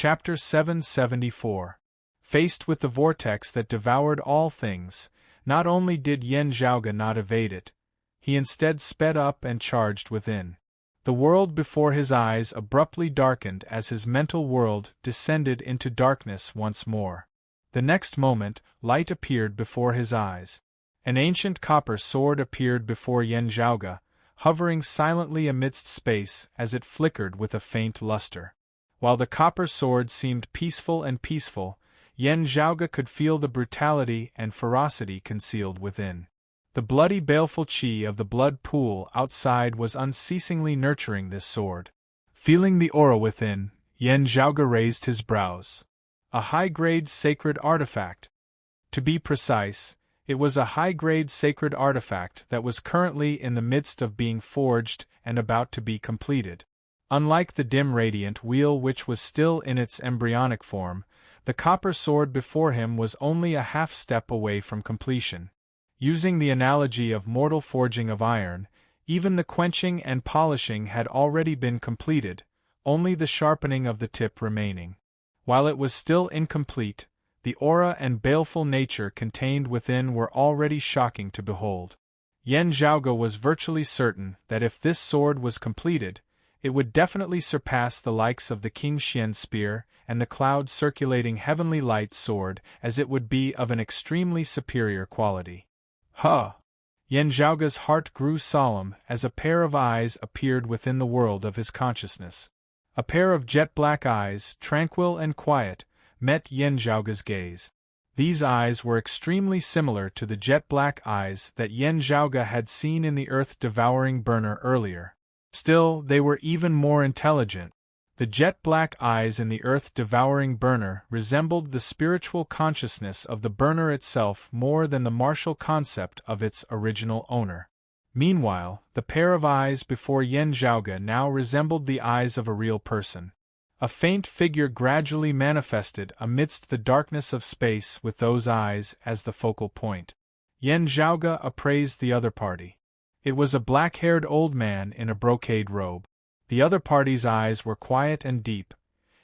Chapter 774. Faced with the vortex that devoured all things, not only did Yen Zhaoge not evade it, he instead sped up and charged within. The world before his eyes abruptly darkened as his mental world descended into darkness once more. The next moment, light appeared before his eyes. An ancient copper sword appeared before Yen Zhaoge, hovering silently amidst space as it flickered with a faint luster. While the copper sword seemed peaceful, Yen Zhaoge could feel the brutality and ferocity concealed within. The bloody baleful qi of the blood pool outside was unceasingly nurturing this sword. Feeling the aura within, Yen Zhaoge raised his brows. A high-grade sacred artifact. To be precise, it was a high-grade sacred artifact that was currently in the midst of being forged and about to be completed. Unlike the dim radiant wheel which was still in its embryonic form, the copper sword before him was only a half-step away from completion. Using the analogy of mortal forging of iron, even the quenching and polishing had already been completed, only the sharpening of the tip remaining. While it was still incomplete, the aura and baleful nature contained within were already shocking to behold. Yen Zhaoge was virtually certain that if this sword was completed, it would definitely surpass the likes of the King Xian spear and the cloud-circulating heavenly light sword, as it would be of an extremely superior quality. Huh! Yen Zhaoge's heart grew solemn as a pair of eyes appeared within the world of his consciousness. A pair of jet-black eyes, tranquil and quiet, met Yen Zhaoge's gaze. These eyes were extremely similar to the jet-black eyes that Yen Zhaoge had seen in the earth-devouring burner earlier. Still, they were even more intelligent. The jet-black eyes in the earth-devouring burner resembled the spiritual consciousness of the burner itself more than the martial concept of its original owner. Meanwhile, the pair of eyes before Yen Zhaoge now resembled the eyes of a real person. A faint figure gradually manifested amidst the darkness of space with those eyes as the focal point. Yen Zhaoge appraised the other party. It was a black-haired old man in a brocade robe. The other party's eyes were quiet and deep,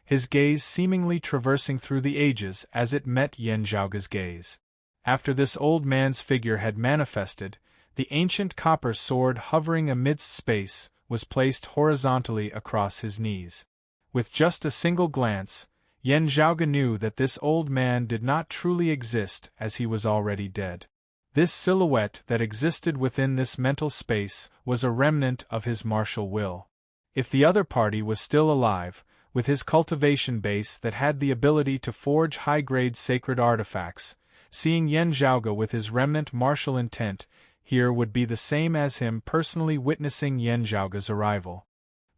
his gaze seemingly traversing through the ages as it met Yen Zhaoge's gaze. After this old man's figure had manifested, the ancient copper sword hovering amidst space was placed horizontally across his knees. With just a single glance, Yen Zhaoge knew that this old man did not truly exist, as he was already dead. This silhouette that existed within this mental space was a remnant of his martial will. If the other party was still alive, with his cultivation base that had the ability to forge high-grade sacred artifacts, seeing Yen Zhaoge with his remnant martial intent here would be the same as him personally witnessing Yen Zhaoge's arrival.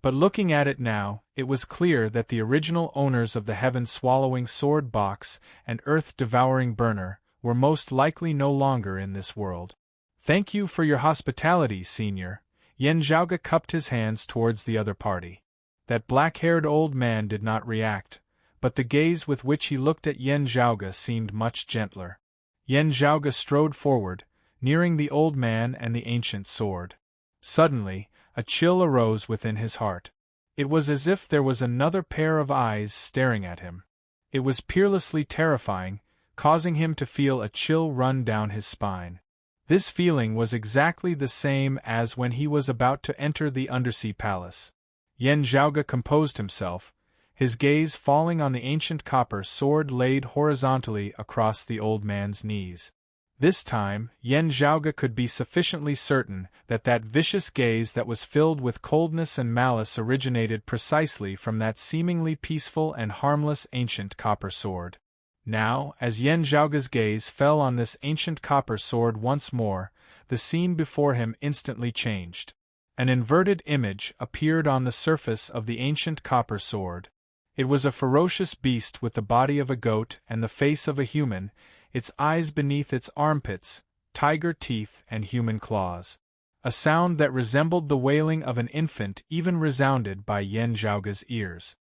But looking at it now, it was clear that the original owners of the heaven-swallowing sword box and earth-devouring burner were most likely no longer in this world. "Thank you for your hospitality, Senior." Yen Zhaoge cupped his hands towards the other party. That black-haired old man did not react, but the gaze with which he looked at Yen Zhaoge seemed much gentler. Yen Zhaoge strode forward, nearing the old man and the ancient sword. Suddenly, a chill arose within his heart. It was as if there was another pair of eyes staring at him. It was peerlessly terrifying, causing him to feel a chill run down his spine. This feeling was exactly the same as when he was about to enter the undersea palace. Yen Zhaoge composed himself, his gaze falling on the ancient copper sword laid horizontally across the old man's knees. This time, Yen Zhaoge could be sufficiently certain that that vicious gaze that was filled with coldness and malice originated precisely from that seemingly peaceful and harmless ancient copper sword. Now, as Yen Zhaoge's gaze fell on this ancient copper sword once more, the scene before him instantly changed. An inverted image appeared on the surface of the ancient copper sword. It was a ferocious beast with the body of a goat and the face of a human, its eyes beneath its armpits, tiger teeth and human claws. A sound that resembled the wailing of an infant even resounded by Yen Zhaoge's ears.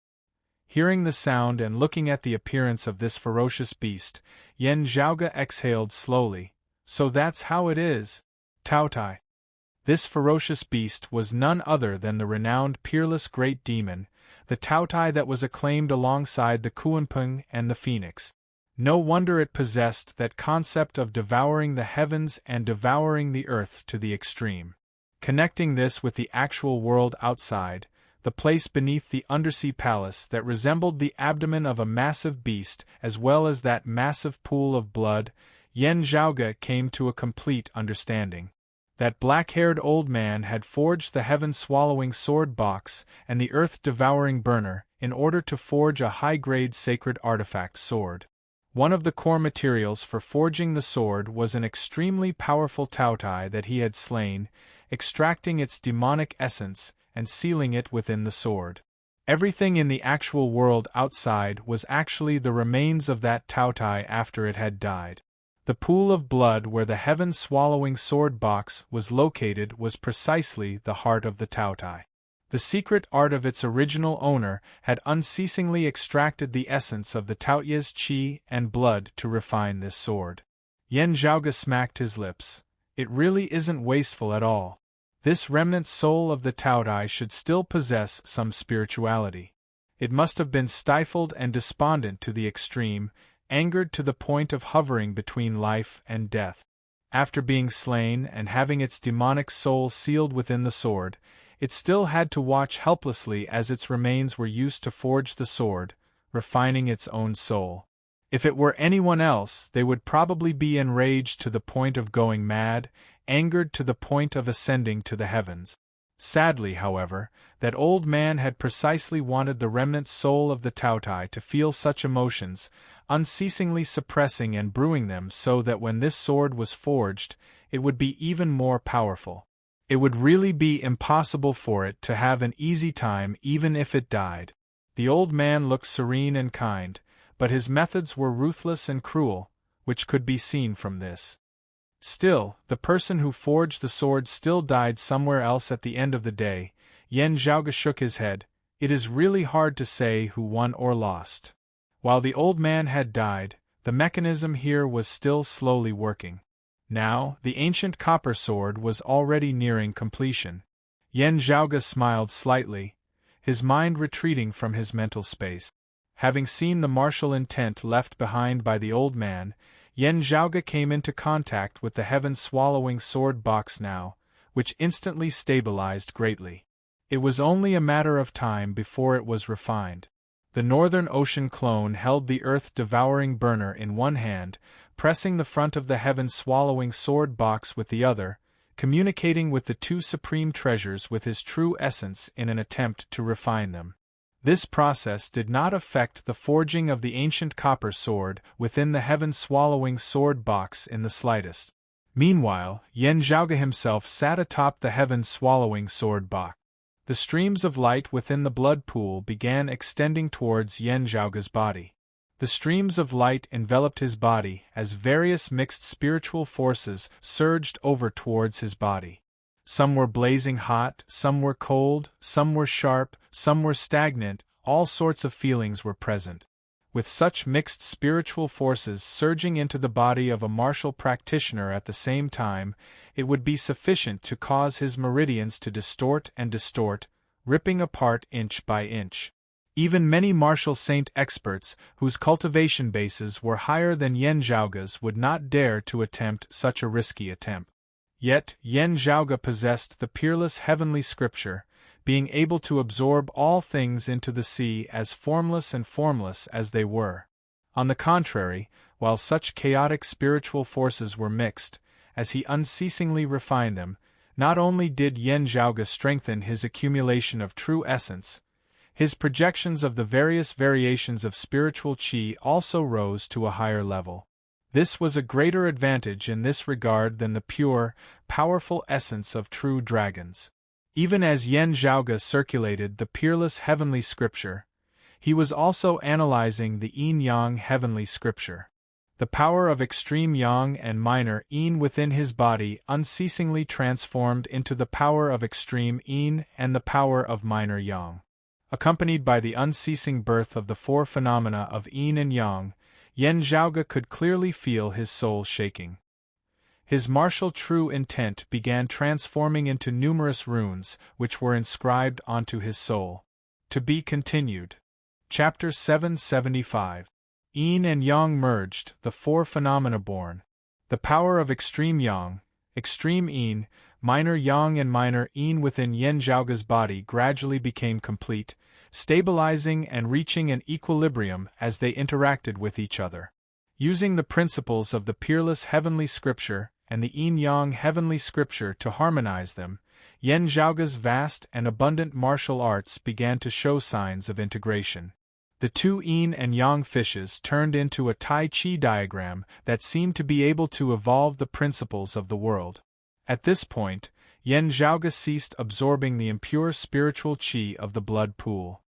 Hearing the sound and looking at the appearance of this ferocious beast, Yen Zhaoge exhaled slowly. So that's how it is, Tao Tai. This ferocious beast was none other than the renowned peerless great demon, the Taotai that was acclaimed alongside the Kuanping and the Phoenix. No wonder it possessed that concept of devouring the heavens and devouring the earth to the extreme. Connecting this with the actual world outside, the place beneath the undersea palace that resembled the abdomen of a massive beast as well as that massive pool of blood, Yen Zhaoge came to a complete understanding. That black-haired old man had forged the heaven-swallowing sword box and the earth-devouring burner in order to forge a high-grade sacred artifact sword. One of the core materials for forging the sword was an extremely powerful Taotai that he had slain, extracting its demonic essence and sealing it within the sword. Everything in the actual world outside was actually the remains of that Taotai after it had died. The pool of blood where the heaven-swallowing sword box was located was precisely the heart of the Taotai. The secret art of its original owner had unceasingly extracted the essence of the Taoyu's qi and blood to refine this sword. Yen Zhaoge smacked his lips. It really isn't wasteful at all. This remnant soul of the Taotai should still possess some spirituality. It must have been stifled and despondent to the extreme, angered to the point of hovering between life and death. After being slain and having its demonic soul sealed within the sword, it still had to watch helplessly as its remains were used to forge the sword, refining its own soul. If it were anyone else, they would probably be enraged to the point of going mad, angered to the point of ascending to the heavens. Sadly, however, that old man had precisely wanted the remnant soul of the Taotai to feel such emotions, unceasingly suppressing and brewing them so that when this sword was forged, it would be even more powerful. It would really be impossible for it to have an easy time even if it died. The old man looked serene and kind, but his methods were ruthless and cruel, which could be seen from this. Still, the person who forged the sword still died somewhere else at the end of the day. Yen Zhaoge shook his head. It is really hard to say who won or lost. While the old man had died, the mechanism here was still slowly working. Now, the ancient copper sword was already nearing completion. Yen Zhaoge smiled slightly, his mind retreating from his mental space. Having seen the martial intent left behind by the old man, Yen Zhaoge came into contact with the heaven-swallowing sword box now, which instantly stabilized greatly. It was only a matter of time before it was refined. The Northern Ocean clone held the earth-devouring burner in one hand, pressing the front of the heaven-swallowing sword box with the other, communicating with the two supreme treasures with his true essence in an attempt to refine them. This process did not affect the forging of the ancient copper sword within the heaven-swallowing sword box in the slightest. Meanwhile, Yen Zhaoge himself sat atop the heaven-swallowing sword box. The streams of light within the blood pool began extending towards Yen Zhaoge's body. The streams of light enveloped his body as various mixed spiritual forces surged over towards his body. Some were blazing hot, some were cold, some were sharp, some were stagnant, all sorts of feelings were present. With such mixed spiritual forces surging into the body of a martial practitioner at the same time, it would be sufficient to cause his meridians to distort and distort, ripping apart inch by inch. Even many martial saint experts, whose cultivation bases were higher than Yen Zhaoge's, would not dare to attempt such a risky attempt. Yet, Yen Zhaoge possessed the peerless heavenly scripture, being able to absorb all things into the sea as formless and formless as they were. On the contrary, while such chaotic spiritual forces were mixed, as he unceasingly refined them, not only did Yen Zhaoge strengthen his accumulation of true essence, his projections of the various variations of spiritual qi also rose to a higher level. This was a greater advantage in this regard than the pure, powerful essence of true dragons. Even as Yen Zhaoge circulated the peerless heavenly scripture, he was also analyzing the yin-yang heavenly scripture. The power of extreme yang and minor yin within his body unceasingly transformed into the power of extreme yin and the power of minor yang. Accompanied by the unceasing birth of the four phenomena of yin and yang, Yen Zhaoge could clearly feel his soul shaking. His martial true intent began transforming into numerous runes, which were inscribed onto his soul. To be continued. Chapter 775. Yin and Yang merged, the four phenomena born. The power of extreme Yang, extreme Yin, minor Yang and minor Yin within Yen Zhaoge's body gradually became complete, stabilizing and reaching an equilibrium as they interacted with each other. Using the principles of the peerless heavenly scripture and the Yin-Yang heavenly scripture to harmonize them, Yen Zhaoge's vast and abundant martial arts began to show signs of integration. The two Yin and Yang fishes turned into a Tai Chi diagram that seemed to be able to evolve the principles of the world. At this point, Yen Zhaoge ceased absorbing the impure spiritual qi of the blood pool.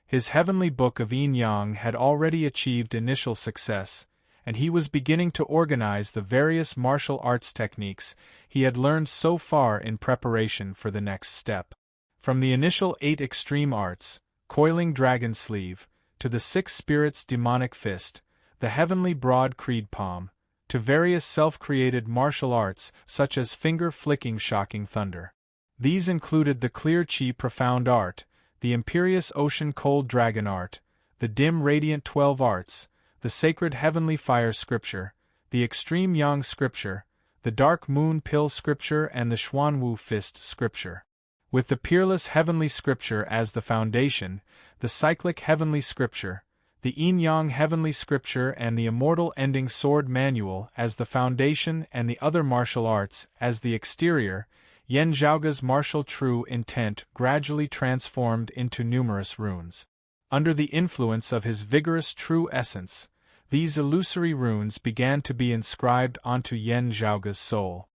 His heavenly book of Yin-Yang had already achieved initial success, and he was beginning to organize the various martial arts techniques he had learned so far in preparation for the next step. From the initial 8 extreme arts, coiling dragon sleeve, to the 6 spirits demonic fist, the heavenly broad creed palm, to various self-created martial arts such as finger-flicking shocking thunder. These included the clear chi profound art, the imperious ocean cold dragon art, the dim radiant 12 arts, the sacred heavenly fire scripture, the extreme yang scripture, the dark moon pill scripture and the Xuanwu fist scripture. With the peerless heavenly scripture as the foundation, the cyclic heavenly scripture, the yin-yang heavenly scripture and the immortal ending sword manual as the foundation and the other martial arts as the exterior, Yen Zhaoge's martial true intent gradually transformed into numerous runes. Under the influence of his vigorous true essence, these illusory runes began to be inscribed onto Yen Zhaoge's soul.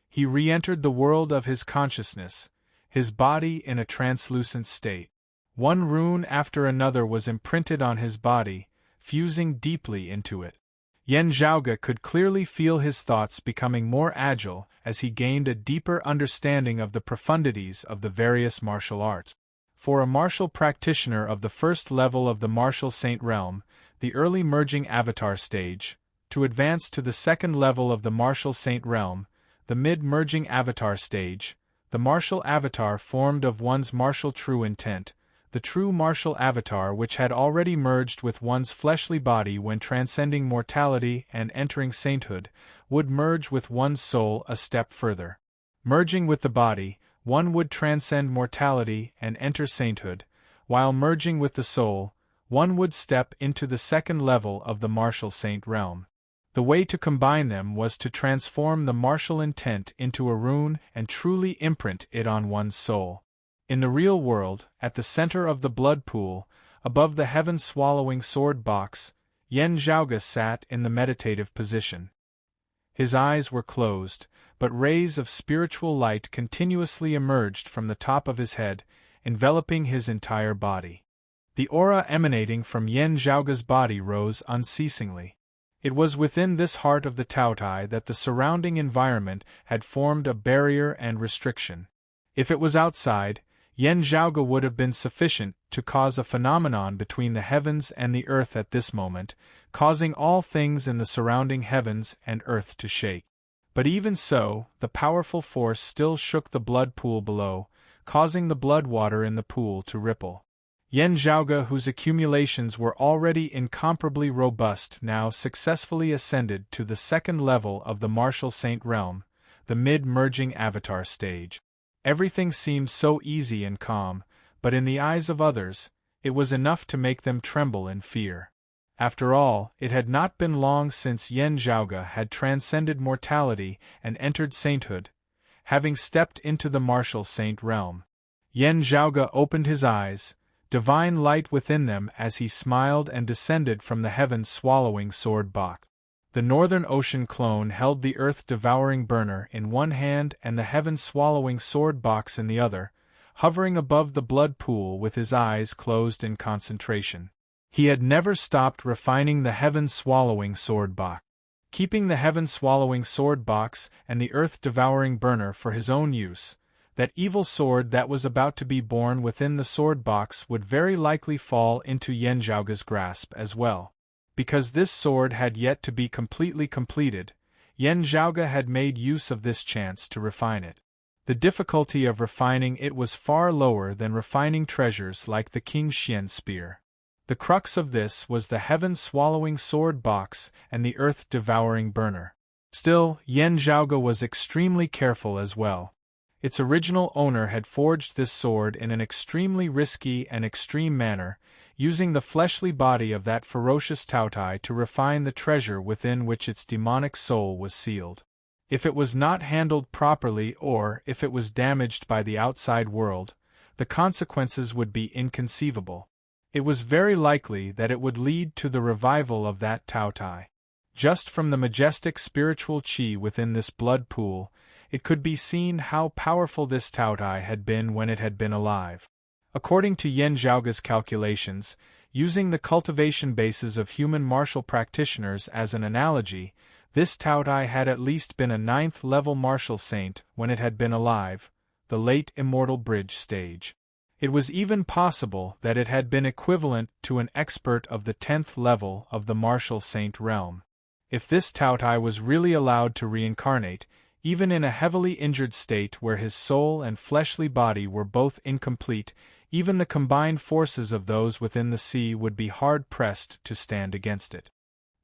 He re-entered the world of his consciousness, his body in a translucent state. One rune after another was imprinted on his body, fusing deeply into it. Yen Zhaoge could clearly feel his thoughts becoming more agile as he gained a deeper understanding of the profundities of the various martial arts. For a martial practitioner of the first level of the martial saint realm, the early merging avatar stage, to advance to the second level of the martial saint realm, the mid-merging avatar stage, the martial avatar formed of one's martial true intent, the true martial avatar which had already merged with one's fleshly body when transcending mortality and entering sainthood, would merge with one's soul a step further. Merging with the body, one would transcend mortality and enter sainthood, while merging with the soul, one would step into the second level of the martial saint realm. The way to combine them was to transform the martial intent into a rune and truly imprint it on one's soul. In the real world, at the center of the blood pool, above the heaven-swallowing sword box, Yen Zhaoge sat in the meditative position. His eyes were closed, but rays of spiritual light continuously emerged from the top of his head, enveloping his entire body. The aura emanating from Yen Zhaoge's body rose unceasingly. It was within this heart of the Taotai that the surrounding environment had formed a barrier and restriction. If it was outside, Yen Zhaoge would have been sufficient to cause a phenomenon between the heavens and the earth at this moment, causing all things in the surrounding heavens and earth to shake. But even so, the powerful force still shook the blood pool below, causing the blood water in the pool to ripple. Yen Zhaoge, whose accumulations were already incomparably robust, now successfully ascended to the second level of the martial saint realm, the mid-merging avatar stage. Everything seemed so easy and calm, but in the eyes of others, it was enough to make them tremble in fear. After all, it had not been long since Yen Zhaoge had transcended mortality and entered sainthood, having stepped into the martial saint realm. Yen Zhaoge opened his eyes, divine light within them as he smiled and descended from the heaven-swallowing sword box. The northern ocean clone held the earth-devouring burner in one hand and the heaven-swallowing sword box in the other, hovering above the blood pool with his eyes closed in concentration. He had never stopped refining the heaven-swallowing sword box. Keeping the heaven-swallowing sword box and the earth-devouring burner for his own use, that evil sword that was about to be born within the sword box would very likely fall into Yen Zhaoge's grasp as well. Because this sword had yet to be completely completed, Yen Zhaoge had made use of this chance to refine it. The difficulty of refining it was far lower than refining treasures like the King Xian spear. The crux of this was the heaven-swallowing sword box and the earth-devouring burner. Still, Yan Zhaoge was extremely careful as well. Its original owner had forged this sword in an extremely risky and extreme manner, using the fleshly body of that ferocious Taotai to refine the treasure within which its demonic soul was sealed. If it was not handled properly or if it was damaged by the outside world, the consequences would be inconceivable. It was very likely that it would lead to the revival of that Taotai. Just from the majestic spiritual qi within this blood pool, it could be seen how powerful this Taotai had been when it had been alive. According to Yan Zhaoge's calculations, using the cultivation bases of human martial practitioners as an analogy, this Taotai had at least been a 9th-level martial saint when it had been alive, the late immortal bridge stage. It was even possible that it had been equivalent to an expert of the 10th level of the martial saint realm. If this Taotai was really allowed to reincarnate, even in a heavily injured state where his soul and fleshly body were both incomplete, even the combined forces of those within the sea would be hard-pressed to stand against it.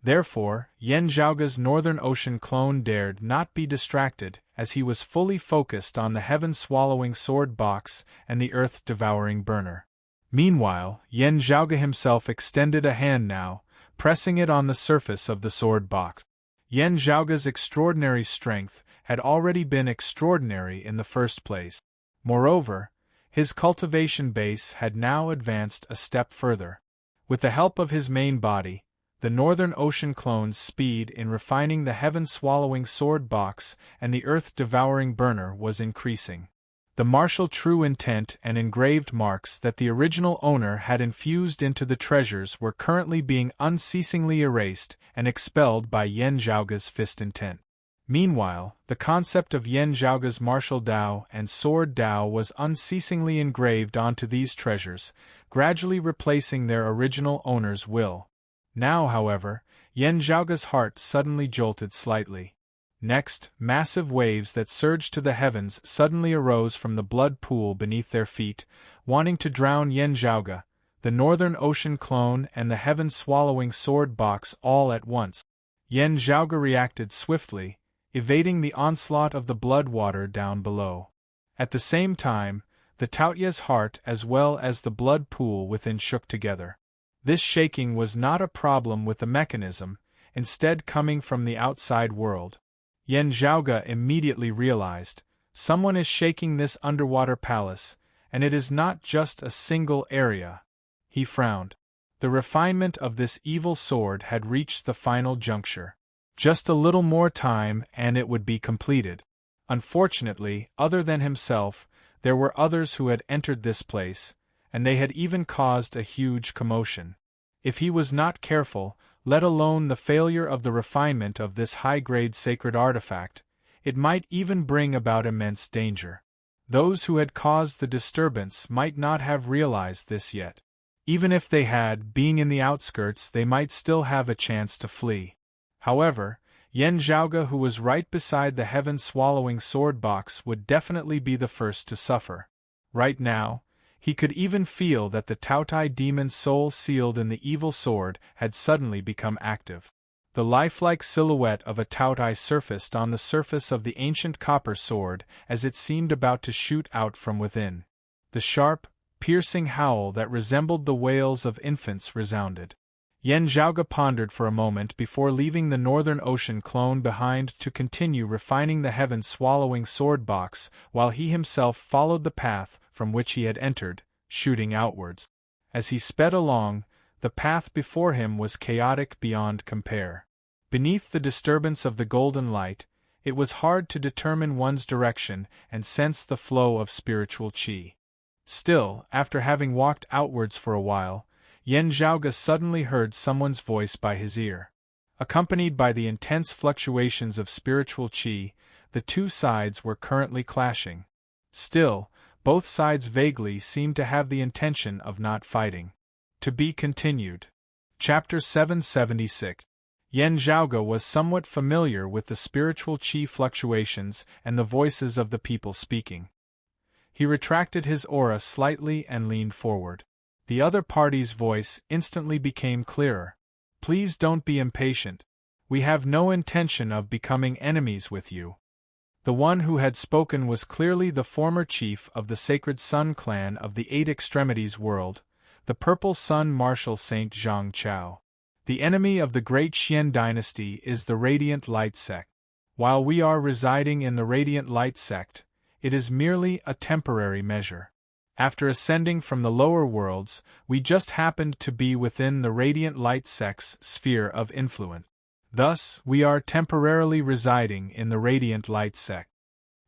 Therefore, Yan Zhaoge's Northern Ocean clone dared not be distracted, as he was fully focused on the heaven-swallowing sword box and the earth-devouring burner. Meanwhile, Yan Zhaoge himself extended a hand now, pressing it on the surface of the sword box. Yan Zhaoge's extraordinary strength had already been extraordinary in the first place. Moreover, his cultivation base had now advanced a step further. With the help of his main body, the Northern Ocean clone's speed in refining the heaven-swallowing sword box and the earth-devouring burner was increasing. The martial true intent and engraved marks that the original owner had infused into the treasures were currently being unceasingly erased and expelled by Yan Zhaoge's fist intent. Meanwhile, the concept of Yan Zhaoge's martial Dao and sword Dao was unceasingly engraved onto these treasures, gradually replacing their original owner's will. Now, however, Yan Zhaoge's heart suddenly jolted slightly. Next, massive waves that surged to the heavens suddenly arose from the blood pool beneath their feet, wanting to drown Yan Zhaoge, the Northern Ocean clone and the heaven-swallowing sword box all at once. Yan Zhaoge reacted swiftly, evading the onslaught of the blood water down below. At the same time, the Taotia's heart as well as the blood pool within shook together. This shaking was not a problem with the mechanism, instead coming from the outside world. Yan Zhaoge immediately realized, someone is shaking this underwater palace, and it is not just a single area. He frowned. The refinement of this evil sword had reached the final juncture. Just a little more time and it would be completed. Unfortunately, other than himself, there were others who had entered this place, and they had even caused a huge commotion. If he was not careful, let alone the failure of the refinement of this high-grade sacred artifact, it might even bring about immense danger. Those who had caused the disturbance might not have realized this yet. Even if they had, being in the outskirts, they might still have a chance to flee. However, Yan Zhaoge, who was right beside the heaven-swallowing sword box, would definitely be the first to suffer. Right now, he could even feel that the Taotai demon's soul sealed in the evil sword had suddenly become active. The lifelike silhouette of a Taotai surfaced on the surface of the ancient copper sword as it seemed about to shoot out from within. The sharp, piercing howl that resembled the wails of infants resounded. Yan Zhaoge pondered for a moment before leaving the Northern Ocean clone behind to continue refining the heaven-swallowing sword box while he himself followed the path from which he had entered, shooting outwards. As he sped along, the path before him was chaotic beyond compare. Beneath the disturbance of the golden light, it was hard to determine one's direction and sense the flow of spiritual qi. Still, after having walked outwards for a while, Yan Zhaoge suddenly heard someone's voice by his ear. Accompanied by the intense fluctuations of spiritual qi, the two sides were currently clashing. Still, both sides vaguely seemed to have the intention of not fighting. To be continued. Chapter 776. Yen Zhaoge was somewhat familiar with the spiritual qi fluctuations and the voices of the people speaking. He retracted his aura slightly and leaned forward. The other party's voice instantly became clearer. Please don't be impatient. We have no intention of becoming enemies with you. The one who had spoken was clearly the former chief of the Sacred Sun clan of the Eight Extremities world, the Purple Sun Marshal Saint Zhang Chao. The enemy of the great Xian dynasty is the Radiant Light sect. While we are residing in the Radiant Light sect, it is merely a temporary measure. After ascending from the lower worlds, we just happened to be within the Radiant Light sect's sphere of influence. Thus, we are temporarily residing in the Radiant Light sect.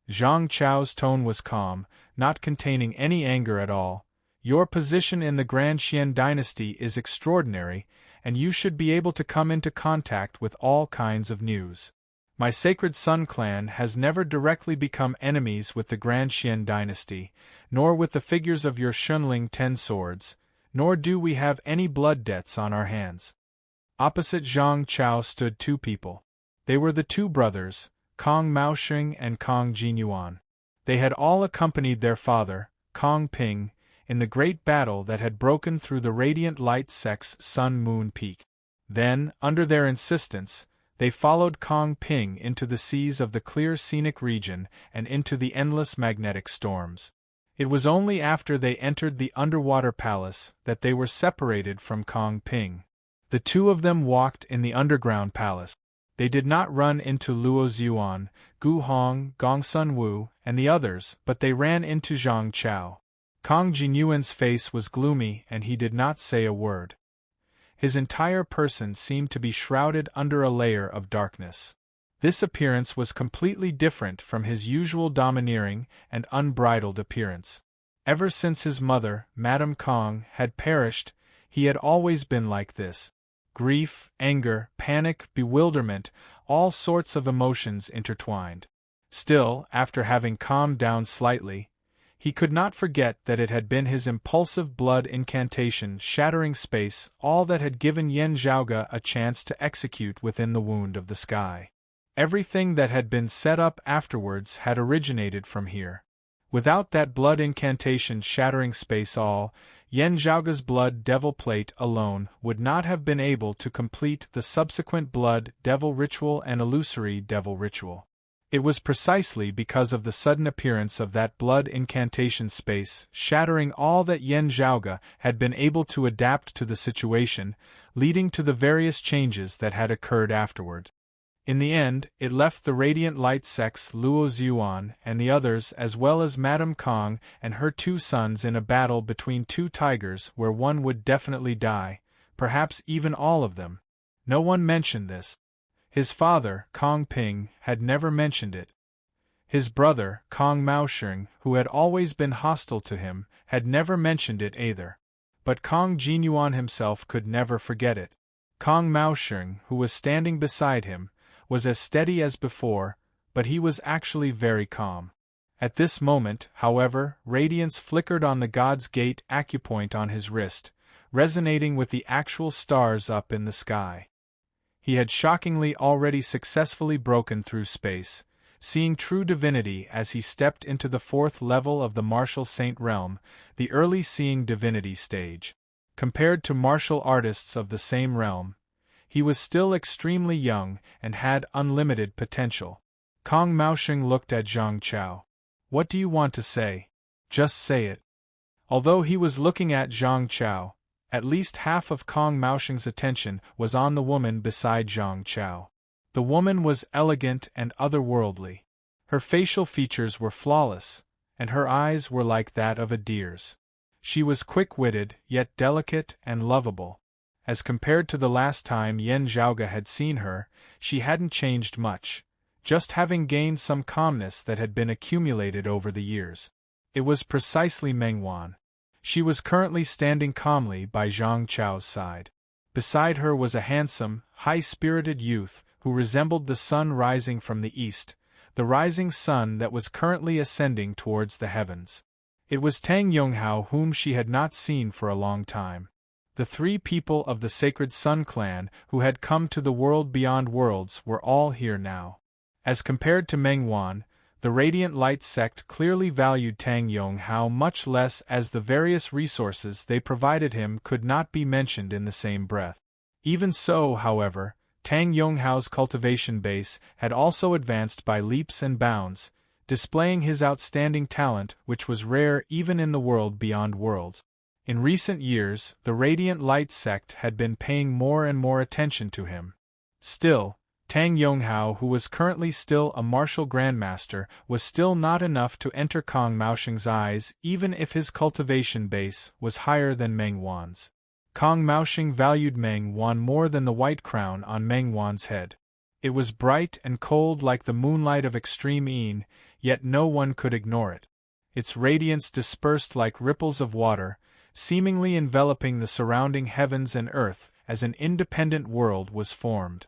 Zhang Chao's tone was calm, not containing any anger at all. Your position in the Grand Xian dynasty is extraordinary, and you should be able to come into contact with all kinds of news. My Sacred Sun clan has never directly become enemies with the Grand Xian dynasty, nor with the figures of your Shunling 10 swords, nor do we have any blood debts on our hands. Opposite Zhang Chao stood two people. They were the two brothers, Kong Maosheng and Kong Jinyuan. They had all accompanied their father, Kong Ping, in the great battle that had broken through the Radiant Light sect's Sun-Moon Peak. Then, under their insistence, they followed Kong Ping into the seas of the clear scenic region and into the endless magnetic storms. It was only after they entered the underwater palace that they were separated from Kong Ping. The two of them walked in the underground palace. They did not run into Luo Zhuan, Gu Hong, Gongsun Wu, and the others, but they ran into Zhang Chao. Kong Jinyuan's face was gloomy and he did not say a word. His entire person seemed to be shrouded under a layer of darkness. This appearance was completely different from his usual domineering and unbridled appearance. Ever since his mother, Madame Kong, had perished, he had always been like this. Grief, anger, panic, bewilderment, all sorts of emotions intertwined. Still, after having calmed down slightly, he could not forget that it had been his impulsive blood incantation shattering space all that had given Yen Zhaoge a chance to execute within the wound of the sky. Everything that had been set up afterwards had originated from here. Without that blood incantation shattering space all, Yen Zhaoge's blood devil plate alone would not have been able to complete the subsequent blood devil ritual and illusory devil ritual. It was precisely because of the sudden appearance of that blood incantation space shattering all that Yen Zhaoge had been able to adapt to the situation, leading to the various changes that had occurred afterward. In the end, it left the Radiant Light sect's Luo Zhuan and the others as well as Madame Kong and her two sons in a battle between two tigers where one would definitely die, perhaps even all of them. No one mentioned this. His father, Kong Ping, had never mentioned it. His brother, Kong Maosheng, who had always been hostile to him, had never mentioned it either. But Kong Jinyuan himself could never forget it. Kong Maosheng, who was standing beside him, was as steady as before, but he was actually very calm. At this moment, however, radiance flickered on the God's Gate acupoint on his wrist, resonating with the actual stars up in the sky. He had shockingly already successfully broken through space, seeing true divinity as he stepped into the fourth level of the martial saint realm, the early seeing divinity stage. Compared to martial artists of the same realm, he was still extremely young and had unlimited potential. Kong Maosheng looked at Zhang Chao. What do you want to say? Just say it. Although he was looking at Zhang Chao, at least half of Kong Maosheng's attention was on the woman beside Zhang Chao. The woman was elegant and otherworldly. Her facial features were flawless, and her eyes were like that of a deer's. She was quick-witted, yet delicate and lovable. As compared to the last time Yen Zhaoge had seen her, she hadn't changed much, just having gained some calmness that had been accumulated over the years. It was precisely Mengwan. She was currently standing calmly by Zhang Chao's side. Beside her was a handsome, high-spirited youth who resembled the sun rising from the east, the rising sun that was currently ascending towards the heavens. It was Tang Yonghao whom she had not seen for a long time. The 3 people of the Sacred Sun clan who had come to the world beyond worlds were all here now. As compared to Meng Wan, the Radiant Light sect clearly valued Tang Yonghao much less, as the various resources they provided him could not be mentioned in the same breath. Even so, however, Tang Yonghao's cultivation base had also advanced by leaps and bounds, displaying his outstanding talent, which was rare even in the world beyond worlds. In recent years, the Radiant Light sect had been paying more and more attention to him. Still, Tang Yonghao, who was currently still a martial grandmaster, was still not enough to enter Kong Maosheng's eyes, even if his cultivation base was higher than Meng Wan's. Kong Maosheng valued Meng Wan more than the white crown on Meng Wan's head. It was bright and cold like the moonlight of extreme Yin, yet no one could ignore it. Its radiance dispersed like ripples of water, seemingly enveloping the surrounding heavens and earth as an independent world was formed.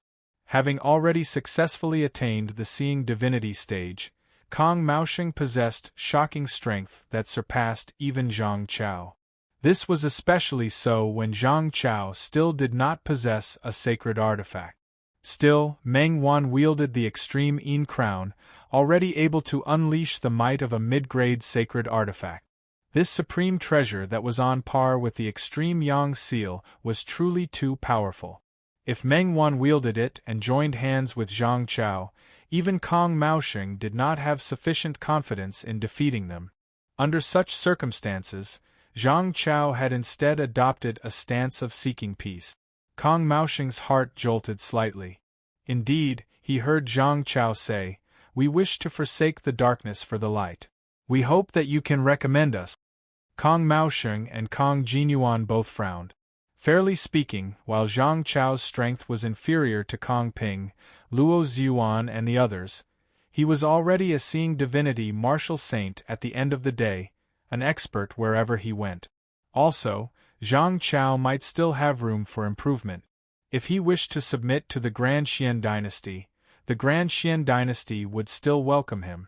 Having already successfully attained the seeing divinity stage, Kong Maosheng possessed shocking strength that surpassed even Zhang Chao. This was especially so when Zhang Chao still did not possess a sacred artifact. Still, Meng Wan wielded the extreme Yin crown, already able to unleash the might of a mid-grade sacred artifact. This supreme treasure that was on par with the extreme Yang seal was truly too powerful. If Meng Wan wielded it and joined hands with Zhang Chao, even Kong Maosheng did not have sufficient confidence in defeating them. Under such circumstances, Zhang Chao had instead adopted a stance of seeking peace. Kong Maosheng's heart jolted slightly. Indeed, he heard Zhang Chao say, "We wish to forsake the darkness for the light. We hope that you can recommend us." Kong Maosheng and Kong Jinyuan both frowned. Fairly speaking, while Zhang Chao's strength was inferior to Kong Ping, Luo Ziyuan and the others, he was already a seeing divinity martial saint at the end of the day, an expert wherever he went. Also, Zhang Chao might still have room for improvement. If he wished to submit to the Grand Xian dynasty, the Grand Xian dynasty would still welcome him.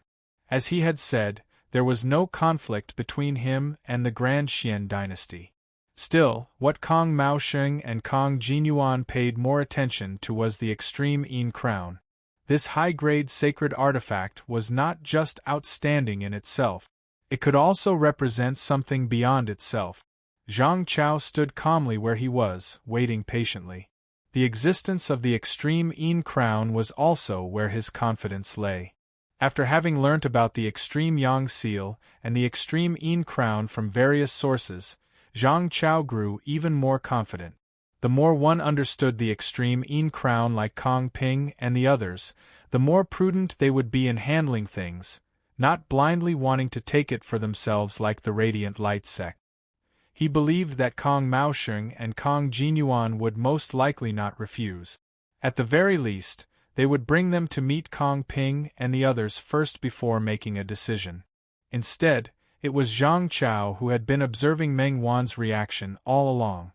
As he had said, there was no conflict between him and the Grand Xian dynasty. Still, what Kong Maosheng and Kong Jinyuan paid more attention to was the extreme Yin crown. This high-grade sacred artifact was not just outstanding in itself. It could also represent something beyond itself. Zhang Chao stood calmly where he was, waiting patiently. The existence of the extreme Yin crown was also where his confidence lay. After having learnt about the extreme Yang seal and the extreme Yin crown from various sources, Zhang Chao grew even more confident. The more one understood the extreme Yin crown like Kong Ping and the others, the more prudent they would be in handling things, not blindly wanting to take it for themselves like the Radiant Light sect. He believed that Kong Maosheng and Kong Jinyuan would most likely not refuse. At the very least, they would bring them to meet Kong Ping and the others first before making a decision. Instead, it was Zhang Chao who had been observing Meng Wan's reaction all along.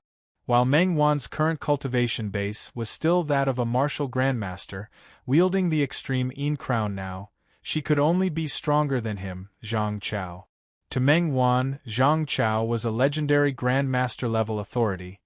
While Meng Wan's current cultivation base was still that of a martial grandmaster, wielding the extreme Yin crown now, she could only be stronger than him, Zhang Chao. To Meng Wan, Zhang Chao was a legendary grandmaster-level authority,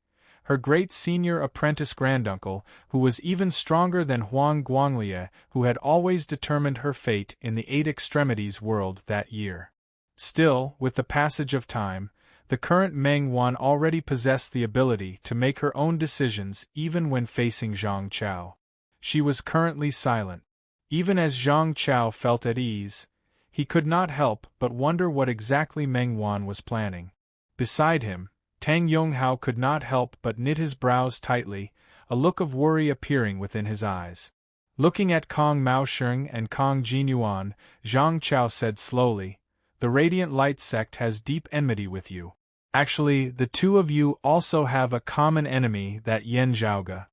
her great senior apprentice granduncle, who was even stronger than Huang Guanglie, who had always determined her fate in the Eight Extremities world that year. Still, with the passage of time, the current Meng Wan already possessed the ability to make her own decisions even when facing Zhang Chao. She was currently silent. Even as Zhang Chao felt at ease, he could not help but wonder what exactly Meng Wan was planning. Beside him, Tang Yonghao could not help but knit his brows tightly, a look of worry appearing within his eyes. Looking at Kong Maosheng and Kong Jinyuan, Zhang Chao said slowly, "The Radiant Light sect has deep enmity with you. Actually, the two of you also have a common enemy, that Yan Zhaoge.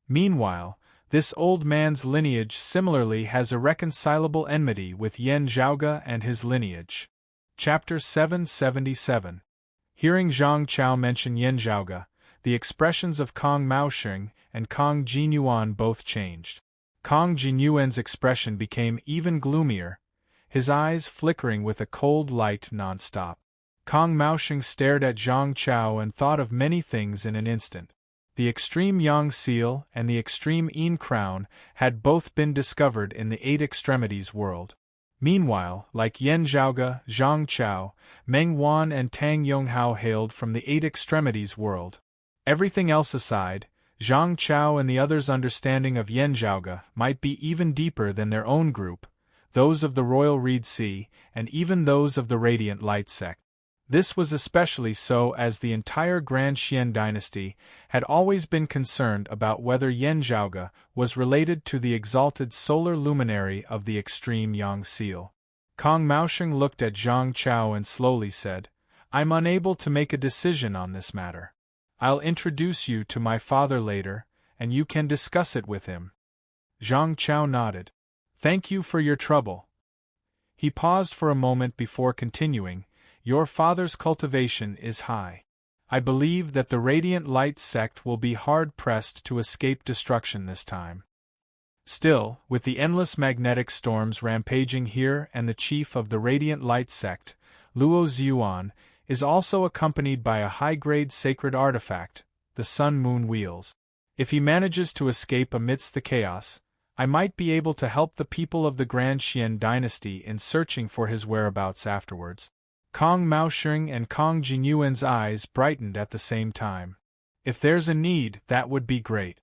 Meanwhile, this old man's lineage similarly has irreconcilable enmity with Yan Zhaoge and his lineage." Chapter 777. Hearing Zhang Chao mention Yan Zhaoge, the expressions of Kong Maosheng and Kong Jinyuan both changed. Kong Jinyuan's expression became even gloomier, his eyes flickering with a cold light non-stop. Kong Maosheng stared at Zhang Chao and thought of many things in an instant. The extreme Yang seal and the extreme Yin crown had both been discovered in the Eight Extremities world. Meanwhile, like Yan Zhaoge, Zhang Chao, Meng Wan and Tang Yonghao hailed from the Eight Extremities world. Everything else aside, Zhang Chao and the others' understanding of Yan Zhaoge might be even deeper than their own group, those of the Royal Reed Sea, and even those of the Radiant Light sect. This was especially so as the entire Grand Xian dynasty had always been concerned about whether Yan Zhaoge was related to the exalted solar luminary of the extreme Yang seal. Kong Maosheng looked at Zhang Chao and slowly said, "I'm unable to make a decision on this matter. I'll introduce you to my father later, and you can discuss it with him." Zhang Chao nodded. "Thank you for your trouble." He paused for a moment before continuing, "Your father's cultivation is high. I believe that the Radiant Light sect will be hard-pressed to escape destruction this time. Still, with the endless magnetic storms rampaging here and the chief of the Radiant Light sect, Luo Ziyuan, is also accompanied by a high-grade sacred artifact, the Sun-Moon Wheels. If he manages to escape amidst the chaos, I might be able to help the people of the Grand Xian dynasty in searching for his whereabouts afterwards." Kong Maosheng and Kong Jinyuan's eyes brightened at the same time. "If there's a need, that would be great."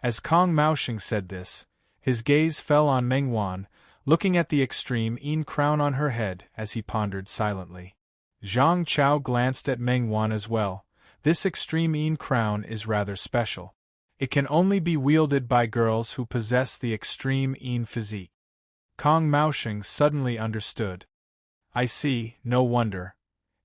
As Kong Maosheng said this, his gaze fell on Meng Wan, looking at the extreme Yin crown on her head as he pondered silently. Zhang Chao glanced at Meng Wan as well. This extreme Yin crown is rather special. It can only be wielded by girls who possess the extreme Yin physique. Kong Maosheng suddenly understood. "I see, no wonder."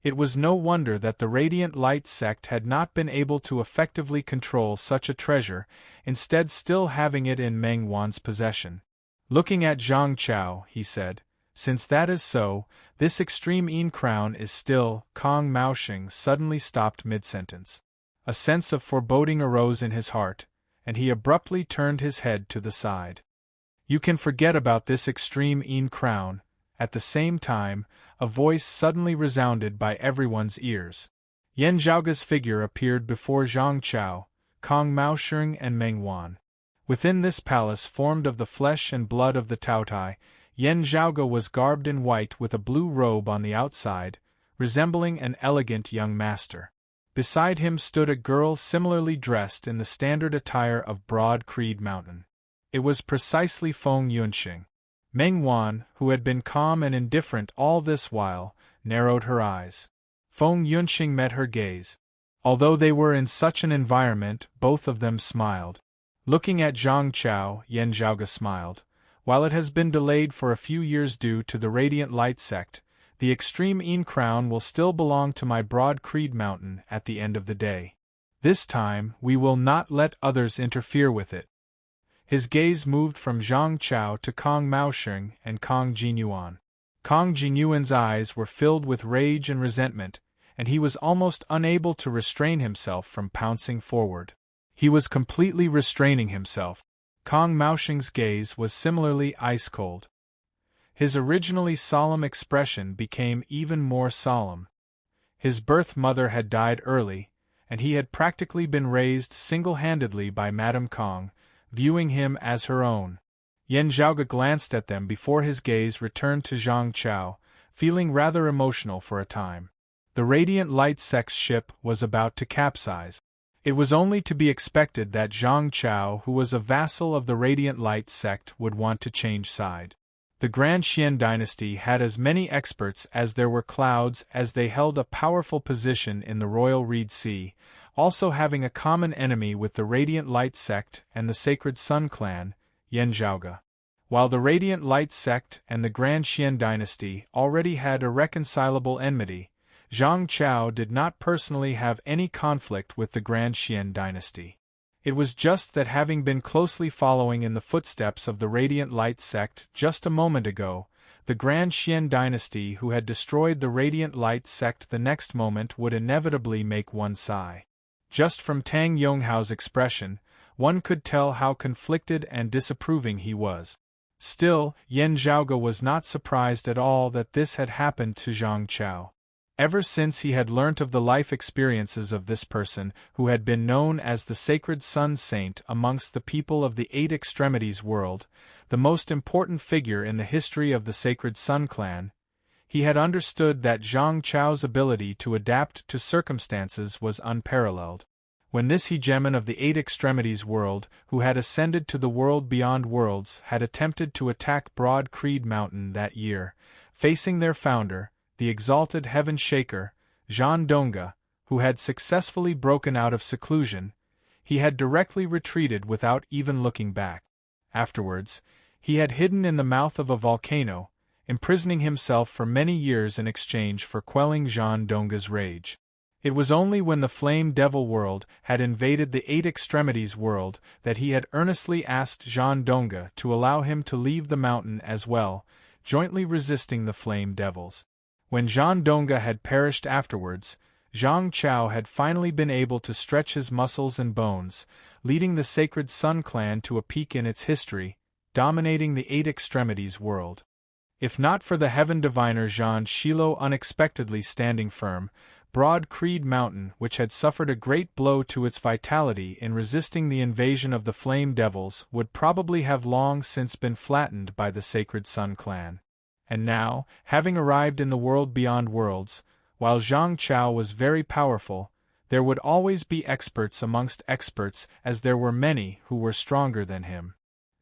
It was no wonder that the Radiant Light sect had not been able to effectively control such a treasure, instead still having it in Meng Wan's possession. Looking at Zhang Chao, he said, "Since that is so, this extreme Yin crown is still—" Kong Maosheng suddenly stopped mid-sentence. A sense of foreboding arose in his heart, and he abruptly turned his head to the side. "You can forget about this extreme Yin crown." At the same time, a voice suddenly resounded by everyone's ears. Yan Zhaoge's figure appeared before Zhang Chao, Kong Maosheng and Meng Wan. Within this palace formed of the flesh and blood of the Taotai, Yan Zhaoge was garbed in white with a blue robe on the outside, resembling an elegant young master. Beside him stood a girl similarly dressed in the standard attire of Broad Creed Mountain. It was precisely Feng Yunxing. Meng Wan, who had been calm and indifferent all this while, narrowed her eyes. Feng Yunxing met her gaze. Although they were in such an environment, both of them smiled. Looking at Zhang Chao, Yan Zhaoge smiled. "While it has been delayed for a few years due to the Radiant Light sect, the extreme Yin crown will still belong to my Broad Creed Mountain at the end of the day. This time, we will not let others interfere with it." His gaze moved from Zhang Chao to Kong Maosheng and Kong Jinyuan. Kong Jinyuan's eyes were filled with rage and resentment, and he was almost unable to restrain himself from pouncing forward. He was completely restraining himself. Kong Maosheng's gaze was similarly ice-cold. His originally solemn expression became even more solemn. His birth mother had died early, and he had practically been raised single-handedly by Madame Kong, viewing him as her own. Yan Zhaoge glanced at them before his gaze returned to Zhang Chao, feeling rather emotional for a time. The Radiant Light sect's ship was about to capsize. It was only to be expected that Zhang Chao, who was a vassal of the Radiant Light sect, would want to change side. The Grand Xian dynasty had as many experts as there were clouds, as they held a powerful position in the Royal Reed Sea, also having a common enemy with the Radiant Light sect and the Sacred Sun clan, Yan Zhaoge. While the Radiant Light sect and the Grand Xian dynasty already had irreconcilable enmity, Zhang Chao did not personally have any conflict with the Grand Xian dynasty. It was just that, having been closely following in the footsteps of the Radiant Light sect just a moment ago, the Grand Xian dynasty who had destroyed the Radiant Light sect the next moment would inevitably make one sigh. Just from Tang Yonghao's expression, one could tell how conflicted and disapproving he was. Still, Yan Zhaoge was not surprised at all that this had happened to Zhang Chao. Ever since he had learnt of the life experiences of this person who had been known as the sacred Sun Saint amongst the people of the Eight Extremities world, the most important figure in the history of the sacred Sun clan, he had understood that Zhang Chao's ability to adapt to circumstances was unparalleled. When this hegemon of the Eight Extremities world, who had ascended to the world beyond worlds, had attempted to attack Broad Creed Mountain that year, facing their founder, the exalted Heaven Shaker, Zhan Donga, who had successfully broken out of seclusion, he had directly retreated without even looking back. Afterwards, he had hidden in the mouth of a volcano, imprisoning himself for many years in exchange for quelling Zhan Donga's rage. It was only when the Flame Devil world had invaded the Eight Extremities world that he had earnestly asked Zhan Donga to allow him to leave the mountain as well, jointly resisting the Flame Devils. When Zhan Donga had perished afterwards, Zhang Chao had finally been able to stretch his muscles and bones, leading the Sacred Sun clan to a peak in its history, dominating the Eight Extremities world. If not for the Heaven Diviner Zhan Shilo unexpectedly standing firm, Broad Creed Mountain, which had suffered a great blow to its vitality in resisting the invasion of the Flame Devils, would probably have long since been flattened by the Sacred Sun clan. And now, having arrived in the world beyond worlds, while Zhang Chao was very powerful, there would always be experts amongst experts, as there were many who were stronger than him.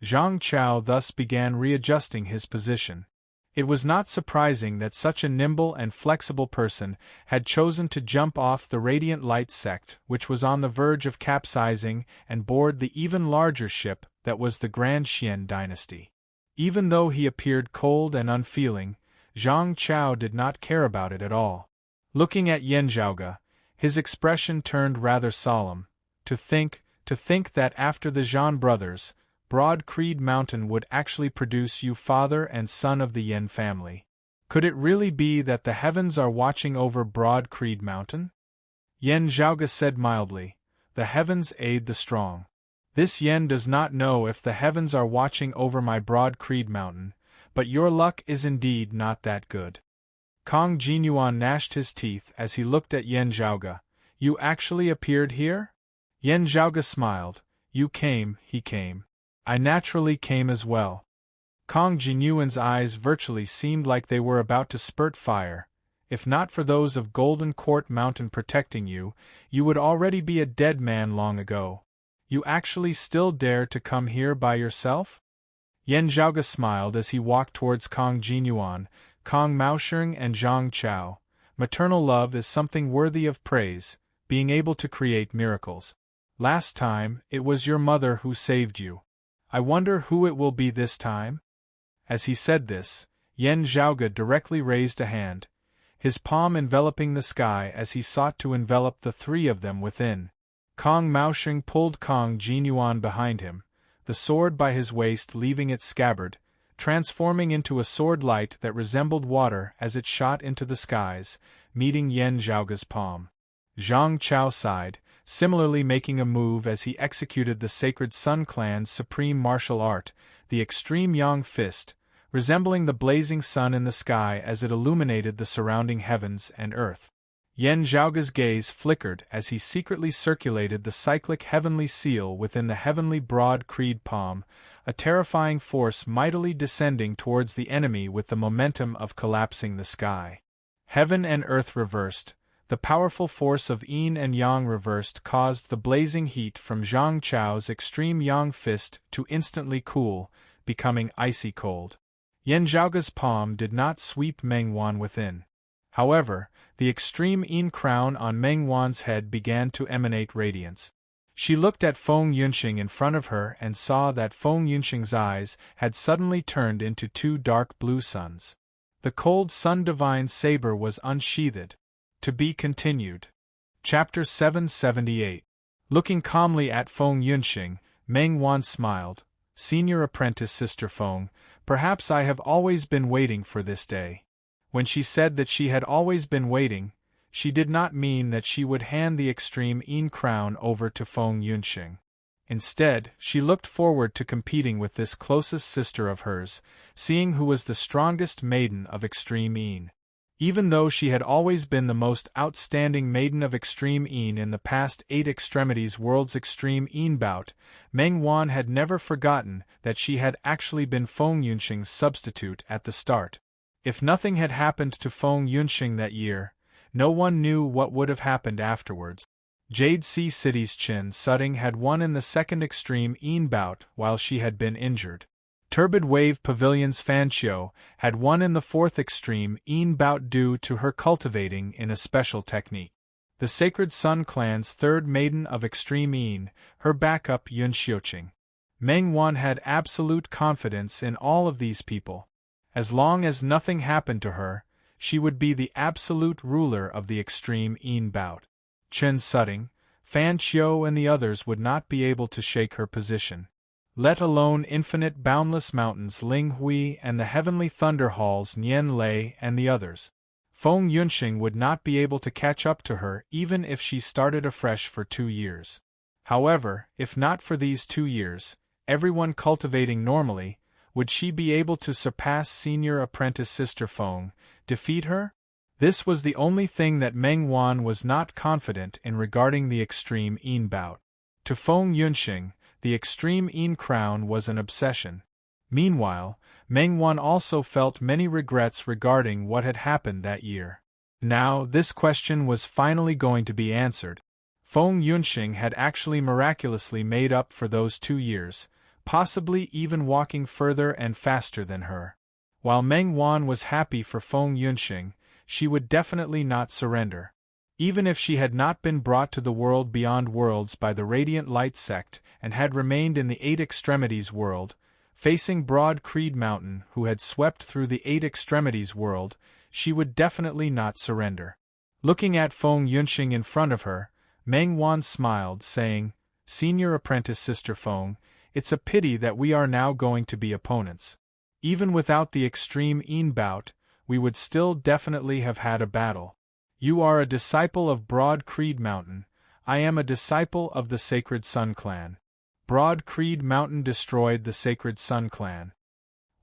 Zhang Chao thus began readjusting his position. It was not surprising that such a nimble and flexible person had chosen to jump off the Radiant Light sect, which was on the verge of capsizing, and board the even larger ship that was the Grand Xian dynasty. Even though he appeared cold and unfeeling, Zhang Chao did not care about it at all. Looking at Yan Zhaoge, his expression turned rather solemn. To think that after the Zhan brothers, Broad Creed Mountain would actually produce you father and son of the Yin family. Could it really be that the heavens are watching over Broad Creed Mountain? Yan Zhaoge said mildly, "The heavens aid the strong. This Yen does not know if the heavens are watching over my Broad Creed Mountain, but your luck is indeed not that good." Kong Jinyuan gnashed his teeth as he looked at Yan Zhaoge. "You actually appeared here?" Yan Zhaoge smiled. "You came, he came. I naturally came as well." Kong Jinyuan's eyes virtually seemed like they were about to spurt fire. "If not for those of Golden Court Mountain protecting you, you would already be a dead man long ago. You actually still dare to come here by yourself?" Yan Zhaoge smiled as he walked towards Kong Jinyuan, Kong Maosheng and Zhang Chao. Maternal love is something worthy of praise, being able to create miracles. Last time, it was your mother who saved you. I wonder who it will be this time? As he said this, Yan Zhaoge directly raised a hand, his palm enveloping the sky as he sought to envelop the three of them within. Kong Maosheng pulled Kong Jinyuan behind him, the sword by his waist leaving its scabbard, transforming into a sword light that resembled water as it shot into the skies, meeting Yan Zhaoge's palm. Zhang Chao sighed, similarly making a move as he executed the Sacred Sun clan's supreme martial art, the Extreme Yang Fist, resembling the blazing sun in the sky as it illuminated the surrounding heavens and earth. Yan Zhaoge's gaze flickered as he secretly circulated the cyclic heavenly seal within the heavenly Broad Creed palm, a terrifying force mightily descending towards the enemy with the momentum of collapsing the sky. Heaven and earth reversed. The powerful force of Yin and Yang reversed caused the blazing heat from Zhang Chao's extreme Yang fist to instantly cool, becoming icy cold. Yan Zhaoge's palm did not sweep Meng Wan within. However, the extreme Yin crown on Meng Wan's head began to emanate radiance. She looked at Feng Yunxing in front of her and saw that Feng Yunxing's eyes had suddenly turned into two dark blue suns. The cold Sun Divine saber was unsheathed. To be continued. Chapter 778. Looking calmly at Feng Yunxing, Meng Wan smiled. "Senior apprentice Sister Feng, perhaps I have always been waiting for this day." When she said that she had always been waiting, she did not mean that she would hand the extreme Yin crown over to Feng Yunxing. Instead, she looked forward to competing with this closest sister of hers, seeing who was the strongest maiden of extreme Yin. Even though she had always been the most outstanding maiden of Extreme Een in the past 8 Extremities World's Extreme Een bout, Meng Wan had never forgotten that she had actually been Feng Yunxing's substitute at the start. If nothing had happened to Feng Yunxing that year, no one knew what would have happened afterwards. Jade Sea City's Qin Sutting had won in the second Extreme Een bout while she had been injured. Turbid Wave Pavilion's Fan Qiu had won in the fourth Extreme Een bout due to her cultivating in a special technique. The Sacred Sun Clan's third maiden of Extreme Een, her backup Yun Xiuqing. Meng Wan had absolute confidence in all of these people. As long as nothing happened to her, she would be the absolute ruler of the Extreme Een bout. Qin Sutting, Fan Qiu and the others would not be able to shake her position. Let alone infinite boundless mountains Ling Hui and the heavenly thunder halls Nian Lei and the others. Feng Yunxing would not be able to catch up to her even if she started afresh for 2 years. However, if not for these 2 years, everyone cultivating normally, would she be able to surpass senior apprentice Sister Feng, defeat her? This was the only thing that Meng Wan was not confident in regarding the Extreme Een bout. To Feng Yunxing, the Extreme Een crown was an obsession. Meanwhile, Meng Wan also felt many regrets regarding what had happened that year. Now, this question was finally going to be answered. Feng Yunxing had actually miraculously made up for those 2 years, possibly even walking further and faster than her. While Meng Wan was happy for Feng Yunxing, she would definitely not surrender. Even if she had not been brought to the world beyond worlds by the Radiant Light sect and had remained in the 8 Extremities world, facing Broad Creed Mountain who had swept through the 8 Extremities world, she would definitely not surrender. Looking at Feng Yunxing in front of her, Meng Wan smiled, saying, "Senior apprentice Sister Feng, it's a pity that we are now going to be opponents. Even without the Extreme Een bout, we would still definitely have had a battle. You are a disciple of Broad Creed Mountain, I am a disciple of the Sacred Sun Clan. Broad Creed Mountain destroyed the Sacred Sun Clan.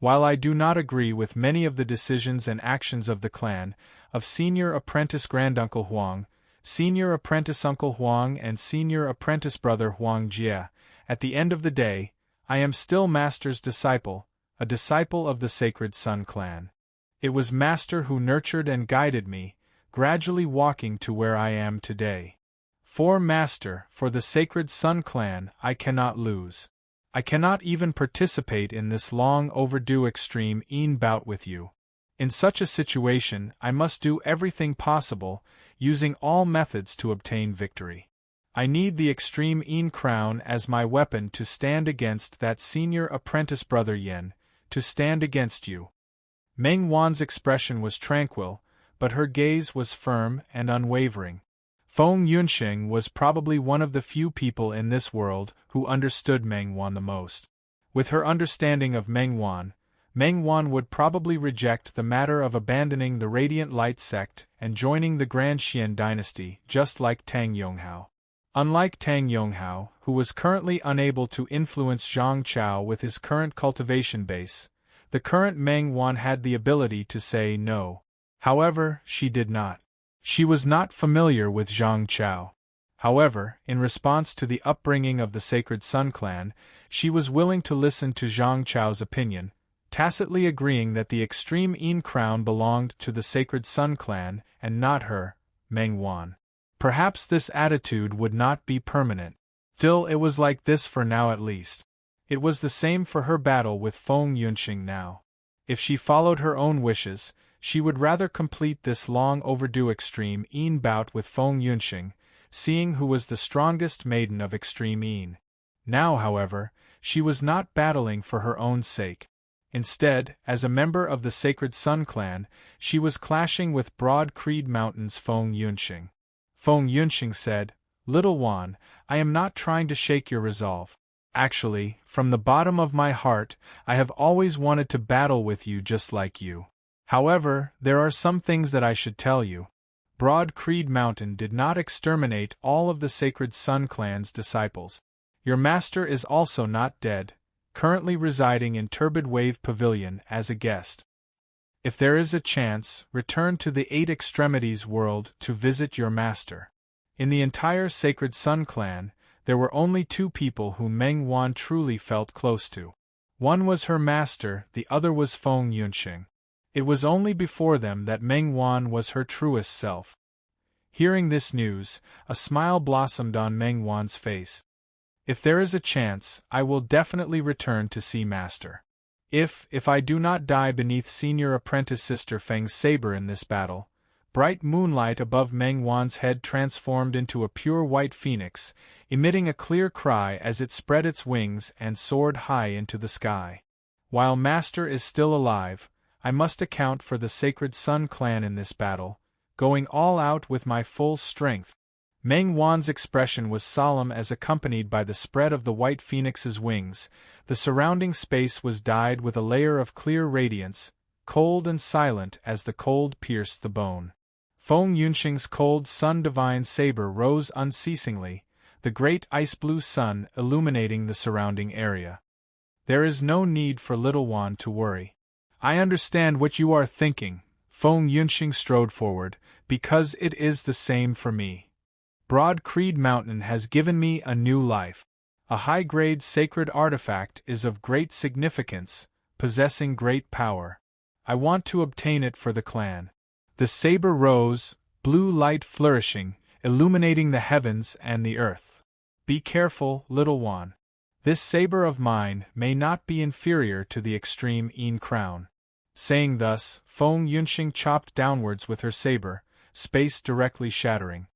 While I do not agree with many of the decisions and actions of the clan, of Senior Apprentice Granduncle Huang, Senior Apprentice Uncle Huang and Senior Apprentice Brother Huang Jie, at the end of the day, I am still Master's disciple, a disciple of the Sacred Sun Clan. It was Master who nurtured and guided me, gradually walking to where I am today. For Master, for the Sacred Sun Clan, I cannot lose. I cannot even participate in this long overdue Extreme Een bout with you. In such a situation, I must do everything possible, using all methods to obtain victory. I need the Extreme Een crown as my weapon to stand against that Senior Apprentice Brother Yen, to stand against you." Meng Wan's expression was tranquil, but her gaze was firm and unwavering. Feng Yunxing was probably one of the few people in this world who understood Meng Wan the most. With her understanding of Meng Wan would probably reject the matter of abandoning the Radiant Light sect and joining the Grand Xian dynasty, just like Tang Yonghao. Unlike Tang Yonghao, who was currently unable to influence Zhang Chao with his current cultivation base, the current Meng Wan had the ability to say no. However, she did not. She was not familiar with Zhang Chao. However, in response to the upbringing of the Sacred Sun Clan, she was willing to listen to Zhang Chao's opinion, tacitly agreeing that the Extreme Een crown belonged to the Sacred Sun Clan and not her, Meng Wan. Perhaps this attitude would not be permanent. Still, it was like this for now at least. It was the same for her battle with Feng Yunxing now. If she followed her own wishes, she would rather complete this long overdue Extreme Een bout with Feng Yunxing, seeing who was the strongest maiden of Extreme Een. Now, however, she was not battling for her own sake. Instead, as a member of the Sacred Sun Clan, she was clashing with Broad Creed Mountain's Feng Yunxing. Feng Yunxing said, "Little Wan, I am not trying to shake your resolve. Actually, from the bottom of my heart, I have always wanted to battle with you just like you. However, there are some things that I should tell you. Broad Creed Mountain did not exterminate all of the Sacred Sun Clan's disciples. Your master is also not dead, currently residing in Turbid Wave Pavilion as a guest. If there is a chance, return to the Eight Extremities world to visit your master. In the entire Sacred Sun clan, there were only two people whom Meng Wan truly felt close to. One was her master, the other was Feng Yunxing. It was only before them that Meng Wan was her truest self. Hearing this news, a smile blossomed on Meng Wan's face. If there is a chance, I will definitely return to see Master. If I do not die beneath Senior Apprentice Sister Feng's saber in this battle. Bright moonlight above Meng Wan's head transformed into a pure white phoenix, emitting a clear cry as it spread its wings and soared high into the sky. While Master is still alive, I must account for the Sacred Sun clan in this battle, going all out with my full strength. Meng Wan's expression was solemn as accompanied by the spread of the white phoenix's wings, the surrounding space was dyed with a layer of clear radiance, cold and silent as the cold pierced the bone. Feng Yunxing's cold sun-divine saber rose unceasingly, the great ice-blue sun illuminating the surrounding area. There is no need for little Wan to worry. I understand what you are thinking, Feng Yunxing strode forward, because it is the same for me. Broad Creed Mountain has given me a new life. A high-grade sacred artifact is of great significance, possessing great power. I want to obtain it for the clan. The saber rose, blue light flourishing, illuminating the heavens and the earth. Be careful, little one. This saber of mine may not be inferior to the extreme Yin crown. Saying thus, Feng Yunxing chopped downwards with her saber, space directly shattering.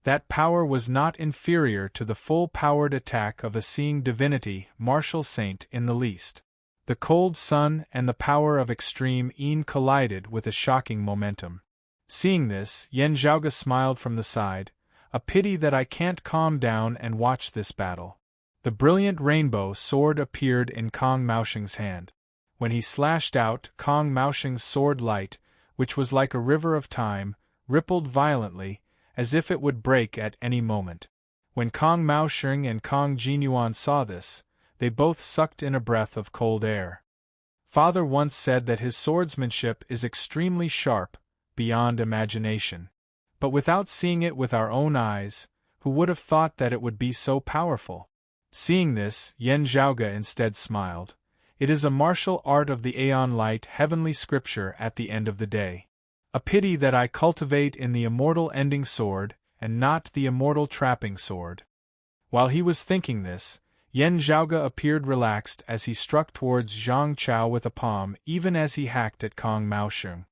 That power was not inferior to the full-powered attack of a seeing divinity, martial saint in the least. The cold sun and the power of extreme Yin collided with a shocking momentum. Seeing this, Yen Zhaoge smiled from the side. A pity that I can't calm down and watch this battle. The brilliant rainbow sword appeared in Kong Maosheng's hand. When he slashed out, Kong Maosheng's sword light, which was like a river of time, rippled violently, as if it would break at any moment. When Kong Maosheng and Kong Jinyuan saw this, they both sucked in a breath of cold air. Father once said that his swordsmanship is extremely sharp, beyond imagination. But without seeing it with our own eyes, who would have thought that it would be so powerful? Seeing this, Yen Zhaoge instead smiled. It is a martial art of the Aeon Light heavenly scripture at the end of the day. A pity that I cultivate in the immortal ending sword, and not the immortal trapping sword. While he was thinking this, Yen Zhaoge appeared relaxed as he struck towards Zhang Chao with a palm even as he hacked at Kong Maosheng.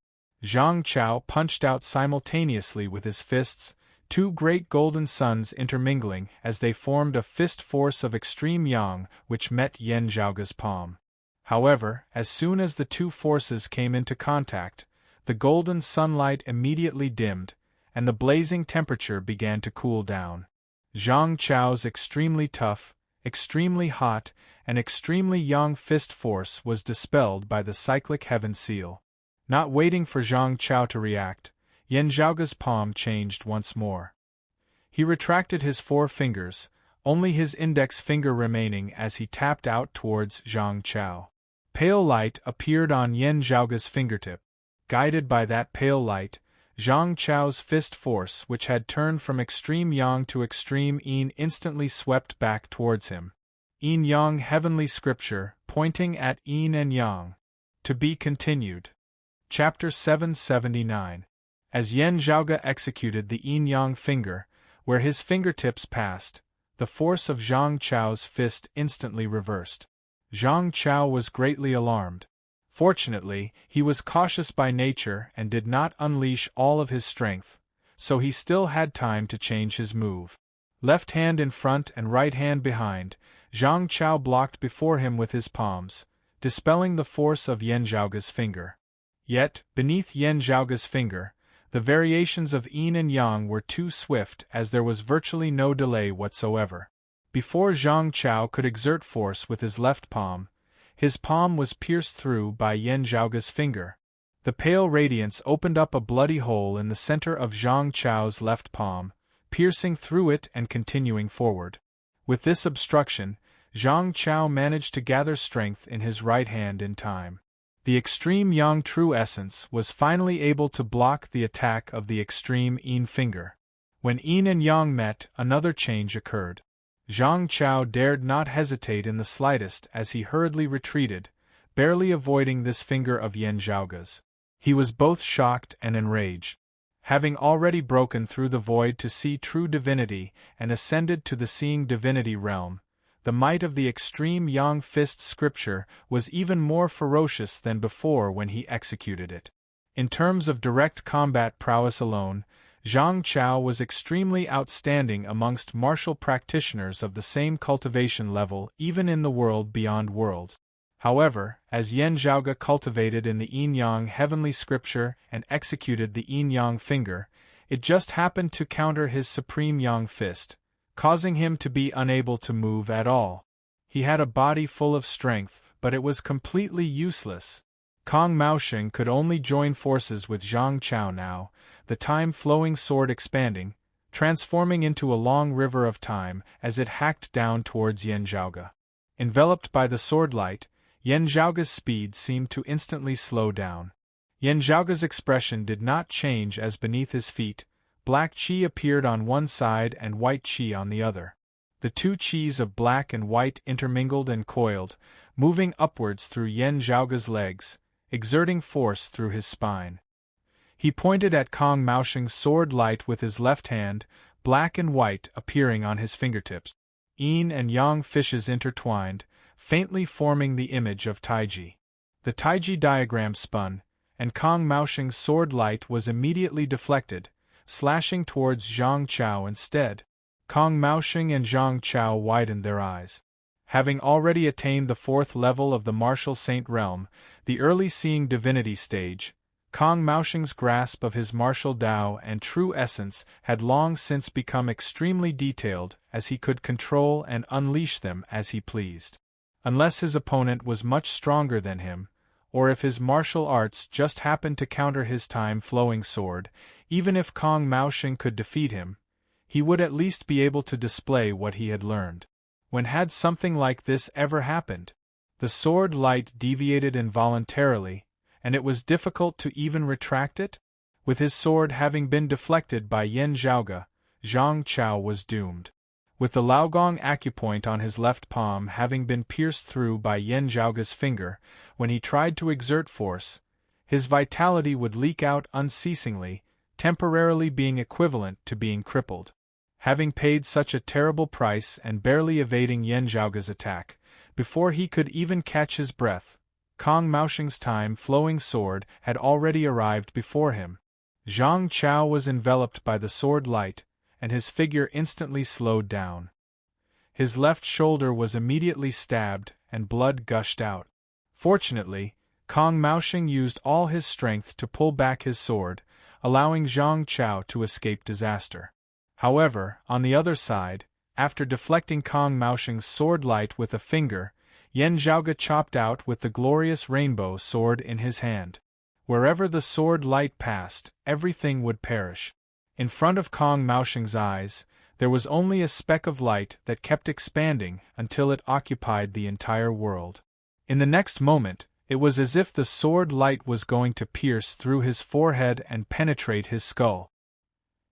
Zhang Chao punched out simultaneously with his fists, two great golden suns intermingling as they formed a fist force of extreme yang which met Yen Zhaoge's palm. However, as soon as the two forces came into contact, the golden sunlight immediately dimmed, and the blazing temperature began to cool down. Zhang Chao's extremely tough, extremely hot, and extremely yang fist force was dispelled by the cyclic heaven seal. Not waiting for Zhang Chao to react, Yen Zhaoge's palm changed once more. He retracted his four fingers, only his index finger remaining as he tapped out towards Zhang Chao. Pale light appeared on Yen Zhaoge's fingertip. Guided by that pale light, Zhang Chao's fist force which had turned from extreme yang to extreme yin instantly swept back towards him. Yin-yang heavenly scripture, pointing at yin and yang. To be continued. Chapter 779. As Yen Zhaoge executed the yin-yang finger, where his fingertips passed, the force of Zhang Chao's fist instantly reversed. Zhang Chao was greatly alarmed. Fortunately, he was cautious by nature and did not unleash all of his strength, so he still had time to change his move. Left hand in front and right hand behind, Zhang Chao blocked before him with his palms, dispelling the force of Yen Zhaoge's finger. Yet, beneath Yen Zhaoge's finger, the variations of yin and yang were too swift as there was virtually no delay whatsoever. Before Zhang Chao could exert force with his left palm, his palm was pierced through by Yen Zhaoge's finger. The pale radiance opened up a bloody hole in the center of Zhang Chao's left palm, piercing through it and continuing forward. With this obstruction, Zhang Chao managed to gather strength in his right hand in time. The extreme yang true essence was finally able to block the attack of the extreme yin finger. When yin and yang met, another change occurred. Zhang Chao dared not hesitate in the slightest as he hurriedly retreated, barely avoiding this finger of Yen Zhaoge's. He was both shocked and enraged. Having already broken through the void to see true divinity and ascended to the seeing divinity realm, the might of the extreme yang fist scripture was even more ferocious than before when he executed it. In terms of direct combat prowess alone, Zhang Chao was extremely outstanding amongst martial practitioners of the same cultivation level even in the world beyond worlds. However, as Yen Zhaoge cultivated in the yin-yang heavenly scripture and executed the yin-yang finger, it just happened to counter his supreme yang fist, causing him to be unable to move at all. He had a body full of strength, but it was completely useless. Kong Maosheng could only join forces with Zhang Chao now, the time-flowing sword expanding, transforming into a long river of time as it hacked down towards Yen Zhaoge. Enveloped by the sword light, Yen Zhaoge's speed seemed to instantly slow down. Yen Zhaoge's expression did not change as beneath his feet, black qi appeared on one side and white qi on the other. The two qis of black and white intermingled and coiled, moving upwards through Yen Zhaoge's legs, exerting force through his spine. He pointed at Kong Maosheng's sword light with his left hand, black and white appearing on his fingertips. Yin and yang fishes intertwined, faintly forming the image of Taiji. The Taiji diagram spun, and Kong Maosheng's sword light was immediately deflected, slashing towards Zhang Chao instead. Kong Maosheng and Zhang Chao widened their eyes. Having already attained the 4th level of the martial saint realm, the early seeing divinity stage, Kong Maosheng's grasp of his martial Tao and true essence had long since become extremely detailed as he could control and unleash them as he pleased. Unless his opponent was much stronger than him, or if his martial arts just happened to counter his time-flowing sword, even if Kong Maosheng could defeat him, he would at least be able to display what he had learned. When had something like this ever happened? The sword light deviated involuntarily, and it was difficult to even retract it? With his sword having been deflected by Yen Zhaoge, Zhang Chao was doomed. With the Laogong acupoint on his left palm having been pierced through by Yen Zhaoge's finger, when he tried to exert force, his vitality would leak out unceasingly, temporarily being equivalent to being crippled. Having paid such a terrible price and barely evading Yen Zhaoge's attack, before he could even catch his breath, Kong Maosheng's time-flowing sword had already arrived before him. Zhang Chao was enveloped by the sword light, and his figure instantly slowed down. His left shoulder was immediately stabbed, and blood gushed out. Fortunately, Kong Maosheng used all his strength to pull back his sword, allowing Zhang Chao to escape disaster. However, on the other side, after deflecting Kong Maosheng's sword light with a finger, Yen Zhaoge chopped out with the glorious rainbow sword in his hand. Wherever the sword light passed, everything would perish. In front of Kong Maosheng's eyes, there was only a speck of light that kept expanding until it occupied the entire world. In the next moment, it was as if the sword light was going to pierce through his forehead and penetrate his skull.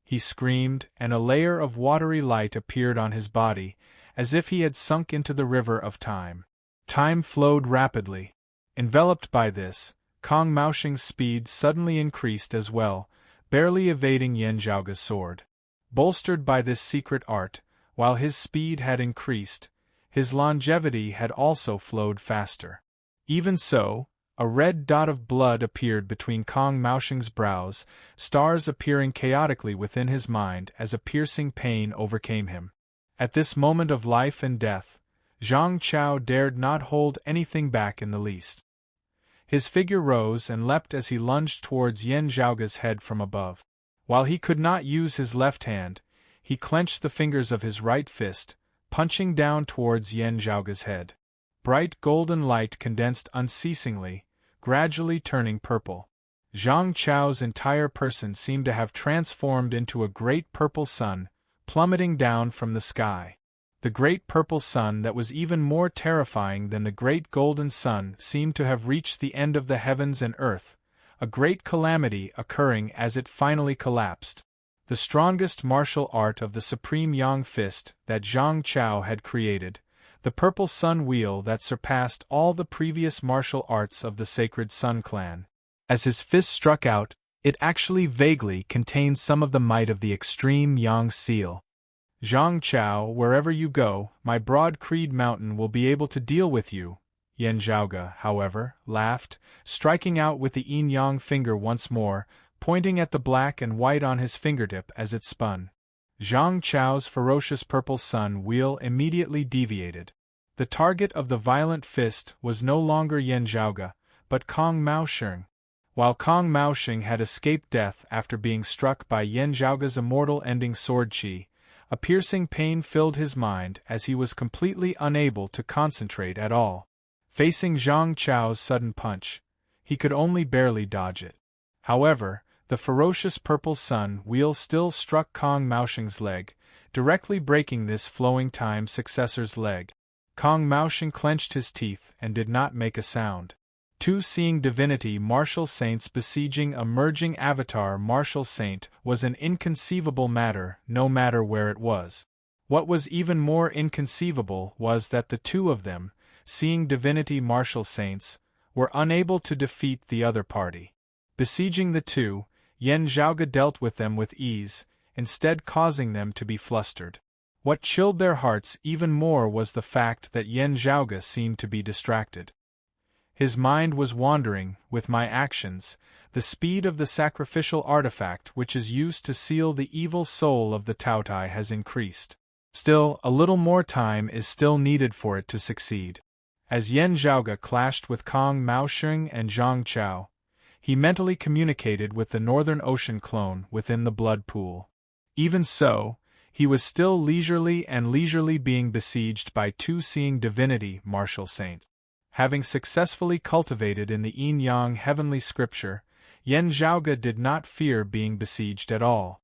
He screamed, and a layer of watery light appeared on his body, as if he had sunk into the river of time. Time flowed rapidly. Enveloped by this, Kong Maosheng's speed suddenly increased as well, barely evading Yen Zhaoge's sword. Bolstered by this secret art, while his speed had increased, his longevity had also flowed faster. Even so, a red dot of blood appeared between Kong Maosheng's brows, stars appearing chaotically within his mind as a piercing pain overcame him. At this moment of life and death, Zhang Chao dared not hold anything back in the least. His figure rose and leapt as he lunged towards Yen Zhaoge's head from above. While he could not use his left hand, he clenched the fingers of his right fist, punching down towards Yen Zhaoge's head. Bright golden light condensed unceasingly, gradually turning purple. Zhang Chao's entire person seemed to have transformed into a great purple sun, plummeting down from the sky. the great purple sun that was even more terrifying than the great golden sun seemed to have reached the end of the heavens and earth, a great calamity occurring as it finally collapsed. The strongest martial art of the supreme Yang fist that Zhang Chao had created, the purple sun wheel that surpassed all the previous martial arts of the sacred Sun clan. As his fist struck out, it actually vaguely contained some of the might of the extreme Yang seal. Zhang Chao, wherever you go, my broad creed mountain will be able to deal with you. Yan Zhaoge, however, laughed, striking out with the yin-yang finger once more, pointing at the black and white on his fingertip as it spun. Zhang Chao's ferocious purple sun wheel immediately deviated. The target of the violent fist was no longer Yan Zhaoge, but Kong Maosheng. While Kong Maosheng had escaped death after being struck by Yan Zhaoge's immortal ending sword qi, a piercing pain filled his mind as he was completely unable to concentrate at all. Facing Zhang Chao's sudden punch, he could only barely dodge it. However, the ferocious purple sun wheel still struck Kong Maosheng's leg, directly breaking this flowing time successor's leg. Kong Maosheng clenched his teeth and did not make a sound. Two seeing divinity martial saints besieging a merging avatar martial saint was an inconceivable matter, no matter where it was. What was even more inconceivable was that the two of them, seeing divinity martial saints, were unable to defeat the other party. Besieging the two, Yan Zhaoge dealt with them with ease, instead causing them to be flustered. What chilled their hearts even more was the fact that Yan Zhaoge seemed to be distracted. His mind was wandering, with my actions, the speed of the sacrificial artifact which is used to seal the evil soul of the Taotai has increased. Still, a little more time is still needed for it to succeed. As Yan Zhaoge clashed with Kong Maosheng and Zhang Chao, he mentally communicated with the Northern Ocean clone within the blood pool. Even so, he was still leisurely being besieged by two seeing divinity martial saints. Having successfully cultivated in the yin-yang heavenly scripture, Yan Zhaoge did not fear being besieged at all.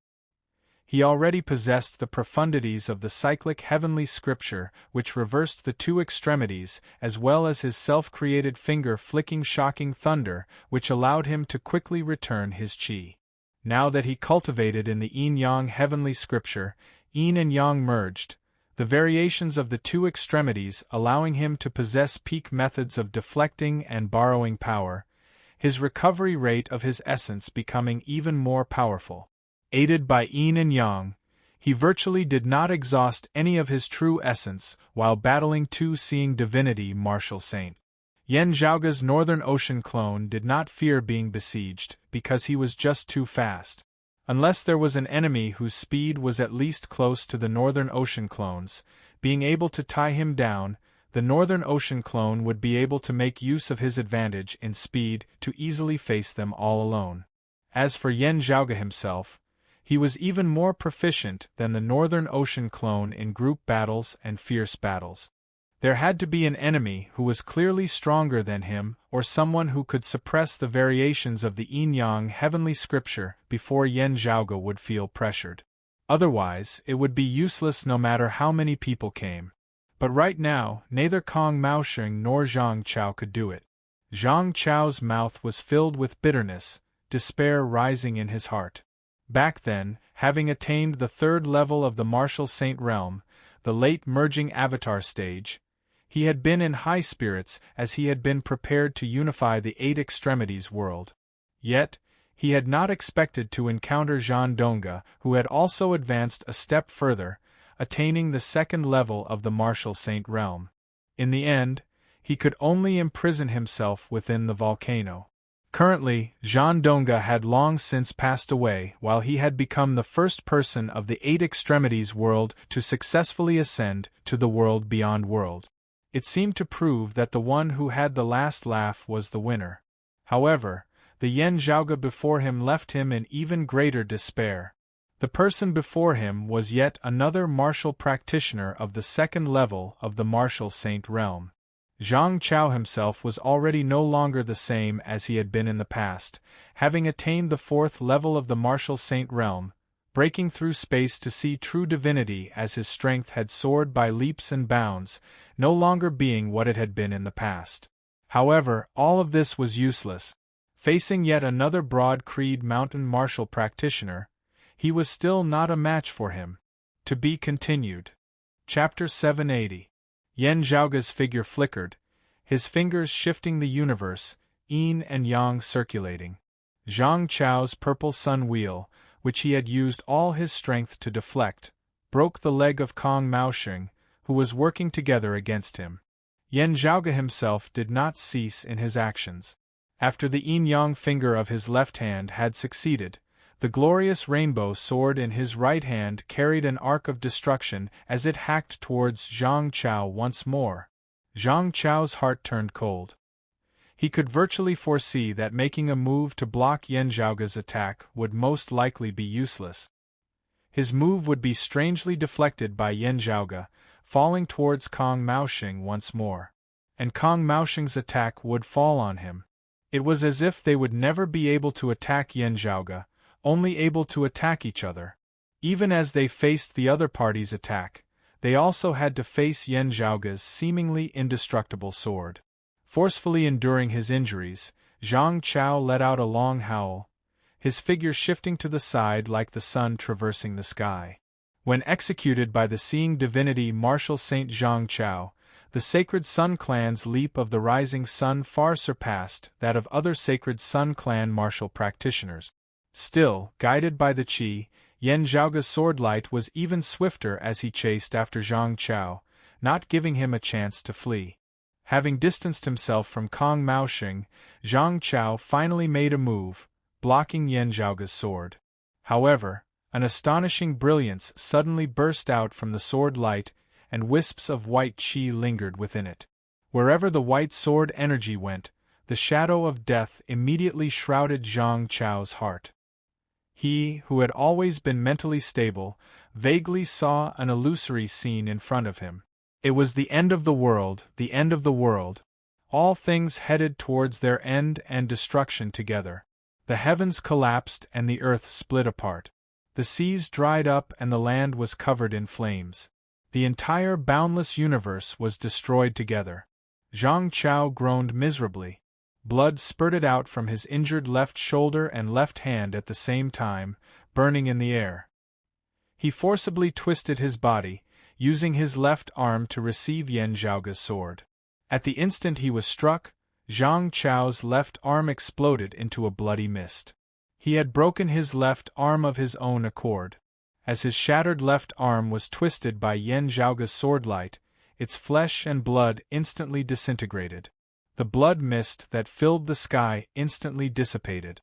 He already possessed the profundities of the cyclic heavenly scripture which reversed the two extremities, as well as his self-created finger-flicking shocking thunder which allowed him to quickly return his qi. Now that he cultivated in the yin-yang heavenly scripture, yin and yang merged, the variations of the two extremities allowing him to possess peak methods of deflecting and borrowing power, his recovery rate of his essence becoming even more powerful. Aided by yin and yang, he virtually did not exhaust any of his true essence while battling two seeing divinity martial saint. Yan Zhaoge's Northern Ocean clone did not fear being besieged because he was just too fast. Unless there was an enemy whose speed was at least close to the Northern Ocean clone's, being able to tie him down, the Northern Ocean clone would be able to make use of his advantage in speed to easily face them all alone. As for Yan Zhaoge himself, he was even more proficient than the Northern Ocean clone in group battles and fierce battles. There had to be an enemy who was clearly stronger than him, or someone who could suppress the variations of the yin-yang heavenly scripture before Yan Zhaoge would feel pressured. Otherwise, it would be useless no matter how many people came. But right now, neither Kong Maosheng nor Zhang Chao could do it. Zhang Chao's mouth was filled with bitterness, despair rising in his heart. Back then, having attained the third level of the martial saint realm, the late merging avatar stage, he had been in high spirits as he had been prepared to unify the eight extremities world. Yet, he had not expected to encounter Zhan Dongge, who had also advanced a step further, attaining the second level of the martial saint realm. In the end, he could only imprison himself within the volcano. Currently, Zhan Dongge had long since passed away while he had become the first person of the eight extremities world to successfully ascend to the world beyond world. It seemed to prove that the one who had the last laugh was the winner. However, the Yan Zhaoge before him left him in even greater despair. The person before him was yet another martial practitioner of the second level of the martial saint realm. Zhang Chao himself was already no longer the same as he had been in the past, having attained the fourth level of the martial saint realm, breaking through space to see true divinity as his strength had soared by leaps and bounds, no longer being what it had been in the past. However, all of this was useless. Facing yet another broad-creed mountain martial practitioner, he was still not a match for him. To be continued. Chapter 780. Yen Zhaoge's figure flickered, his fingers shifting the universe, yin and yang circulating. Zhang Chao's purple sun wheel, which he had used all his strength to deflect, broke the leg of Kong Maoxing, who was working together against him. Yen Zhaoge himself did not cease in his actions. After the yin-yang finger of his left hand had succeeded, the glorious rainbow sword in his right hand carried an arc of destruction as it hacked towards Zhang Chao once more. Zhang Chao's heart turned cold. He could virtually foresee that making a move to block Yen Zhaoge's attack would most likely be useless. His move would be strangely deflected by Yen Zhaoge, falling towards Kong Maoxing once more. And Kong Maoxing's attack would fall on him. It was as if they would never be able to attack Yen Zhaoge, only able to attack each other. Even as they faced the other party's attack, they also had to face Yen Zhaoge's seemingly indestructible sword. Forcefully enduring his injuries, Zhang Chao let out a long howl, his figure shifting to the side like the sun traversing the sky. When executed by the seeing divinity martial Saint Zhang Chao, the sacred Sun Clan's leap of the rising sun far surpassed that of other sacred Sun Clan martial practitioners. Still, guided by the qi, Yen Zhaoge's swordlight was even swifter as he chased after Zhang Chao, not giving him a chance to flee. Having distanced himself from Kong Maoxing, Zhang Chao finally made a move, blocking Yen Zhaoge's sword. However, an astonishing brilliance suddenly burst out from the sword light, and wisps of white qi lingered within it. Wherever the white sword energy went, the shadow of death immediately shrouded Zhang Chao's heart. He, who had always been mentally stable, vaguely saw an illusory scene in front of him. It was the end of the world, the end of the world. All things headed towards their end and destruction together. The heavens collapsed and the earth split apart. The seas dried up and the land was covered in flames. The entire boundless universe was destroyed together. Zhang Chao groaned miserably. Blood spurted out from his injured left shoulder and left hand at the same time, burning in the air. He forcibly twisted his body, using his left arm to receive Yen Zhaoge's sword. At the instant he was struck, Zhang Chao's left arm exploded into a bloody mist. He had broken his left arm of his own accord. As his shattered left arm was twisted by Yen Zhaoge's swordlight, its flesh and blood instantly disintegrated. The blood mist that filled the sky instantly dissipated.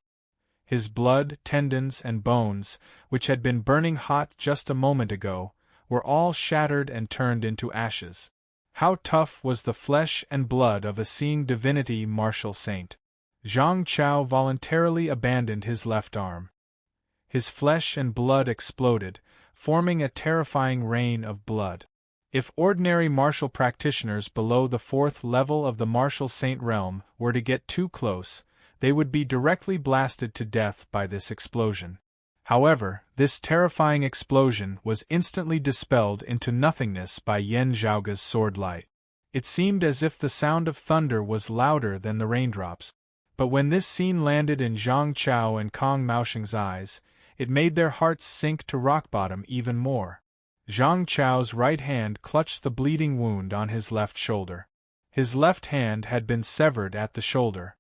His blood, tendons, and bones, which had been burning hot just a moment ago, were all shattered and turned into ashes. How tough was the flesh and blood of a seeing divinity martial saint! Zhang Chao voluntarily abandoned his left arm. His flesh and blood exploded, forming a terrifying rain of blood. If ordinary martial practitioners below the 4th level of the martial saint realm were to get too close, they would be directly blasted to death by this explosion. However, this terrifying explosion was instantly dispelled into nothingness by Yen Zhaoge's swordlight. It seemed as if the sound of thunder was louder than the raindrops. But when this scene landed in Zhang Chao and Kong Maoxing's eyes, it made their hearts sink to rock bottom even more. Zhang Chao's right hand clutched the bleeding wound on his left shoulder. His left hand had been severed at the shoulder.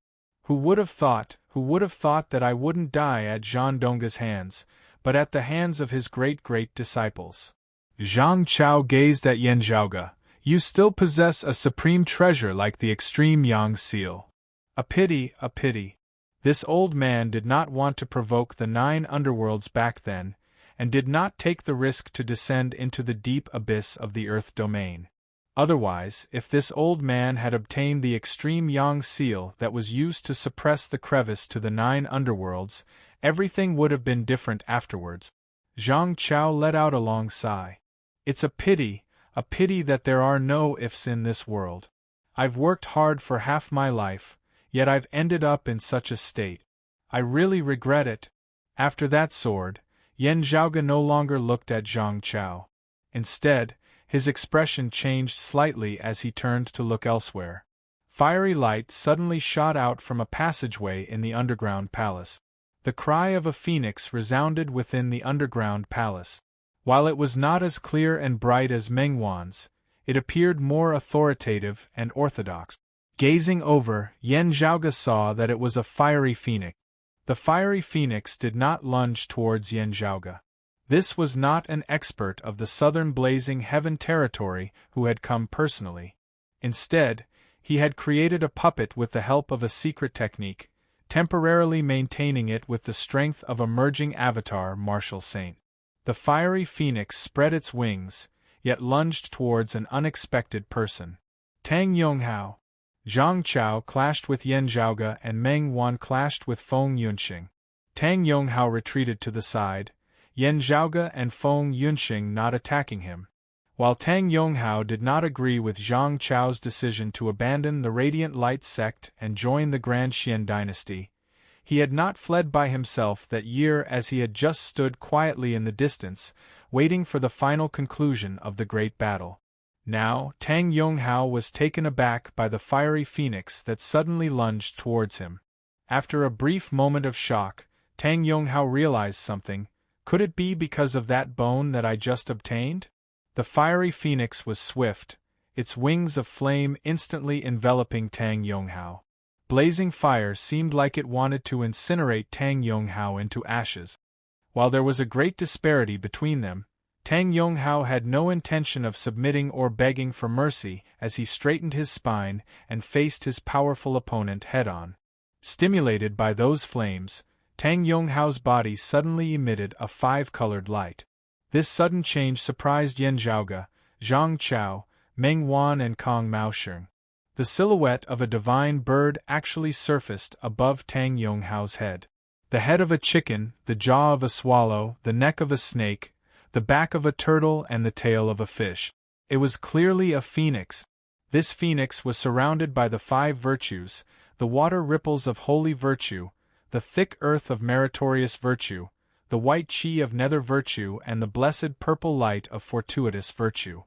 Who would have thought that I wouldn't die at Zhang Dong's hands, but at the hands of his great-great disciples? Zhang Chao gazed at Yen Zhaoge. You still possess a supreme treasure like the extreme Yang seal. A pity, a pity. This old man did not want to provoke the 9 underworlds back then, and did not take the risk to descend into the deep abyss of the earth domain. Otherwise, if this old man had obtained the extreme Yang seal that was used to suppress the crevice to the 9 underworlds, everything would have been different afterwards. Zhang Chao let out a long sigh. It's a pity that there are no ifs in this world. I've worked hard for half my life, yet I've ended up in such a state. I really regret it. After that sword, Yan Zhaoge no longer looked at Zhang Chao. Instead, his expression changed slightly as he turned to look elsewhere. Fiery light suddenly shot out from a passageway in the underground palace. The cry of a phoenix resounded within the underground palace. While it was not as clear and bright as Mengwan's, it appeared more authoritative and orthodox. Gazing over, Yan Zhaoge saw that it was a fiery phoenix. The fiery phoenix did not lunge towards Yan Zhaoge. This was not an expert of the southern blazing heaven territory who had come personally. Instead, he had created a puppet with the help of a secret technique, temporarily maintaining it with the strength of a merging avatar martial saint. The fiery phoenix spread its wings, yet lunged towards an unexpected person. Tang Yonghao. Zhang Chao clashed with Yan Zhaoge and Meng Wan clashed with Feng Yunxing. Tang Yonghao retreated to the side, Yan Zhaoge and Feng Yunxing not attacking him. While Tang Yonghao did not agree with Zhang Chao's decision to abandon the Radiant Light sect and join the Grand Xian dynasty, he had not fled by himself that year as he had just stood quietly in the distance, waiting for the final conclusion of the great battle. Now, Tang Yonghao was taken aback by the fiery phoenix that suddenly lunged towards him. After a brief moment of shock, Tang Yonghao realized something. Could it be because of that bone that I just obtained? The fiery phoenix was swift, its wings of flame instantly enveloping Tang Yonghao. Blazing fire seemed like it wanted to incinerate Tang Yonghao into ashes. While there was a great disparity between them, Tang Yonghao had no intention of submitting or begging for mercy as he straightened his spine and faced his powerful opponent head-on. Stimulated by those flames, Tang Yonghao's body suddenly emitted a five-colored light. This sudden change surprised Yan Zhaoge, Zhang Chao, Meng Wan and Kong Maosheng. The silhouette of a divine bird actually surfaced above Tang Yonghao's head. The head of a chicken, the jaw of a swallow, the neck of a snake, the back of a turtle and the tail of a fish. It was clearly a phoenix. This phoenix was surrounded by the five virtues, the water ripples of holy virtue, the thick earth of meritorious virtue, the white chi of nether virtue and the blessed purple light of fortuitous virtue.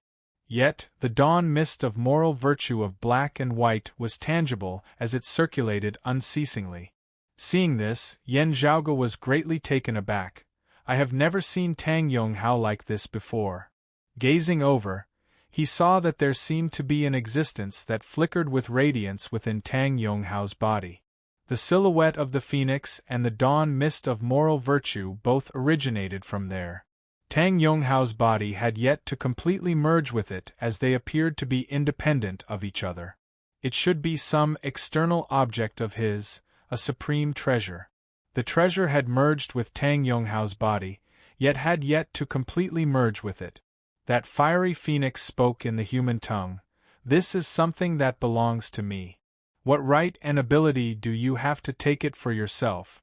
Yet, the dawn mist of moral virtue of black and white was tangible as it circulated unceasingly. Seeing this, Yan Zhaoge was greatly taken aback. I have never seen Tang Yonghao like this before. Gazing over, he saw that there seemed to be an existence that flickered with radiance within Tang Yonghao's body. The silhouette of the phoenix and the dawn mist of moral virtue both originated from there. Tang Yonghao's body had yet to completely merge with it as they appeared to be independent of each other. It should be some external object of his, a supreme treasure. The treasure had merged with Tang Yonghao's body, yet had yet to completely merge with it. That fiery phoenix spoke in the human tongue. This is something that belongs to me. What right and ability do you have to take it for yourself?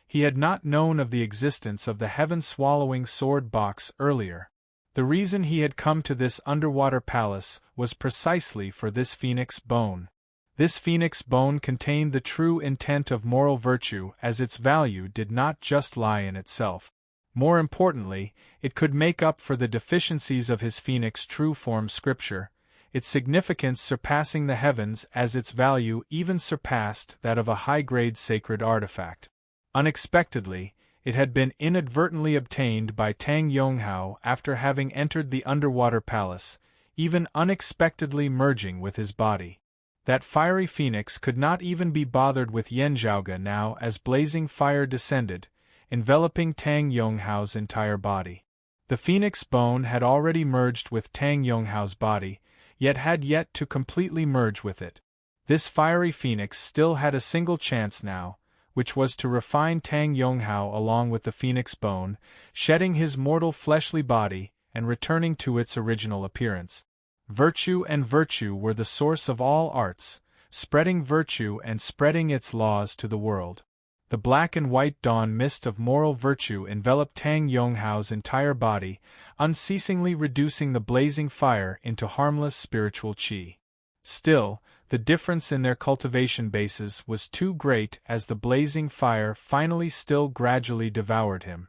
He had not known of the existence of the heaven-swallowing sword box earlier. The reason he had come to this underwater palace was precisely for this phoenix bone. This phoenix bone contained the true intent of moral virtue, as its value did not just lie in itself. More importantly, it could make up for the deficiencies of his phoenix true form scripture, its significance surpassing the heavens as its value even surpassed that of a high-grade sacred artifact. Unexpectedly, it had been inadvertently obtained by Tang Yonghao after having entered the underwater palace, even unexpectedly merging with his body. That fiery phoenix could not even be bothered with Yan Zhaoge now as blazing fire descended, enveloping Tang Yonghao's entire body. The phoenix bone had already merged with Tang Yonghao's body, yet had yet to completely merge with it. This fiery phoenix still had a single chance now, which was to refine Tang Yonghao along with the phoenix bone, shedding his mortal fleshly body and returning to its original appearance. Virtue and virtue were the source of all arts, spreading virtue and spreading its laws to the world. The black and white dawn mist of moral virtue enveloped Tang Yonghao's entire body, unceasingly reducing the blazing fire into harmless spiritual qi. Still, the difference in their cultivation bases was too great as the blazing fire finally still gradually devoured him.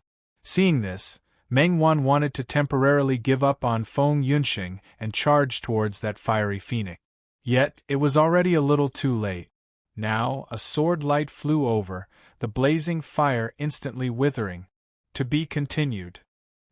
Seeing this, Meng Wan wanted to temporarily give up on Feng Yunxing and charge towards that fiery phoenix. Yet, it was already a little too late. Now, a sword light flew over, the blazing fire instantly withering. To be continued.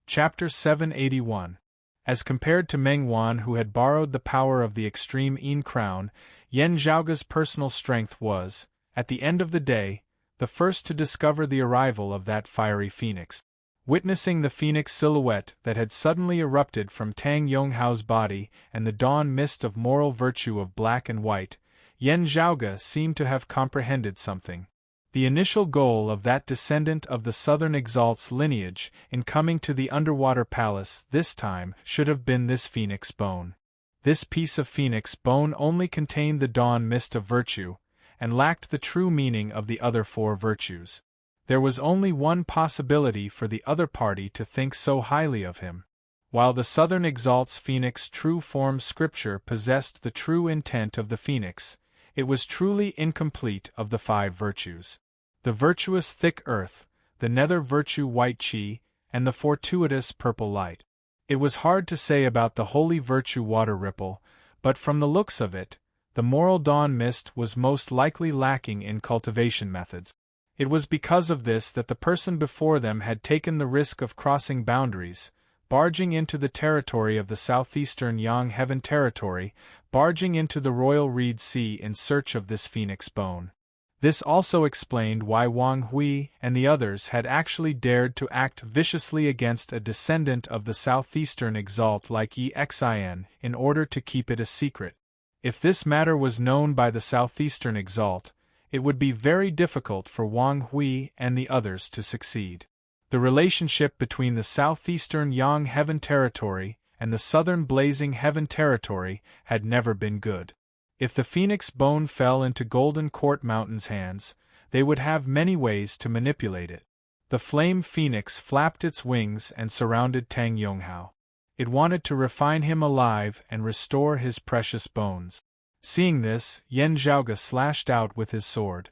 Chapter 781. As compared to Meng Wan, who had borrowed the power of the extreme Yin crown, Yan Zhaoge's personal strength was, at the end of the day, the first to discover the arrival of that fiery phoenix. Witnessing the phoenix silhouette that had suddenly erupted from Tang Yonghao's body and the dawn mist of moral virtue of black and white, Yan Zhaoge seemed to have comprehended something. The initial goal of that descendant of the Southern Exalt's lineage in coming to the underwater palace this time should have been this phoenix bone. This piece of phoenix bone only contained the dawn mist of virtue, and lacked the true meaning of the other four virtues. There was only one possibility for the other party to think so highly of him. While the Southern Exalt's phoenix true form scripture possessed the true intent of the phoenix, it was truly incomplete of the five virtues. The virtuous thick earth, the nether virtue white qi, and the fortuitous purple light. It was hard to say about the holy virtue water ripple, but from the looks of it, the moral dawn mist was most likely lacking in cultivation methods. It was because of this that the person before them had taken the risk of crossing boundaries, barging into the territory of the southeastern Yang Heaven territory, barging into the Royal Reed Sea in search of this phoenix bone. This also explained why Wang Hui and the others had actually dared to act viciously against a descendant of the southeastern exalt like Yi Xin in order to keep it a secret. If this matter was known by the southeastern exalt, it would be very difficult for Wang Hui and the others to succeed. The relationship between the southeastern Yang Heaven territory and the southern Blazing Heaven territory had never been good. If the phoenix bone fell into Golden Court Mountain's hands, they would have many ways to manipulate it. The flame phoenix flapped its wings and surrounded Tang Yonghao. It wanted to refine him alive and restore his precious bones. Seeing this, Yan Zhaoge slashed out with his sword.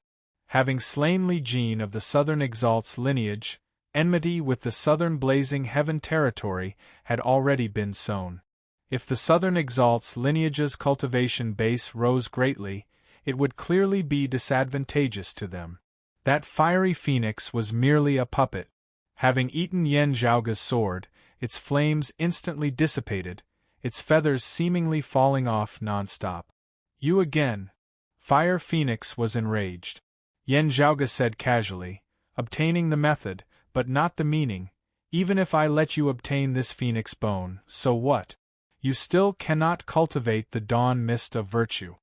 Having slain Li Jin of the Southern Exalt's lineage, enmity with the Southern Blazing Heaven territory had already been sown. If the Southern Exalt's lineage's cultivation base rose greatly, it would clearly be disadvantageous to them. That fiery phoenix was merely a puppet. Having eaten Yan Zhaoge's sword, its flames instantly dissipated, its feathers seemingly falling off non-stop. You again. Fire Phoenix was enraged. Yan Zhaoge said casually, obtaining the method, but not the meaning. Even if I let you obtain this phoenix bone, so what? You still cannot cultivate the dawn mist of virtue.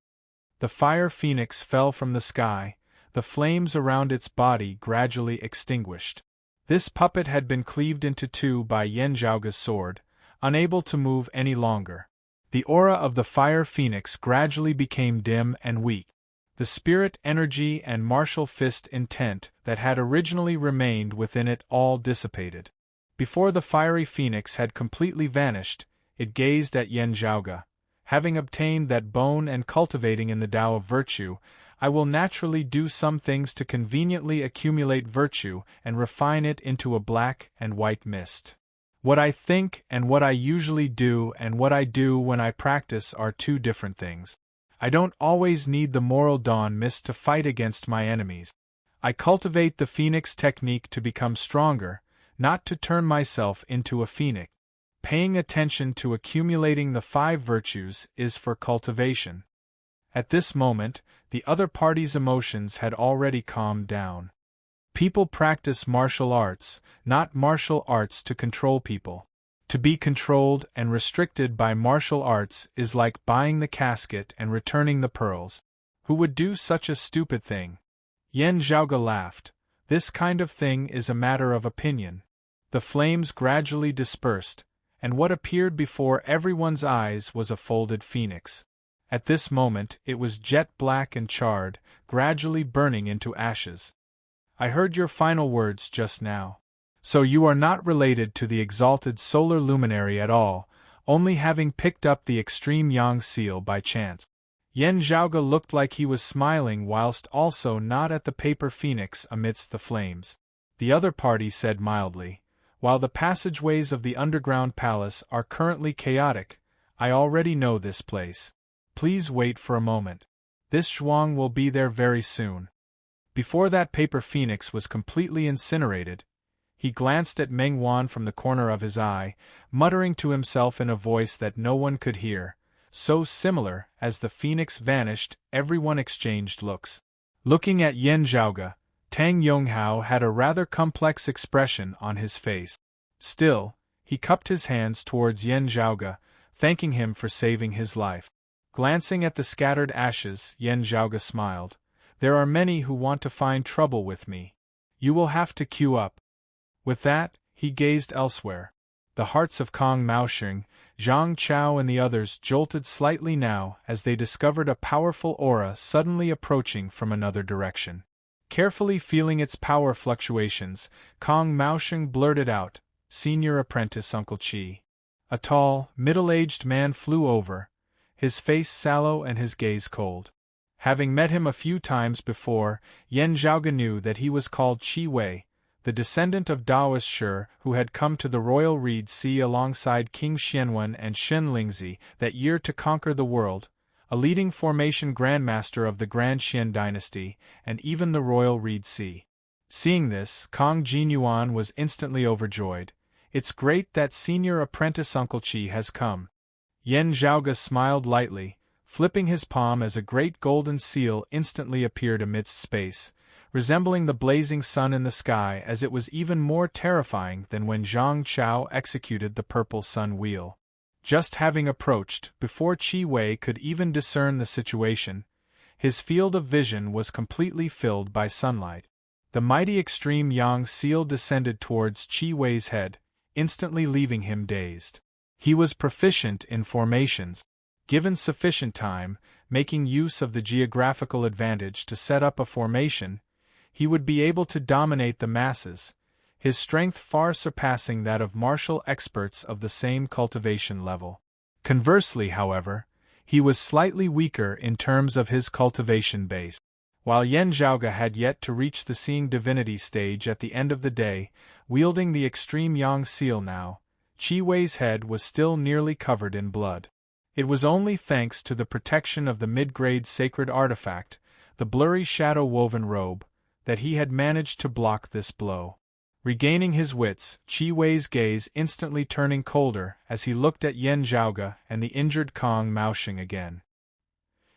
The fire phoenix fell from the sky, the flames around its body gradually extinguished. This puppet had been cleaved into two by Yan Zhaoge's sword, unable to move any longer. The aura of the fire phoenix gradually became dim and weak. The spirit energy and martial fist intent that had originally remained within it all dissipated. Before the fiery phoenix had completely vanished, it gazed at Yan Zhaoge. Having obtained that bone and cultivating in the Tao of virtue, I will naturally do some things to conveniently accumulate virtue and refine it into a black and white mist. What I think and what I usually do and what I do when I practice are two different things. I don't always need the moral dawn mist to fight against my enemies. I cultivate the phoenix technique to become stronger, not to turn myself into a phoenix. Paying attention to accumulating the five virtues is for cultivation. At this moment, the other party's emotions had already calmed down. People practice martial arts, not martial arts to control people. To be controlled and restricted by martial arts is like buying the casket and returning the pearls. Who would do such a stupid thing? Yan Zhaoge laughed. This kind of thing is a matter of opinion. The flames gradually dispersed, and what appeared before everyone's eyes was a folded phoenix. At this moment it was jet black and charred, gradually burning into ashes. I heard your final words just now. So you are not related to the exalted solar luminary at all, only having picked up the extreme Yang seal by chance. Yan Zhaoge looked like he was smiling whilst also not at the paper phoenix amidst the flames. The other party said mildly, While the passageways of the underground palace are currently chaotic, I already know this place. Please wait for a moment. This Zhuang will be there very soon. Before that paper phoenix was completely incinerated, he glanced at Meng Wan from the corner of his eye, muttering to himself in a voice that no one could hear. So similar, as the phoenix vanished, everyone exchanged looks. Looking at Yan Zhaoge, Tang Yonghao had a rather complex expression on his face. Still, he cupped his hands towards Yan Zhaoge, thanking him for saving his life. Glancing at the scattered ashes, Yan Zhaoge smiled. There are many who want to find trouble with me. You will have to queue up. With that, he gazed elsewhere. The hearts of Kong Maosheng, Zhang Chao and the others jolted slightly now as they discovered a powerful aura suddenly approaching from another direction. Carefully feeling its power fluctuations, Kong Maosheng blurted out, "Senior apprentice Uncle Qi." A tall, middle-aged man flew over, his face sallow and his gaze cold. Having met him a few times before, Yan Zhaoge knew that he was called Qi Wei, the descendant of Daoist Shi who had come to the royal Reed Sea alongside King Xianwen and Shen Lingzi that year to conquer the world, a leading formation grandmaster of the Grand Xian dynasty, and even the royal Reed Sea. Seeing this, Kong Jinyuan was instantly overjoyed. It's great that senior apprentice Uncle Qi has come. Yan Zhaoge smiled lightly, flipping his palm as a great golden seal instantly appeared amidst space, resembling the blazing sun in the sky, as it was even more terrifying than when Zhang Chao executed the purple sun wheel. Just having approached, before Qi Wei could even discern the situation, his field of vision was completely filled by sunlight. The mighty extreme yang seal descended towards Qi Wei's head, instantly leaving him dazed. He was proficient in formations. Given sufficient time, making use of the geographical advantage to set up a formation, he would be able to dominate the masses, his strength far surpassing that of martial experts of the same cultivation level. Conversely, however, he was slightly weaker in terms of his cultivation base. While Yan Zhaoge had yet to reach the seeing divinity stage at the end of the day, wielding the extreme yang seal now, Qi Wei's head was still nearly covered in blood. It was only thanks to the protection of the mid-grade sacred artifact, the blurry shadow-woven robe, that he had managed to block this blow. Regaining his wits, Qi Wei's gaze instantly turning colder as he looked at Yan Zhaoge and the injured Kong Maosheng again.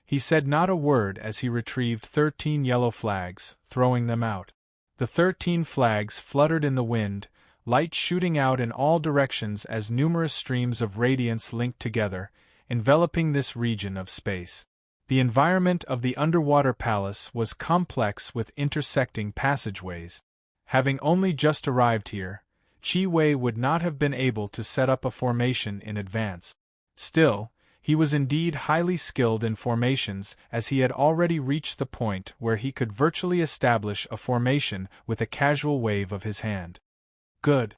He said not a word as he retrieved 13 yellow flags, throwing them out. The 13 flags fluttered in the wind, light shooting out in all directions as numerous streams of radiance linked together, enveloping this region of space. The environment of the underwater palace was complex with intersecting passageways. Having only just arrived here, Qi Wei would not have been able to set up a formation in advance. Still, he was indeed highly skilled in formations, as he had already reached the point where he could virtually establish a formation with a casual wave of his hand. Good.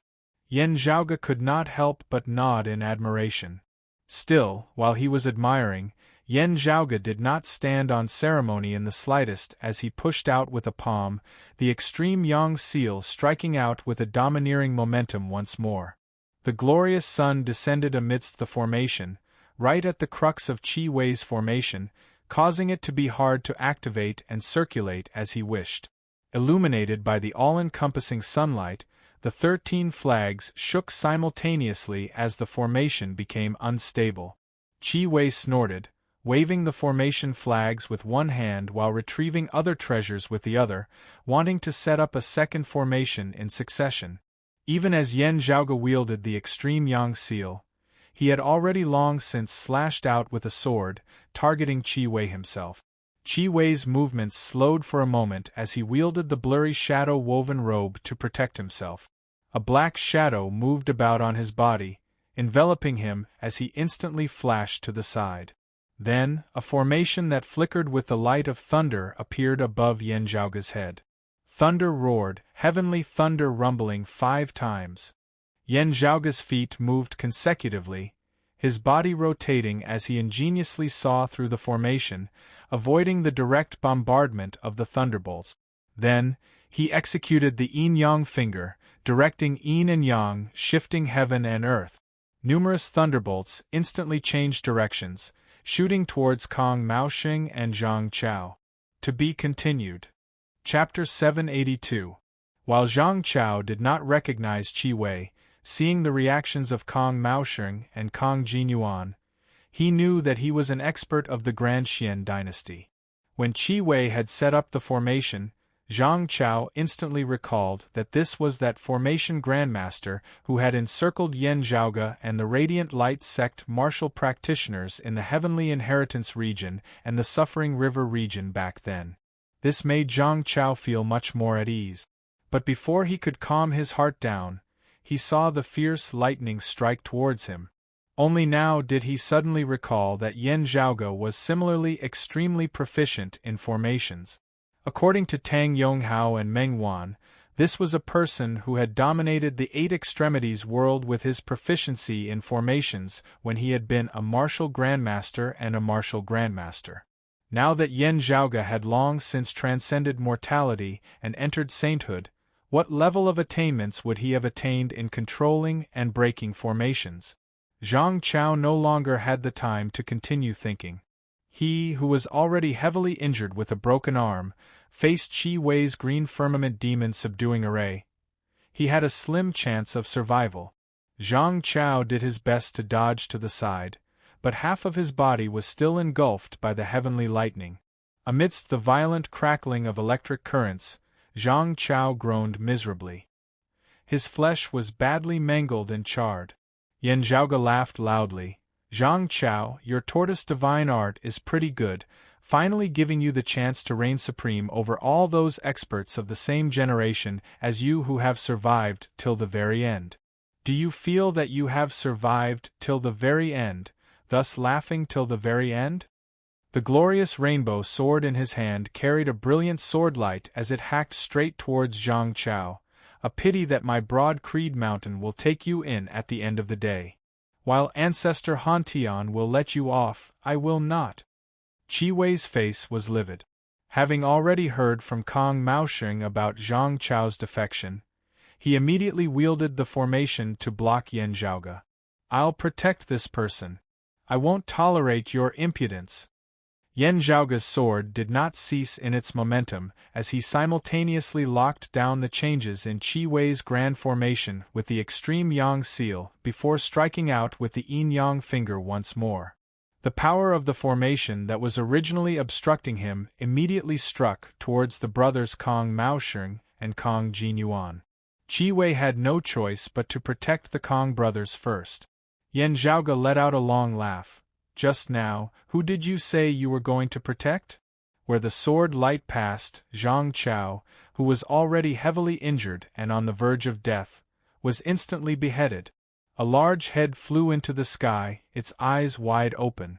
Yan Zhaoge could not help but nod in admiration. Still, while he was admiring, Yan Zhaoge did not stand on ceremony in the slightest as he pushed out with a palm, the extreme yang seal striking out with a domineering momentum once more. The glorious sun descended amidst the formation, right at the crux of Qi Wei's formation, causing it to be hard to activate and circulate as he wished. Illuminated by the all-encompassing sunlight, the 13 flags shook simultaneously as the formation became unstable. Qi Wei snorted, waving the formation flags with one hand while retrieving other treasures with the other, wanting to set up a second formation in succession. Even as Yan Zhaoge wielded the extreme yang seal, he had already long since slashed out with a sword, targeting Qi Wei himself. Qi Wei's movements slowed for a moment as he wielded the blurry shadow-woven robe to protect himself. A black shadow moved about on his body, enveloping him as he instantly flashed to the side. Then, a formation that flickered with the light of thunder appeared above Yan Zhaoge's head. Thunder roared, heavenly thunder rumbling 5 times. Yan Zhaoge's feet moved consecutively, his body rotating as he ingeniously saw through the formation, avoiding the direct bombardment of the thunderbolts. Then, he executed the yin-yang finger, directing yin and yang, shifting heaven and earth. Numerous thunderbolts instantly changed directions, shooting towards Kong Maoxing and Zhang Chao. To be continued. Chapter 782. While Zhang Chao did not recognize Qi Wei, seeing the reactions of Kong Maoxing and Kong Jinyuan, he knew that he was an expert of the Grand Xian dynasty. When Qi Wei had set up the formation, Zhang Chao instantly recalled that this was that formation grandmaster who had encircled Yen Zhaoge and the Radiant Light sect martial practitioners in the Heavenly Inheritance region and the Suffering River region back then. This made Zhang Chao feel much more at ease. But before he could calm his heart down, he saw the fierce lightning strike towards him. Only now did he suddenly recall that Yen Zhaoge was similarly extremely proficient in formations. According to Tang Yonghao and Meng Wan, this was a person who had dominated the Eight Extremities world with his proficiency in formations when he had been a martial grandmaster and a martial grandmaster. Now that Yen Zhaoge had long since transcended mortality and entered sainthood, what level of attainments would he have attained in controlling and breaking formations? Zhang Chao no longer had the time to continue thinking. He, who was already heavily injured with a broken arm, faced Qi Wei's green firmament demon subduing array. He had a slim chance of survival. Zhang Chao did his best to dodge to the side, but half of his body was still engulfed by the heavenly lightning. Amidst the violent crackling of electric currents, Zhang Chao groaned miserably. His flesh was badly mangled and charred. Yen Zhaoge laughed loudly. Zhang Chao, your tortoise divine art is pretty good, finally giving you the chance to reign supreme over all those experts of the same generation as you who have survived till the very end. Do you feel that you have survived till the very end, thus laughing till the very end? The glorious rainbow sword in his hand carried a brilliant swordlight as it hacked straight towards Zhang Chao. A pity that my broad Creed Mountain will take you in at the end of the day. While Ancestor Hantian will let you off, I will not. Qi Wei's face was livid. Having already heard from Kong Maoxing about Zhang Chao's defection, he immediately wielded the formation to block Yen Zhaoge. I'll protect this person. I won't tolerate your impudence. Yen Zhaoge's sword did not cease in its momentum as he simultaneously locked down the changes in Qi Wei's grand formation with the extreme yang seal before striking out with the yin-yang finger once more. The power of the formation that was originally obstructing him immediately struck towards the brothers Kong Maoxing and Kong Jinyuan. Qi Wei had no choice but to protect the Kong brothers first. Yen Zhaoge let out a long laugh. Just now, who did you say you were going to protect? Where the sword light passed, Zhang Chao, who was already heavily injured and on the verge of death, was instantly beheaded. A large head flew into the sky, its eyes wide open.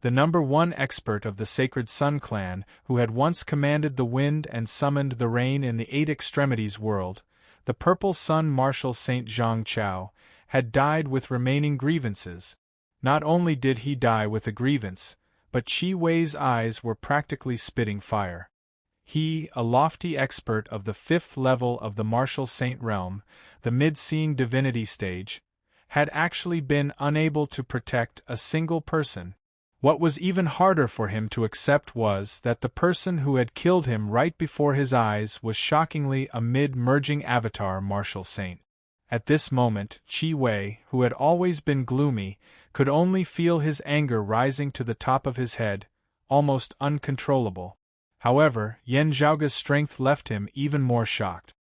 The #1 expert of the Sacred Sun clan, who had once commanded the wind and summoned the rain in the Eight Extremities world, the Purple Sun Martial Saint Zhang Chao, had died with remaining grievances. Not only did he die with a grievance, but Qi Wei's eyes were practically spitting fire. He, a lofty expert of the 5th level of the Martial Saint realm, the mid-seeing divinity stage, had actually been unable to protect a single person. What was even harder for him to accept was that the person who had killed him right before his eyes was shockingly a mid-merging avatar Martial Saint. At this moment, Qi Wei, who had always been gloomy, could only feel his anger rising to the top of his head, almost uncontrollable. However, Yen Zhaoge's strength left him even more shocked.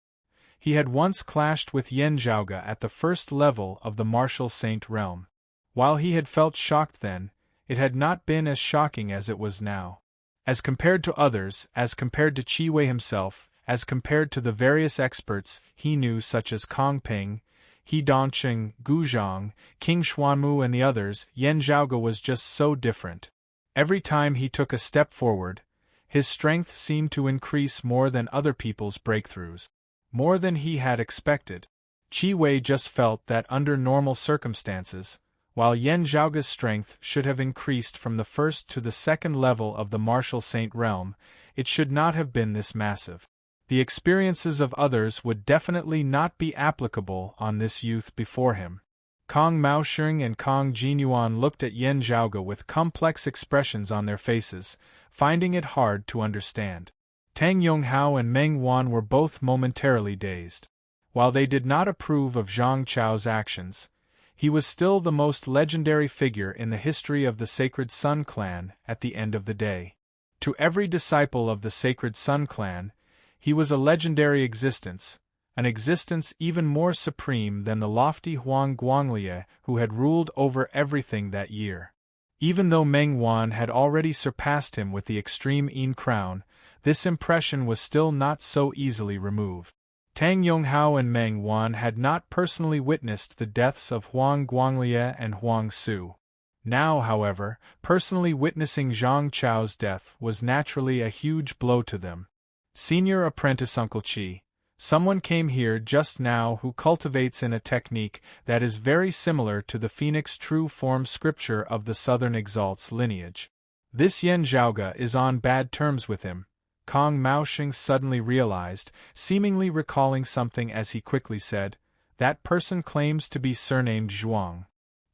He had once clashed with Yen Zhaoge at the 1st level of the Martial Saint realm. While he had felt shocked then, it had not been as shocking as it was now. As compared to others, as compared to Qi Wei himself, as compared to the various experts he knew such as Kong Ping, He Dongqing, Gu Zhang, King Xuanmu and the others, Yen Zhaoge was just so different. Every time he took a step forward, his strength seemed to increase more than other people's breakthroughs. More than he had expected. Qi Wei just felt that under normal circumstances, while Yen Zhaoge's strength should have increased from the 1st to the 2nd level of the Martial Saint realm, it should not have been this massive. The experiences of others would definitely not be applicable on this youth before him. Kong Maosheng and Kong Jinyuan looked at Yan Zhaoge with complex expressions on their faces, finding it hard to understand. Tang Yonghao and Meng Wan were both momentarily dazed. While they did not approve of Zhang Chao's actions, he was still the most legendary figure in the history of the Sacred Sun Clan at the end of the day. To every disciple of the Sacred Sun Clan, he was a legendary existence, an existence even more supreme than the lofty Huang Guanglie who had ruled over everything that year. Even though Meng Wan had already surpassed him with the extreme Yin crown, this impression was still not so easily removed. Tang Yonghao and Meng Wan had not personally witnessed the deaths of Huang Guanglie and Huang Su. Now, however, personally witnessing Zhang Chao's death was naturally a huge blow to them. Senior Apprentice Uncle Chi, someone came here just now who cultivates in a technique that is very similar to the Phoenix True Form scripture of the Southern Exalt's lineage. This Yan Zhaoge is on bad terms with him, Kong Maosheng suddenly realized, seemingly recalling something as he quickly said, "That person claims to be surnamed Zhuang."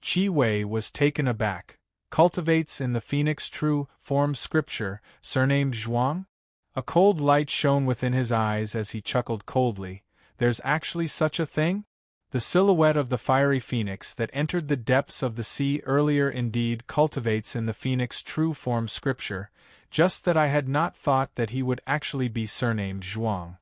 Qi Wei was taken aback. Cultivates in the Phoenix True Form scripture, surnamed Zhuang? A cold light shone within his eyes as he chuckled coldly. There's actually such a thing? The silhouette of the fiery phoenix that entered the depths of the sea earlier indeed cultivates in the Phoenix True Form scripture, just that I had not thought that he would actually be surnamed Zhuang.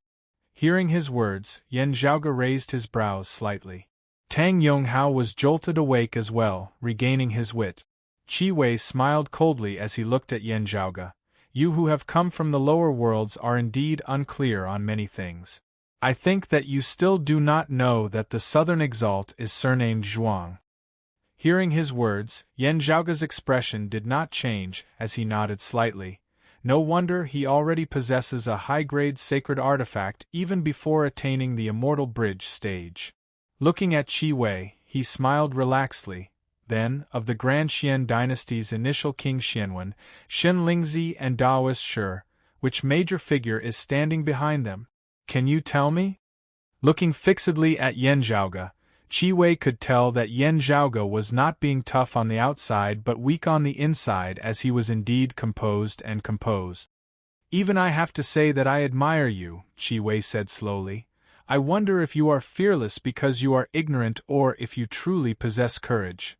Hearing his words, Yan Zhaoge raised his brows slightly. Tang Yonghao was jolted awake as well, regaining his wit. Qi Wei smiled coldly as he looked at Yan Zhaoge. You who have come from the lower worlds are indeed unclear on many things. I think that you still do not know that the Southern Exalt is surnamed Zhuang. Hearing his words, Yan Zhaoge's expression did not change as he nodded slightly. No wonder he already possesses a high-grade sacred artifact even before attaining the Immortal Bridge stage. Looking at Qi Wei, he smiled relaxedly. Then, of the Grand Xian dynasty's initial king Xianwen, Shen Lingzi and Daoist Shi, which major figure is standing behind them? Can you tell me? Looking fixedly at Yan Zhaoge, Qi Wei could tell that Yan Zhaoge was not being tough on the outside but weak on the inside, as he was indeed composed and composed. Even I have to say that I admire you, Qi Wei said slowly. I wonder if you are fearless because you are ignorant or if you truly possess courage.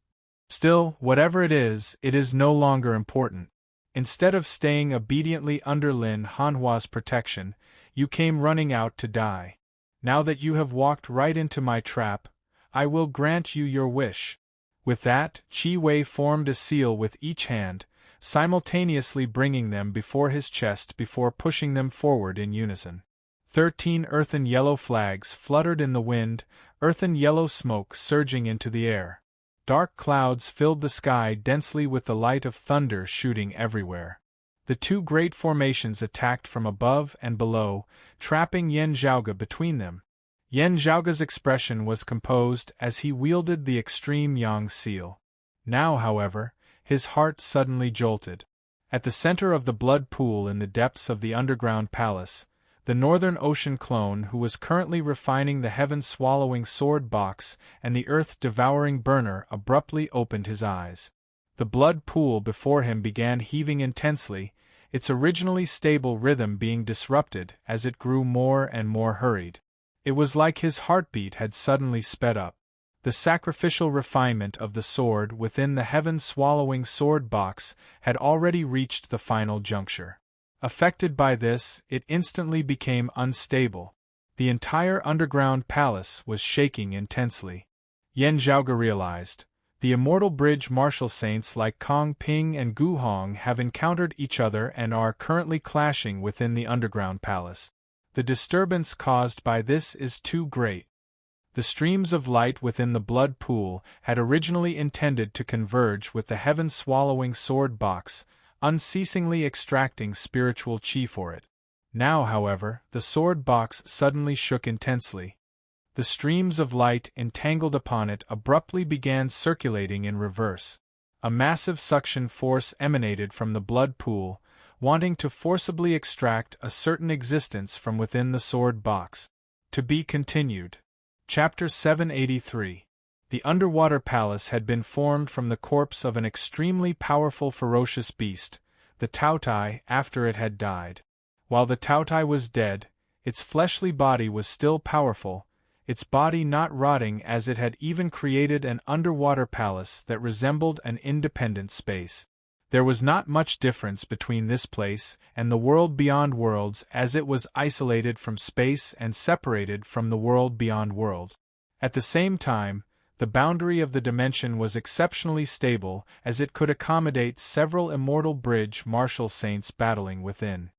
Still, whatever it is no longer important. Instead of staying obediently under Lin Hanhua's protection, you came running out to die. Now that you have walked right into my trap, I will grant you your wish. With that, Qi Wei formed a seal with each hand, simultaneously bringing them before his chest before pushing them forward in unison. 13 earthen yellow flags fluttered in the wind, earthen yellow smoke surging into the air. Dark clouds filled the sky densely with the light of thunder shooting everywhere. The two great formations attacked from above and below, trapping Yan Zhaoge between them. Yan Zhaoge's expression was composed as he wielded the extreme yang seal. Now, however, his heart suddenly jolted. At the center of the blood pool in the depths of the underground palace, the Northern Ocean clone who was currently refining the heaven-swallowing sword box and the earth-devouring burner abruptly opened his eyes. The blood pool before him began heaving intensely, its originally stable rhythm being disrupted as it grew more and more hurried. It was like his heartbeat had suddenly sped up. The sacrificial refinement of the sword within the heaven-swallowing sword box had already reached the final juncture. Affected by this, it instantly became unstable. The entire underground palace was shaking intensely. Yan Zhaoge realized, the Immortal Bridge martial saints like Kong Ping and Gu Hong have encountered each other and are currently clashing within the underground palace. The disturbance caused by this is too great. The streams of light within the blood pool had originally intended to converge with the heaven-swallowing sword box, unceasingly extracting spiritual qi for it. Now, however, the sword box suddenly shook intensely. The streams of light entangled upon it abruptly began circulating in reverse. A massive suction force emanated from the blood pool, wanting to forcibly extract a certain existence from within the sword box. To be continued. Chapter 783. The underwater palace had been formed from the corpse of an extremely powerful ferocious beast, the Tautai, after it had died. While the Tautai was dead, its fleshly body was still powerful, its body not rotting, as it had even created an underwater palace that resembled an independent space. There was not much difference between this place and the world beyond worlds, as it was isolated from space and separated from the world beyond worlds. At the same time, the boundary of the dimension was exceptionally stable, as it could accommodate several immortal bridge martial saints battling within.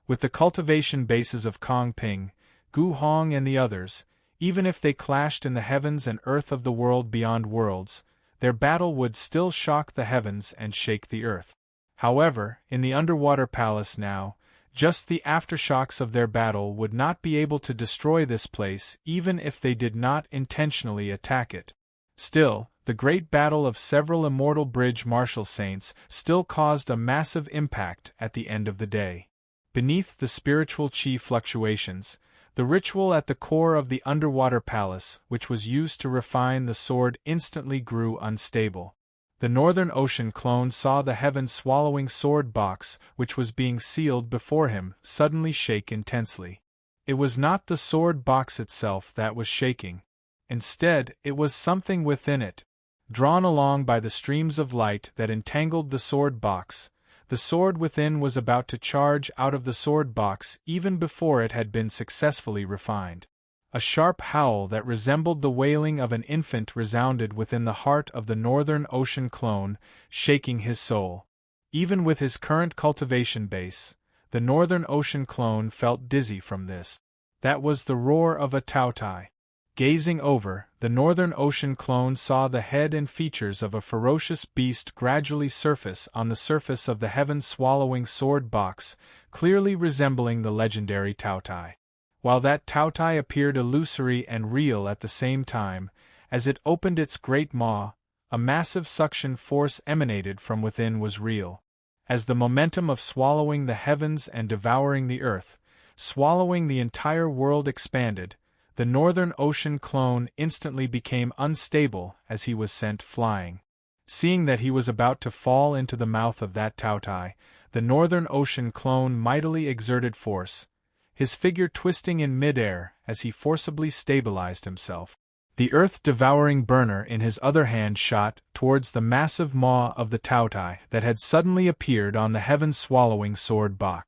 With the cultivation bases of Kong Ping, Gu Hong and the others, even if they clashed in the heavens and earth of the world beyond worlds, their battle would still shock the heavens and shake the earth. However, in the underwater palace now, just the aftershocks of their battle would not be able to destroy this place even if they did not intentionally attack it. Still, the great battle of several immortal bridge martial saints still caused a massive impact at the end of the day. Beneath the spiritual chi fluctuations, the ritual at the core of the underwater palace, which was used to refine the sword, instantly grew unstable. The Northern Ocean clone saw the heaven-swallowing sword box, which was being sealed before him, suddenly shake intensely. It was not the sword box itself that was shaking. Instead, it was something within it. Drawn along by the streams of light that entangled the sword box, the sword within was about to charge out of the sword box even before it had been successfully refined. A sharp howl that resembled the wailing of an infant resounded within the heart of the Northern Ocean clone, shaking his soul. Even with his current cultivation base, the Northern Ocean clone felt dizzy from this. That was the roar of a Tautai. Gazing over, the Northern Ocean clone saw the head and features of a ferocious beast gradually surface on the surface of the heaven-swallowing sword box, clearly resembling the legendary Tautai. While that Tautai appeared illusory and real at the same time, as it opened its great maw, a massive suction force emanated from within was real. As the momentum of swallowing the heavens and devouring the earth, swallowing the entire world expanded, the Northern Ocean clone instantly became unstable as he was sent flying. Seeing that he was about to fall into the mouth of that Tautai, the Northern Ocean clone mightily exerted force, his figure twisting in mid-air as he forcibly stabilized himself. The earth-devouring burner in his other hand shot towards the massive maw of the Tautai that had suddenly appeared on the heaven-swallowing sword box.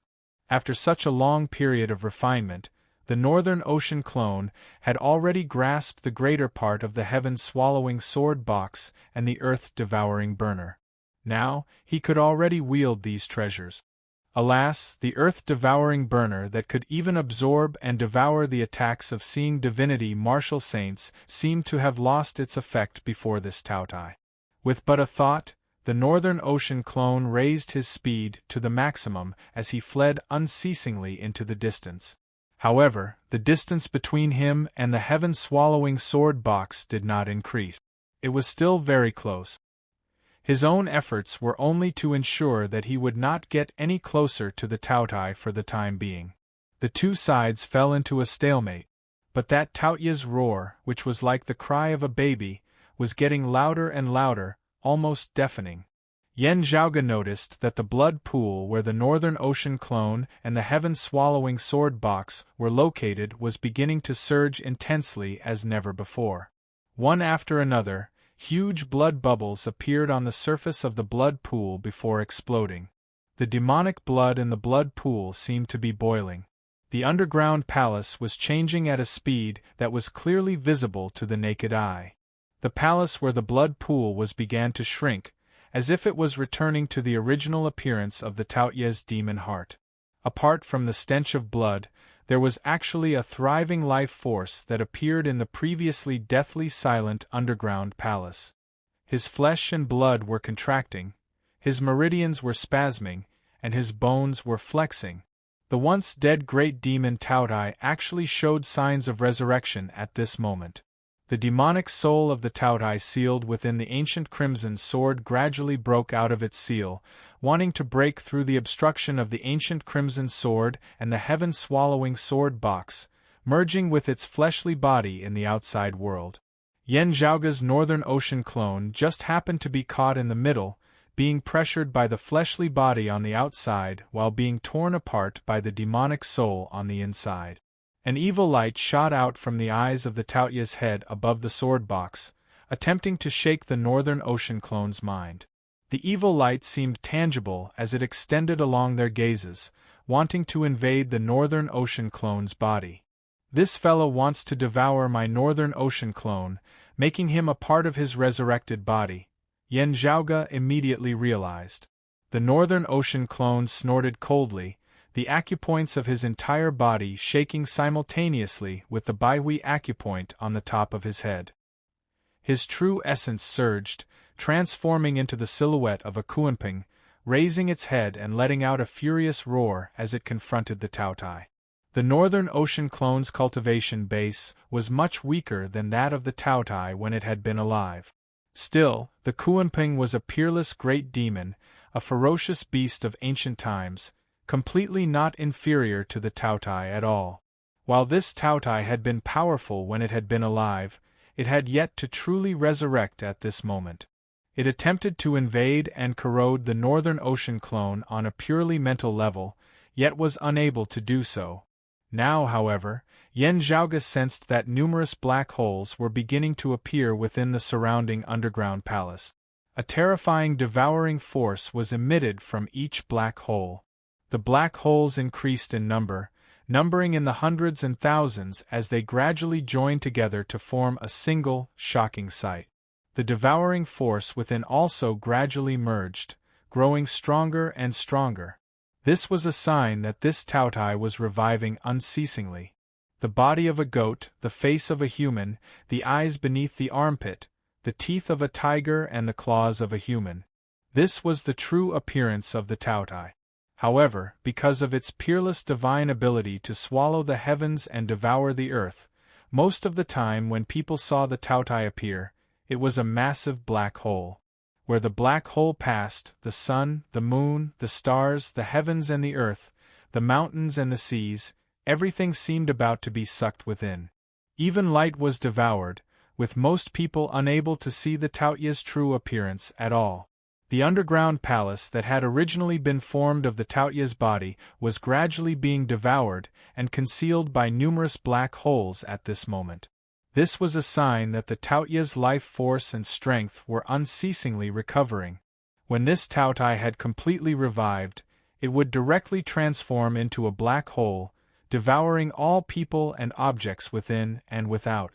After such a long period of refinement, the Northern Ocean clone had already grasped the greater part of the heaven-swallowing sword box and the earth-devouring burner. Now, he could already wield these treasures. Alas, the earth-devouring burner that could even absorb and devour the attacks of seeing divinity martial saints seemed to have lost its effect before this Tautai. With but a thought, the Northern Ocean clone raised his speed to the maximum as he fled unceasingly into the distance. However, the distance between him and the heaven-swallowing sword box did not increase. It was still very close. His own efforts were only to ensure that he would not get any closer to the Tautai for the time being. The two sides fell into a stalemate, but that Tautai's roar, which was like the cry of a baby, was getting louder and louder, almost deafening. Yen Zhaoge noticed that the blood pool where the Northern Ocean clone and the heaven-swallowing sword box were located was beginning to surge intensely as never before. One after another, huge blood bubbles appeared on the surface of the blood pool before exploding. The demonic blood in the blood pool seemed to be boiling. The underground palace was changing at a speed that was clearly visible to the naked eye. The palace where the blood pool was began to shrink, as if it was returning to the original appearance of the Taoyu's demon heart. Apart from the stench of blood, there was actually a thriving life force that appeared in the previously deathly silent underground palace. His flesh and blood were contracting, his meridians were spasming, and his bones were flexing. The once dead great demon Taotai actually showed signs of resurrection at this moment. The demonic soul of the Taotai sealed within the ancient crimson sword gradually broke out of its seal, wanting to break through the obstruction of the ancient crimson sword and the heaven-swallowing sword box, merging with its fleshly body in the outside world. Yen Zhaoga's Northern Ocean clone just happened to be caught in the middle, being pressured by the fleshly body on the outside while being torn apart by the demonic soul on the inside. An evil light shot out from the eyes of the Taoya's head above the sword box, attempting to shake the Northern Ocean clone's mind. The evil light seemed tangible as it extended along their gazes, wanting to invade the Northern Ocean clone's body. This fellow wants to devour my Northern Ocean clone, making him a part of his resurrected body, Yen Zhaoga immediately realized. The Northern Ocean clone snorted coldly, the acupoints of his entire body shaking simultaneously with the Baihui acupoint on the top of his head. His true essence surged, transforming into the silhouette of a Kuanping, raising its head and letting out a furious roar as it confronted the Taotai. The Northern Ocean clone's cultivation base was much weaker than that of the Taotai when it had been alive. Still, the Kuanping was a peerless great demon, a ferocious beast of ancient times, completely not inferior to the Taotai at all. While this Taotai had been powerful when it had been alive, it had yet to truly resurrect at this moment. It attempted to invade and corrode the Northern Ocean clone on a purely mental level, yet was unable to do so. Now, however, Yen Zhaoga sensed that numerous black holes were beginning to appear within the surrounding underground palace. A terrifying devouring force was emitted from each black hole. The black holes increased in number, numbering in the hundreds and thousands as they gradually joined together to form a single, shocking sight. The devouring force within also gradually merged, growing stronger and stronger. This was a sign that this Taotai was reviving unceasingly. The body of a goat, the face of a human, the eyes beneath the armpit, the teeth of a tiger and the claws of a human. This was the true appearance of the Taotai. However, because of its peerless divine ability to swallow the heavens and devour the earth, most of the time when people saw the Taotai appear, it was a massive black hole. Where the black hole passed, the sun, the moon, the stars, the heavens and the earth, the mountains and the seas, everything seemed about to be sucked within. Even light was devoured, with most people unable to see the Taoya's true appearance at all. The underground palace that had originally been formed of the Taoya's body was gradually being devoured and concealed by numerous black holes at this moment. This was a sign that the Taoya's life force and strength were unceasingly recovering. When this Taotai had completely revived, it would directly transform into a black hole, devouring all people and objects within and without.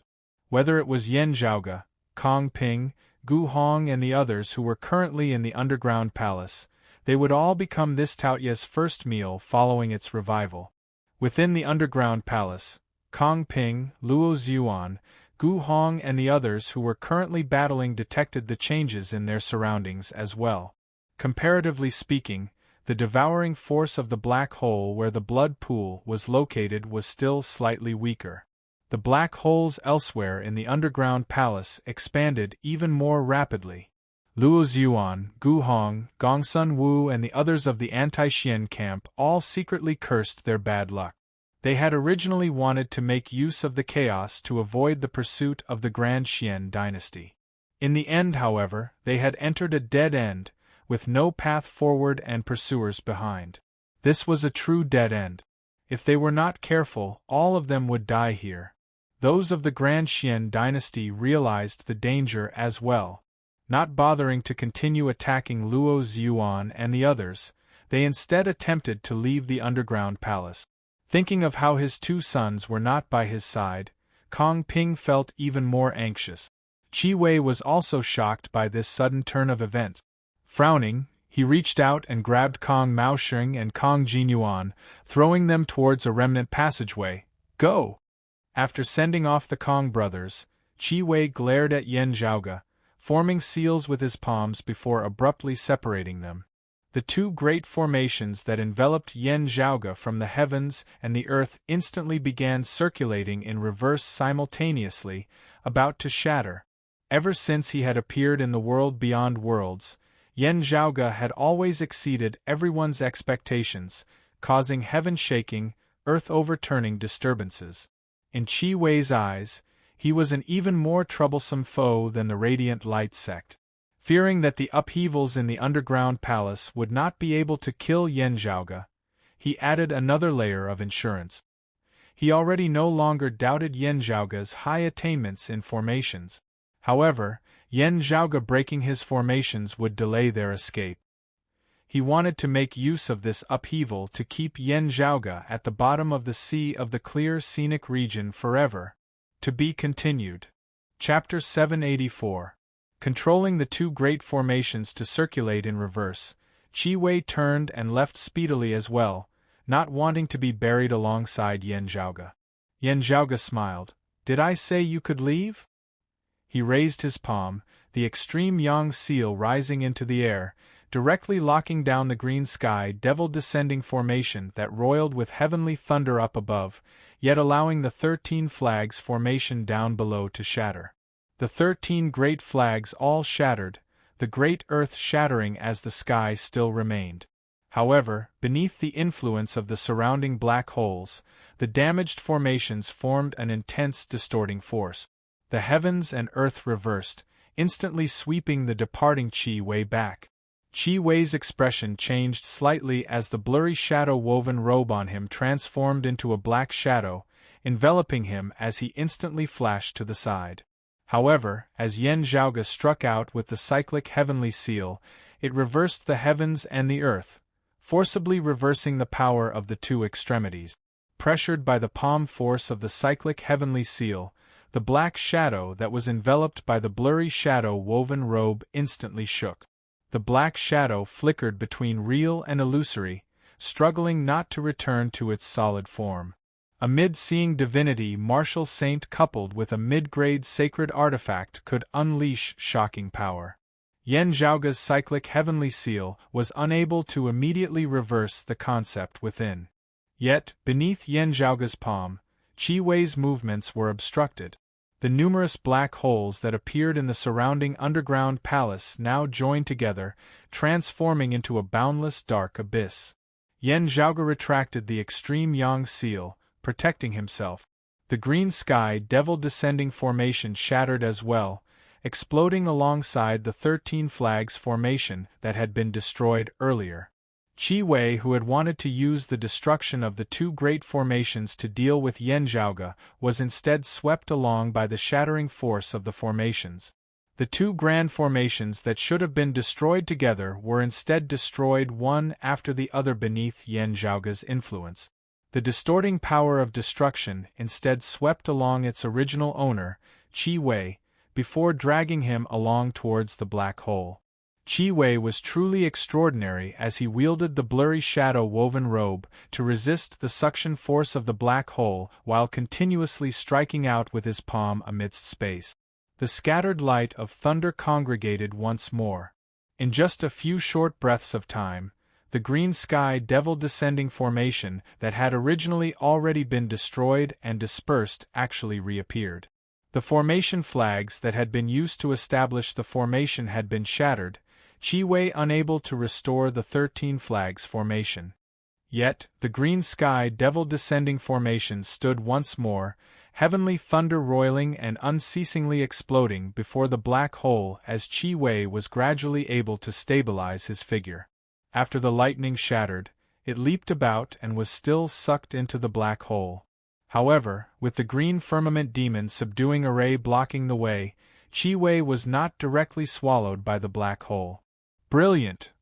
Whether it was Yen Zhaoga, Kong Ping, Gu Hong and the others who were currently in the underground palace, they would all become this Taoya's first meal following its revival. Within the underground palace, Kong Ping, Luo Zhuan, Gu Hong and the others who were currently battling detected the changes in their surroundings as well. Comparatively speaking, the devouring force of the black hole where the blood pool was located was still slightly weaker. The black holes elsewhere in the underground palace expanded even more rapidly. Luo Zhuan, Gu Hong, Gongsun Wu and the others of the anti-Xian camp all secretly cursed their bad luck. They had originally wanted to make use of the chaos to avoid the pursuit of the Grand Xian dynasty. In the end, however, they had entered a dead end, with no path forward and pursuers behind. This was a true dead end. If they were not careful, all of them would die here. Those of the Grand Xian dynasty realized the danger as well. Not bothering to continue attacking Luo Zhuan and the others, they instead attempted to leave the underground palace. Thinking of how his two sons were not by his side, Kong Ping felt even more anxious. Qi Wei was also shocked by this sudden turn of events. Frowning, he reached out and grabbed Kong Maosheng and Kong Jinyuan, throwing them towards a remnant passageway. Go! After sending off the Kong brothers, Qi Wei glared at Yen Zhaoga, forming seals with his palms before abruptly separating them. The two great formations that enveloped Yen Zhaoga from the heavens and the earth instantly began circulating in reverse simultaneously, about to shatter. Ever since he had appeared in the world beyond worlds, Yen Zhaoge had always exceeded everyone's expectations, causing heaven-shaking, earth-overturning disturbances. In Qi Wei's eyes, he was an even more troublesome foe than the Radiant Light sect. Fearing that the upheavals in the underground palace would not be able to kill Yen Zhaoge, he added another layer of insurance. He already no longer doubted Yen Zhaoge's high attainments in formations. However, Yen Zhaoge breaking his formations would delay their escape. He wanted to make use of this upheaval to keep Yen Zhaoge at the bottom of the sea of the clear scenic region forever. To be continued. Chapter 784. Controlling the two great formations to circulate in reverse, Qi Wei turned and left speedily as well, not wanting to be buried alongside Yen Zhaoge. Yen Zhaoge smiled. "Did I say you could leave?" He raised his palm, the extreme yang seal rising into the air, directly locking down the green sky devil descending formation that roiled with heavenly thunder up above, yet allowing the 13 flags formation down below to shatter. The 13 great flags all shattered, the great earth shattering as the sky still remained. However, beneath the influence of the surrounding black holes, the damaged formations formed an intense distorting force. The heavens and earth reversed, instantly sweeping the departing Qi Wei back. Qi Wei's expression changed slightly as the blurry shadow-woven robe on him transformed into a black shadow, enveloping him as he instantly flashed to the side. However, as Yen Zhaoge struck out with the cyclic heavenly seal, it reversed the heavens and the earth, forcibly reversing the power of the two extremities. Pressured by the palm force of the cyclic heavenly seal, the black shadow that was enveloped by the blurry shadow-woven robe instantly shook. The black shadow flickered between real and illusory, struggling not to return to its solid form. A mid-seeing divinity martial saint coupled with a mid-grade sacred artifact could unleash shocking power. Yen Zhaoge's cyclic heavenly seal was unable to immediately reverse the concept within. Yet, beneath Yen Zhaoge's palm, Qi Wei's movements were obstructed. The numerous black holes that appeared in the surrounding underground palace now joined together, transforming into a boundless dark abyss. Yen Zhaoge retracted the extreme yang seal, protecting himself. The green sky devil descending formation shattered as well, exploding alongside the 13 flags formation that had been destroyed earlier. Qi Wei, who had wanted to use the destruction of the two great formations to deal with Yen Zhaoge, was instead swept along by the shattering force of the formations. The two grand formations that should have been destroyed together were instead destroyed one after the other beneath Yen Zhaoge's influence. The distorting power of destruction instead swept along its original owner, Qi Wei, before dragging him along towards the black hole. Qi Wei was truly extraordinary as he wielded the blurry shadow-woven robe to resist the suction force of the black hole while continuously striking out with his palm amidst space. The scattered light of thunder congregated once more. In just a few short breaths of time, the green sky devil descending formation that had originally already been destroyed and dispersed actually reappeared. The formation flags that had been used to establish the formation had been shattered, Qi Wei unable to restore the 13 flags formation. Yet, the green sky devil descending formation stood once more, heavenly thunder roiling and unceasingly exploding before the black hole as Qi Wei was gradually able to stabilize his figure. After the lightning shattered, it leaped about and was still sucked into the black hole. However, with the green firmament demon subduing array blocking the way, Qi Wei was not directly swallowed by the black hole. Brilliant!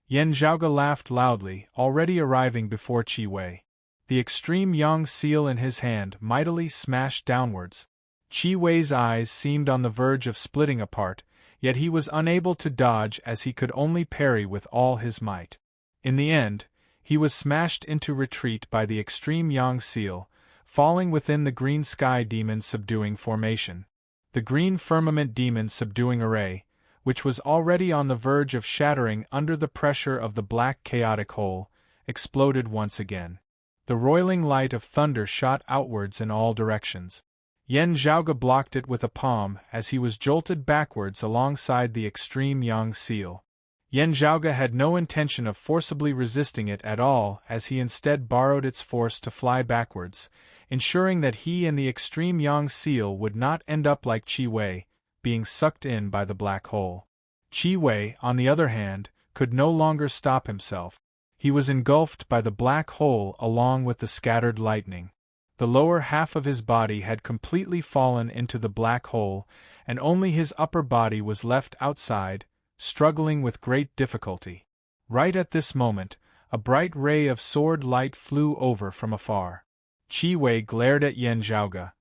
Yen Zhaoge laughed loudly, already arriving before Qi Wei. The extreme yang seal in his hand mightily smashed downwards. Qi Wei's eyes seemed on the verge of splitting apart, yet he was unable to dodge as he could only parry with all his might. In the end, he was smashed into retreat by the extreme yang seal, falling within the green sky demon subduing formation. The green firmament demon subduing array, which was already on the verge of shattering under the pressure of the black chaotic hole, exploded once again. The roiling light of thunder shot outwards in all directions. Yen Zhaoge blocked it with a palm as he was jolted backwards alongside the extreme Yang seal. Yen Zhaoge had no intention of forcibly resisting it at all, as he instead borrowed its force to fly backwards, ensuring that he and the extreme Yang seal would not end up like Qi Wei, being sucked in by the black hole. Qi Wei, on the other hand, could no longer stop himself. He was engulfed by the black hole along with the scattered lightning. The lower half of his body had completely fallen into the black hole, and only his upper body was left outside, struggling with great difficulty. Right at this moment, a bright ray of sword light flew over from afar. Qi Wei glared at Yen Zhaoge.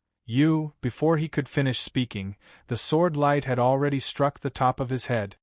Before he could finish speaking, the sword light had already struck the top of his head.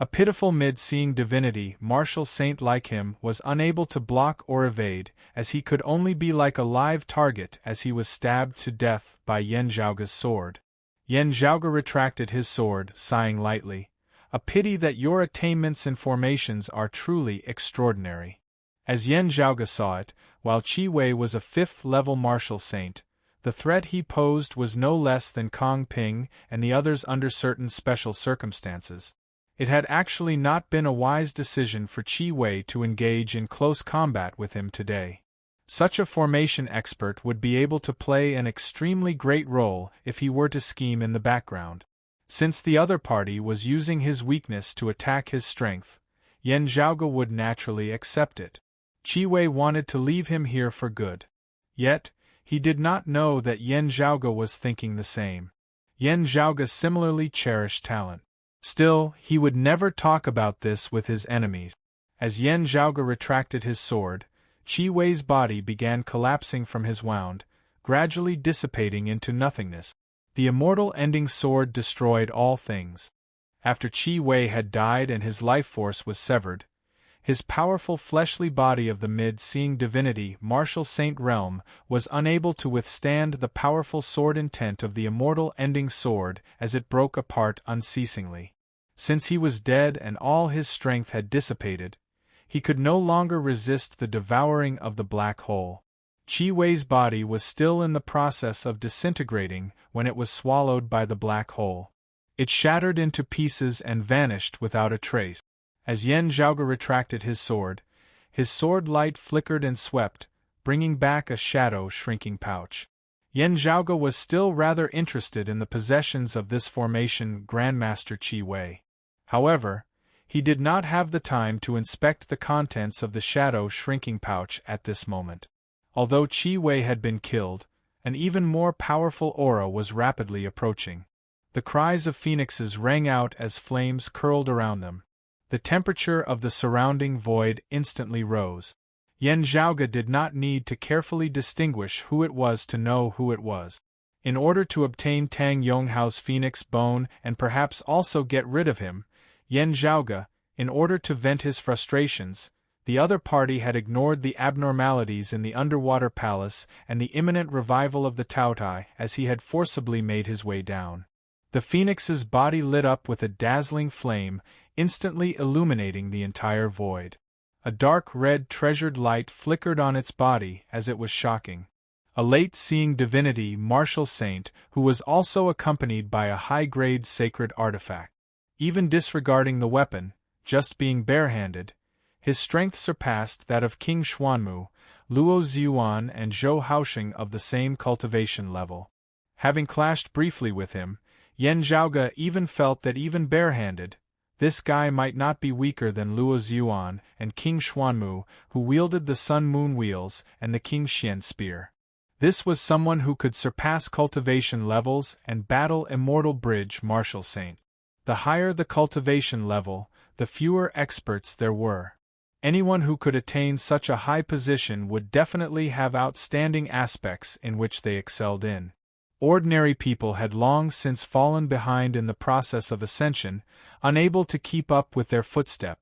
A pitiful mid-seeing divinity, martial saint like him, was unable to block or evade, as he could only be like a live target as he was stabbed to death by Yen Zhaoge's sword. Yen Zhaoge retracted his sword, sighing lightly. A pity that your attainments and formations are truly extraordinary. As Yen Zhaoge saw it, while Qi Wei was a 5th-level martial saint, the threat he posed was no less than Kong Ping and the others under certain special circumstances. It had actually not been a wise decision for Qi Wei to engage in close combat with him today. Such a formation expert would be able to play an extremely great role if he were to scheme in the background. Since the other party was using his weakness to attack his strength, Yen Zhaoge would naturally accept it. Qi Wei wanted to leave him here for good. Yet, he did not know that Yen Zhaoge was thinking the same. Yen Zhaoge similarly cherished talent. Still, he would never talk about this with his enemies. As Yen Zhaoge retracted his sword, Qi Wei's body began collapsing from his wound, gradually dissipating into nothingness. The immortal ending sword destroyed all things. After Qi Wei had died and his life force was severed, his powerful fleshly body of the mid-seeing divinity martial saint realm was unable to withstand the powerful sword intent of the immortal ending sword as it broke apart unceasingly. Since he was dead and all his strength had dissipated, he could no longer resist the devouring of the black hole. Qi Wei's body was still in the process of disintegrating when it was swallowed by the black hole. It shattered into pieces and vanished without a trace. As Yen Zhaoge retracted his sword light flickered and swept, bringing back a shadow-shrinking pouch. Yen Zhaoge was still rather interested in the possessions of this formation Grandmaster Qi Wei. However, he did not have the time to inspect the contents of the shadow-shrinking pouch at this moment. Although Qi Wei had been killed, an even more powerful aura was rapidly approaching. The cries of phoenixes rang out as flames curled around them. The temperature of the surrounding void instantly rose. Yen Zhaoge did not need to carefully distinguish who it was to know who it was. In order to obtain Tang Yonghao's phoenix bone and perhaps also get rid of him, Yen Zhaoge, in order to vent his frustrations, the other party had ignored the abnormalities in the underwater palace and the imminent revival of the Taotai as he had forcibly made his way down. The phoenix's body lit up with a dazzling flame, instantly illuminating the entire void. A dark red treasured light flickered on its body as it was shocking. A late-seeing divinity martial saint who was also accompanied by a high-grade sacred artifact. Even disregarding the weapon, just being barehanded, his strength surpassed that of King Xuanmu, Luo Ziyuan and Zhou Haosheng of the same cultivation level. Having clashed briefly with him, Yen Zhaoge even felt that even barehanded, this guy might not be weaker than Luo Ziyuan and King Xuanmu, who wielded the Sun-Moon Wheels and the King Xian Spear. This was someone who could surpass cultivation levels and battle Immortal Bridge Martial Saint. The higher the cultivation level, the fewer experts there were. Anyone who could attain such a high position would definitely have outstanding aspects in which they excelled in. Ordinary people had long since fallen behind in the process of ascension, unable to keep up with their footstep.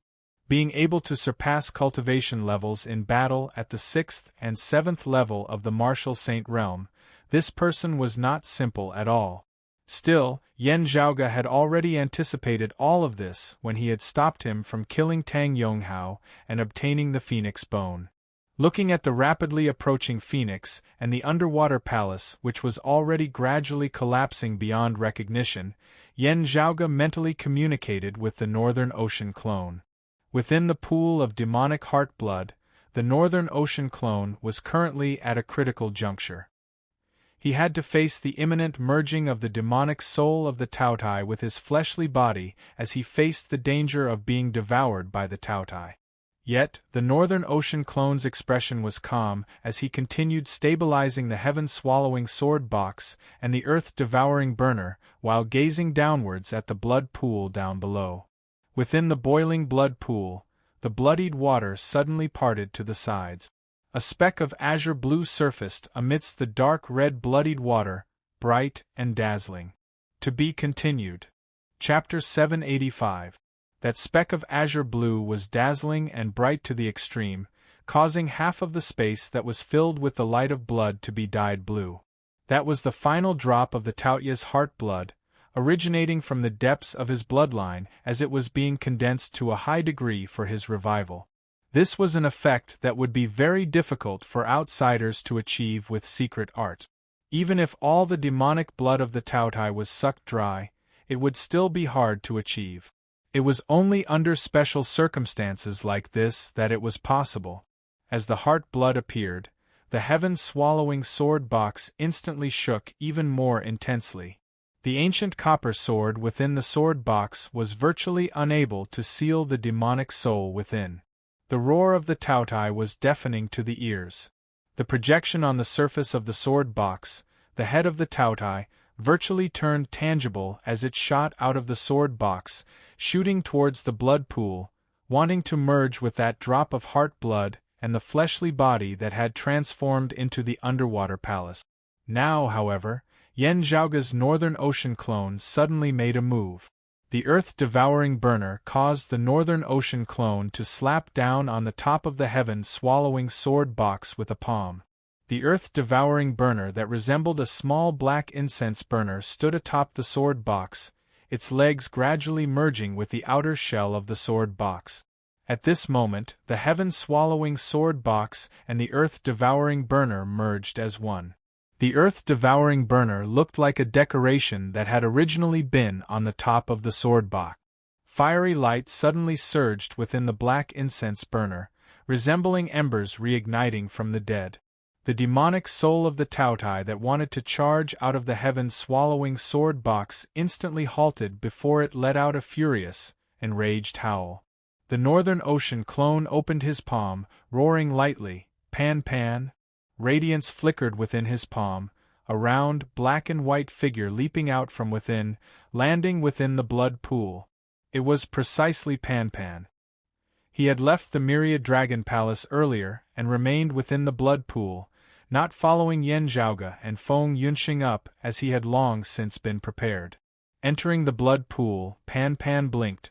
Being able to surpass cultivation levels in battle at the 6th and 7th level of the martial saint realm, this person was not simple at all. Still, Yen Zhaoge had already anticipated all of this when he had stopped him from killing Tang Yonghao and obtaining the phoenix bone. Looking at the rapidly approaching phoenix and the underwater palace which was already gradually collapsing beyond recognition, Yen Zhaoge mentally communicated with the Northern Ocean clone. Within the pool of demonic heart blood, the Northern Ocean clone was currently at a critical juncture. He had to face the imminent merging of the demonic soul of the Taotai with his fleshly body as he faced the danger of being devoured by the Taotai. Yet, the Northern Ocean clone's expression was calm as he continued stabilizing the heaven-swallowing sword box and the earth-devouring burner while gazing downwards at the blood pool down below. Within the boiling blood pool, the bloodied water suddenly parted to the sides. A speck of azure blue surfaced amidst the dark red bloodied water, bright and dazzling. To be continued. Chapter 785. That speck of azure blue was dazzling and bright to the extreme, causing half of the space that was filled with the light of blood to be dyed blue. That was the final drop of the Taoya's heart blood, originating from the depths of his bloodline as it was being condensed to a high degree for his revival. This was an effect that would be very difficult for outsiders to achieve with secret art. Even if all the demonic blood of the Taotai was sucked dry, it would still be hard to achieve. It was only under special circumstances like this that it was possible. As the heart blood appeared, the heaven-swallowing sword box instantly shook even more intensely. The ancient copper sword within the sword box was virtually unable to seal the demonic soul within. The roar of the Taotai was deafening to the ears. The projection on the surface of the sword box, the head of the Taotai, virtually turned tangible as it shot out of the sword box, shooting towards the blood pool, wanting to merge with that drop of heart blood and the fleshly body that had transformed into the underwater palace. Now, however, Yen Zhaoge's Northern Ocean clone suddenly made a move. The earth-devouring burner caused the Northern Ocean clone to slap down on the top of the heaven-swallowing sword box with a palm. The earth-devouring burner that resembled a small black incense burner stood atop the sword box, its legs gradually merging with the outer shell of the sword box. At this moment, the heaven-swallowing sword box and the earth-devouring burner merged as one. The earth-devouring burner looked like a decoration that had originally been on the top of the sword box. Fiery light suddenly surged within the black incense burner, resembling embers reigniting from the dead. The demonic soul of the Taotai that wanted to charge out of the heaven-swallowing sword box instantly halted before it let out a furious, enraged howl. The Northern Ocean clone opened his palm, roaring lightly, "Pan Pan!" Radiance flickered within his palm, a round, black and white figure leaping out from within, landing within the blood pool. It was precisely Pan Pan. He had left the Myriad Dragon Palace earlier and remained within the blood pool, not following Yen Zhaoge and Feng Yunxing up as he had long since been prepared. Entering the blood pool, Pan Pan blinked,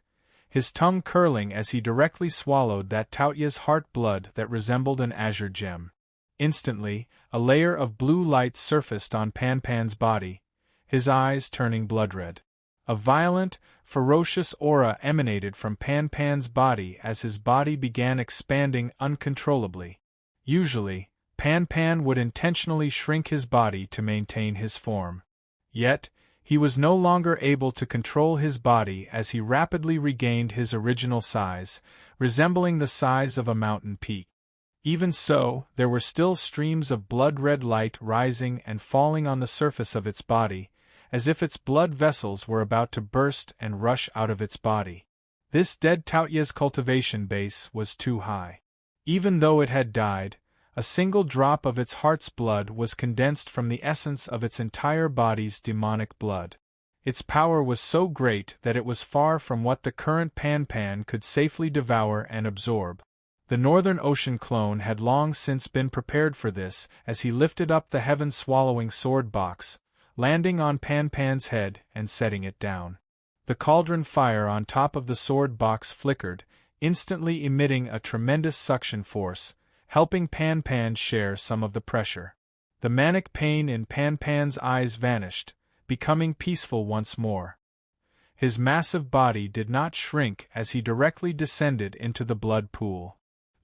his tongue curling as he directly swallowed that Taoya's heart blood that resembled an azure gem. Instantly, a layer of blue light surfaced on Pan Pan's body, his eyes turning blood-red. A violent, ferocious aura emanated from Pan Pan's body as his body began expanding uncontrollably. Usually, Pan Pan would intentionally shrink his body to maintain his form. Yet, he was no longer able to control his body as he rapidly regained his original size, resembling the size of a mountain peak. Even so, there were still streams of blood-red light rising and falling on the surface of its body, as if its blood vessels were about to burst and rush out of its body. This dead Taoya's cultivation base was too high. Even though it had died, a single drop of its heart's blood was condensed from the essence of its entire body's demonic blood. Its power was so great that it was far from what the current Pan Pan could safely devour and absorb. The Northern Ocean clone had long since been prepared for this as he lifted up the heaven-swallowing sword box, landing on Pan Pan's head and setting it down. The cauldron fire on top of the sword box flickered, instantly emitting a tremendous suction force, helping Pan Pan share some of the pressure. The manic pain in Pan Pan's eyes vanished, becoming peaceful once more. His massive body did not shrink as he directly descended into the blood pool.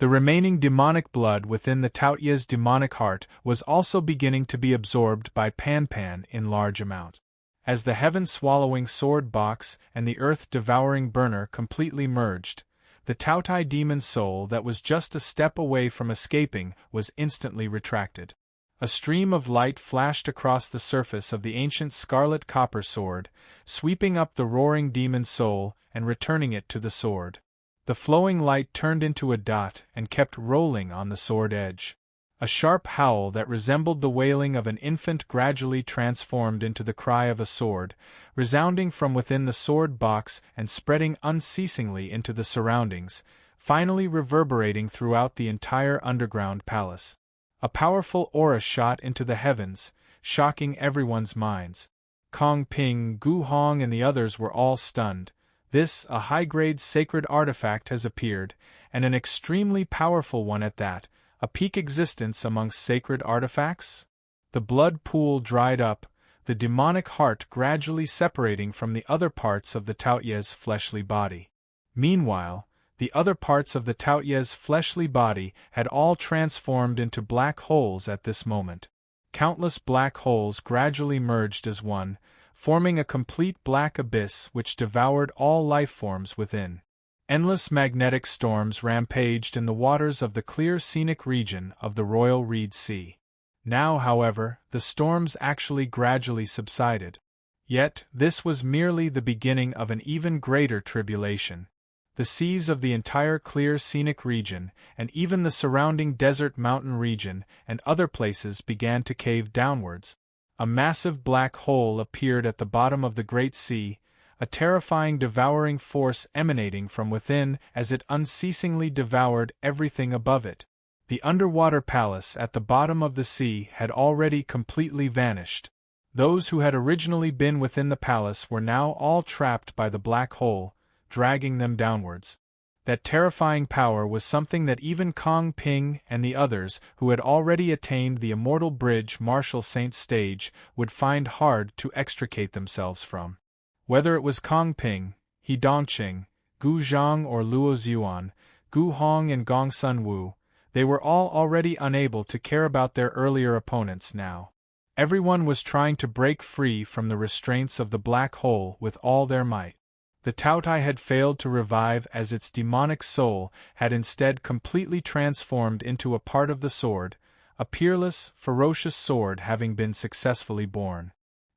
The remaining demonic blood within the Taoye's demonic heart was also beginning to be absorbed by Pan Pan in large amount. As the heaven-swallowing sword box and the earth-devouring burner completely merged, the Taotai demon soul that was just a step away from escaping was instantly retracted. A stream of light flashed across the surface of the ancient scarlet copper sword, sweeping up the roaring demon soul and returning it to the sword. The flowing light turned into a dot and kept rolling on the sword edge. A sharp howl that resembled the wailing of an infant gradually transformed into the cry of a sword, resounding from within the sword box and spreading unceasingly into the surroundings, finally reverberating throughout the entire underground palace. A powerful aura shot into the heavens, shocking everyone's minds. Kong Ping, Gu Hong and the others were all stunned. This, a high-grade sacred artifact has appeared, and an extremely powerful one at that, a peak existence amongst sacred artifacts? The blood pool dried up, the demonic heart gradually separating from the other parts of the Taoye's fleshly body. Meanwhile, the other parts of the Taoye's fleshly body had all transformed into black holes at this moment. Countless black holes gradually merged as one, forming a complete black abyss which devoured all life forms within. Endless magnetic storms rampaged in the waters of the clear scenic region of the Royal Reed Sea. Now, however, the storms actually gradually subsided. Yet, this was merely the beginning of an even greater tribulation. The seas of the entire clear scenic region, and even the surrounding desert mountain region and other places began to cave downwards. A massive black hole appeared at the bottom of the Great Sea, a terrifying devouring force emanating from within as it unceasingly devoured everything above it. The underwater palace at the bottom of the sea had already completely vanished. Those who had originally been within the palace were now all trapped by the black hole, dragging them downwards. That terrifying power was something that even Kong Ping and the others who had already attained the immortal bridge Martial Saint's stage would find hard to extricate themselves from. Whether it was Kong Ping, He Dongqing, Gu Zhang or Luo Xuan, Gu Hong and Gong Sun Wu, they were all already unable to care about their earlier opponents now. Everyone was trying to break free from the restraints of the black hole with all their might. The Taotai had failed to revive as its demonic soul had instead completely transformed into a part of the sword, a peerless, ferocious sword having been successfully born.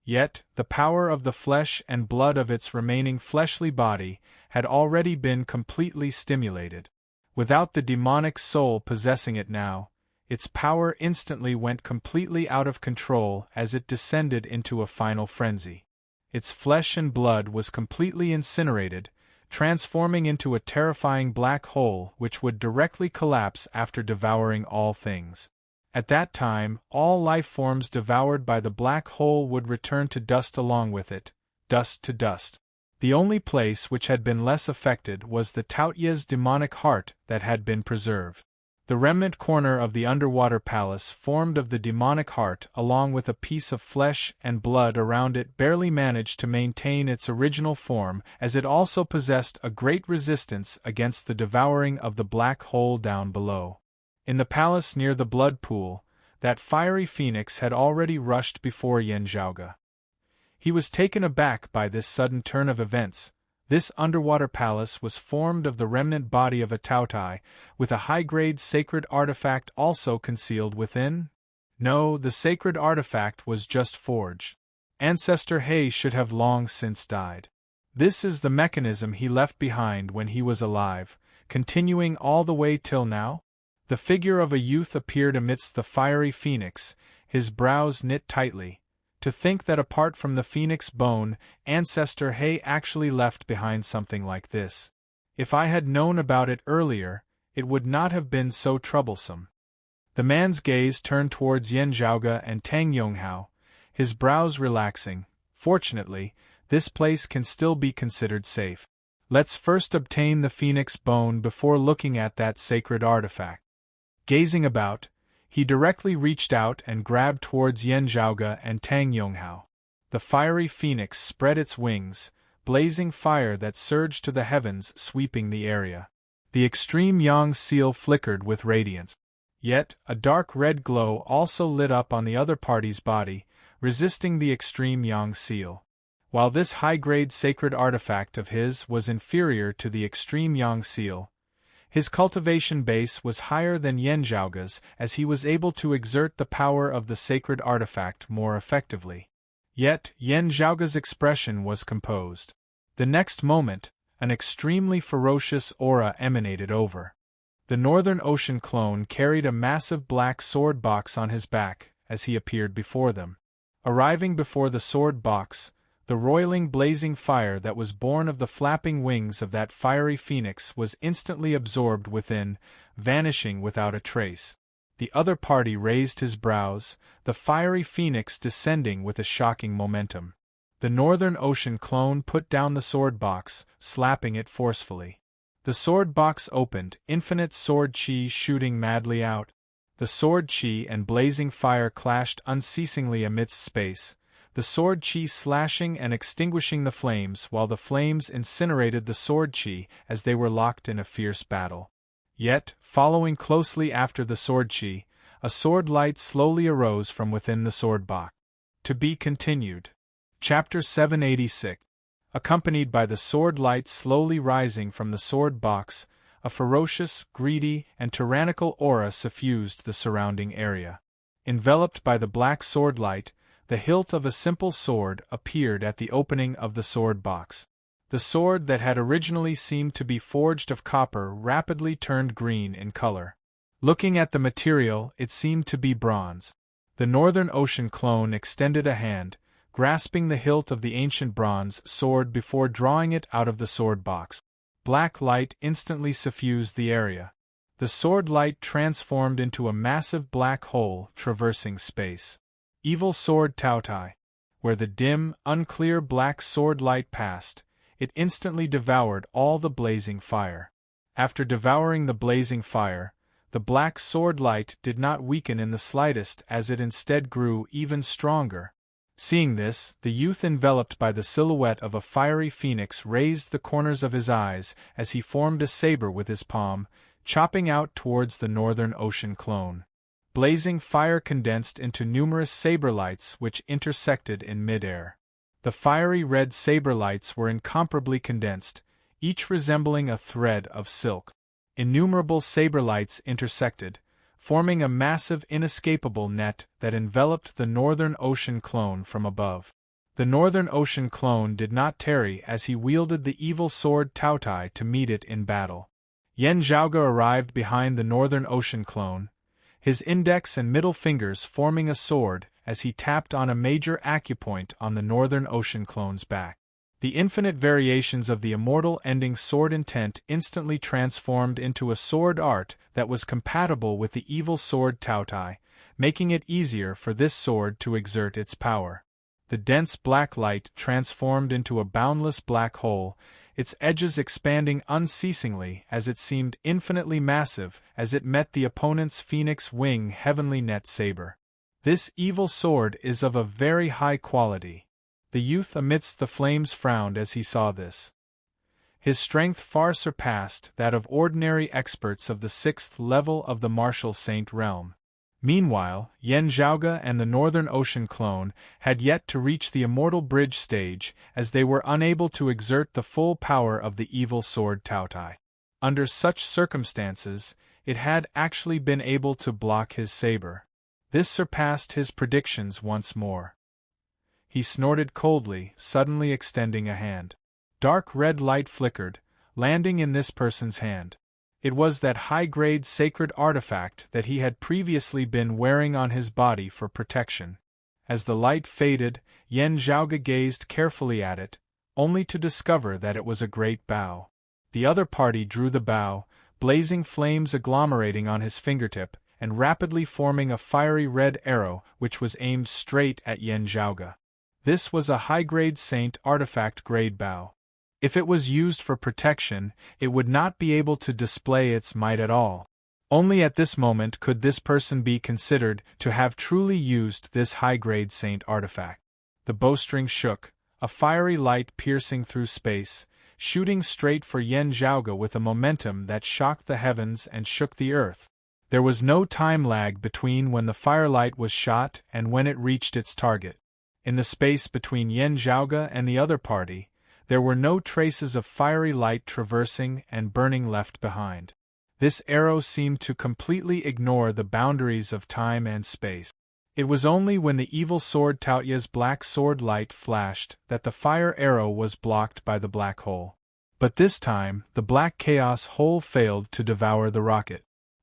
Yet, the power of the flesh and blood of its remaining fleshly body had already been completely stimulated. Without the demonic soul possessing it now, its power instantly went completely out of control as it descended into a final frenzy. Its flesh and blood was completely incinerated, transforming into a terrifying black hole which would directly collapse after devouring all things. At that time, all life forms devoured by the black hole would return to dust along with it, dust to dust. The only place which had been less affected was the Taoye's demonic heart that had been preserved. The remnant corner of the underwater palace formed of the demonic heart along with a piece of flesh and blood around it barely managed to maintain its original form as it also possessed a great resistance against the devouring of the black hole down below. In the palace near the blood pool, that fiery phoenix had already rushed before Yan Zhaoge. He was taken aback by this sudden turn of events. This underwater palace was formed of the remnant body of a Taotai, with a high-grade sacred artifact also concealed within? No, the sacred artifact was just forged. Ancestor He should have long since died. This is the mechanism he left behind when he was alive, continuing all the way till now? The figure of a youth appeared amidst the fiery phoenix, his brows knit tightly. To think that apart from the phoenix bone, Ancestor He actually left behind something like this. If I had known about it earlier, it would not have been so troublesome. The man's gaze turned towards Yan Zhaoge and Tang Yonghao, his brows relaxing. Fortunately, this place can still be considered safe. Let's first obtain the phoenix bone before looking at that sacred artifact. Gazing about, he directly reached out and grabbed towards Yan Zhaoge and Tang Yonghao. The fiery phoenix spread its wings, blazing fire that surged to the heavens, sweeping the area. The extreme yang seal flickered with radiance. Yet, a dark red glow also lit up on the other party's body, resisting the extreme yang seal. While this high-grade sacred artifact of his was inferior to the extreme yang seal, his cultivation base was higher than Yan Zhaoge's, as he was able to exert the power of the sacred artifact more effectively. Yet, Yan Zhaoge's expression was composed. The next moment, an extremely ferocious aura emanated over. The Northern Ocean clone carried a massive black sword box on his back, as he appeared before them. Arriving before the sword box, the roiling blazing fire that was born of the flapping wings of that fiery phoenix was instantly absorbed within, vanishing without a trace. The other party raised his brows, the fiery phoenix descending with a shocking momentum. The Northern Ocean clone put down the sword box, slapping it forcefully. The sword box opened, infinite sword chi shooting madly out. The sword chi and blazing fire clashed unceasingly amidst space, the sword chi slashing and extinguishing the flames while the flames incinerated the sword chi as they were locked in a fierce battle. Yet, following closely after the sword chi, a sword light slowly arose from within the sword box. To be continued. Chapter 786. Accompanied by the sword light slowly rising from the sword box, a ferocious, greedy, and tyrannical aura suffused the surrounding area. Enveloped by the black sword light, the hilt of a simple sword appeared at the opening of the sword box. The sword that had originally seemed to be forged of copper rapidly turned green in color. Looking at the material, it seemed to be bronze. The Northern Ocean clone extended a hand, grasping the hilt of the ancient bronze sword before drawing it out of the sword box. Black light instantly suffused the area. The sword light transformed into a massive black hole traversing space. Evil sword Taotai. Where the dim, unclear black sword light passed, it instantly devoured all the blazing fire. After devouring the blazing fire, the black sword light did not weaken in the slightest as it instead grew even stronger. Seeing this, the youth enveloped by the silhouette of a fiery phoenix raised the corners of his eyes as he formed a saber with his palm, chopping out towards the Northern Ocean clone. Blazing fire condensed into numerous saber lights which intersected in mid-air. The fiery red saber lights were incomparably condensed, each resembling a thread of silk. Innumerable saber lights intersected, forming a massive inescapable net that enveloped the Northern Ocean clone from above. The Northern Ocean clone did not tarry as he wielded the evil sword Taotai to meet it in battle. Yan Zhaoge arrived behind the Northern Ocean clone, his index and middle fingers forming a sword as he tapped on a major acupoint on the Northern Ocean clone's back. The infinite variations of the immortal ending sword intent instantly transformed into a sword art that was compatible with the evil sword Taotai, making it easier for this sword to exert its power. The dense black light transformed into a boundless black hole, its edges expanding unceasingly as it seemed infinitely massive as it met the opponent's phoenix wing heavenly net saber. This evil sword is of a very high quality. The youth amidst the flames frowned as he saw this. His strength far surpassed that of ordinary experts of the 6th level of the martial saint realm. Meanwhile, Yan Zhaoge and the Northern Ocean clone had yet to reach the immortal bridge stage as they were unable to exert the full power of the evil sword Taotai. Under such circumstances, it had actually been able to block his saber. This surpassed his predictions once more. He snorted coldly, suddenly extending a hand. Dark red light flickered, landing in this person's hand. It was that high-grade sacred artifact that he had previously been wearing on his body for protection. As the light faded, Yan Zhaoge gazed carefully at it, only to discover that it was a great bow. The other party drew the bow, blazing flames agglomerating on his fingertip, and rapidly forming a fiery red arrow which was aimed straight at Yan Zhaoge. This was a high-grade saint artifact-grade bow. If it was used for protection, it would not be able to display its might at all. Only at this moment could this person be considered to have truly used this high-grade saint artifact. The bowstring shook, a fiery light piercing through space, shooting straight for Yen Zhaoge with a momentum that shocked the heavens and shook the earth. There was no time lag between when the firelight was shot and when it reached its target. In the space between Yen Zhaoge and the other party, there were no traces of fiery light traversing and burning left behind. This arrow seemed to completely ignore the boundaries of time and space. It was only when the evil sword Taoya's black sword light flashed that the fire arrow was blocked by the black hole. But this time, the black chaos hole failed to devour the rocket.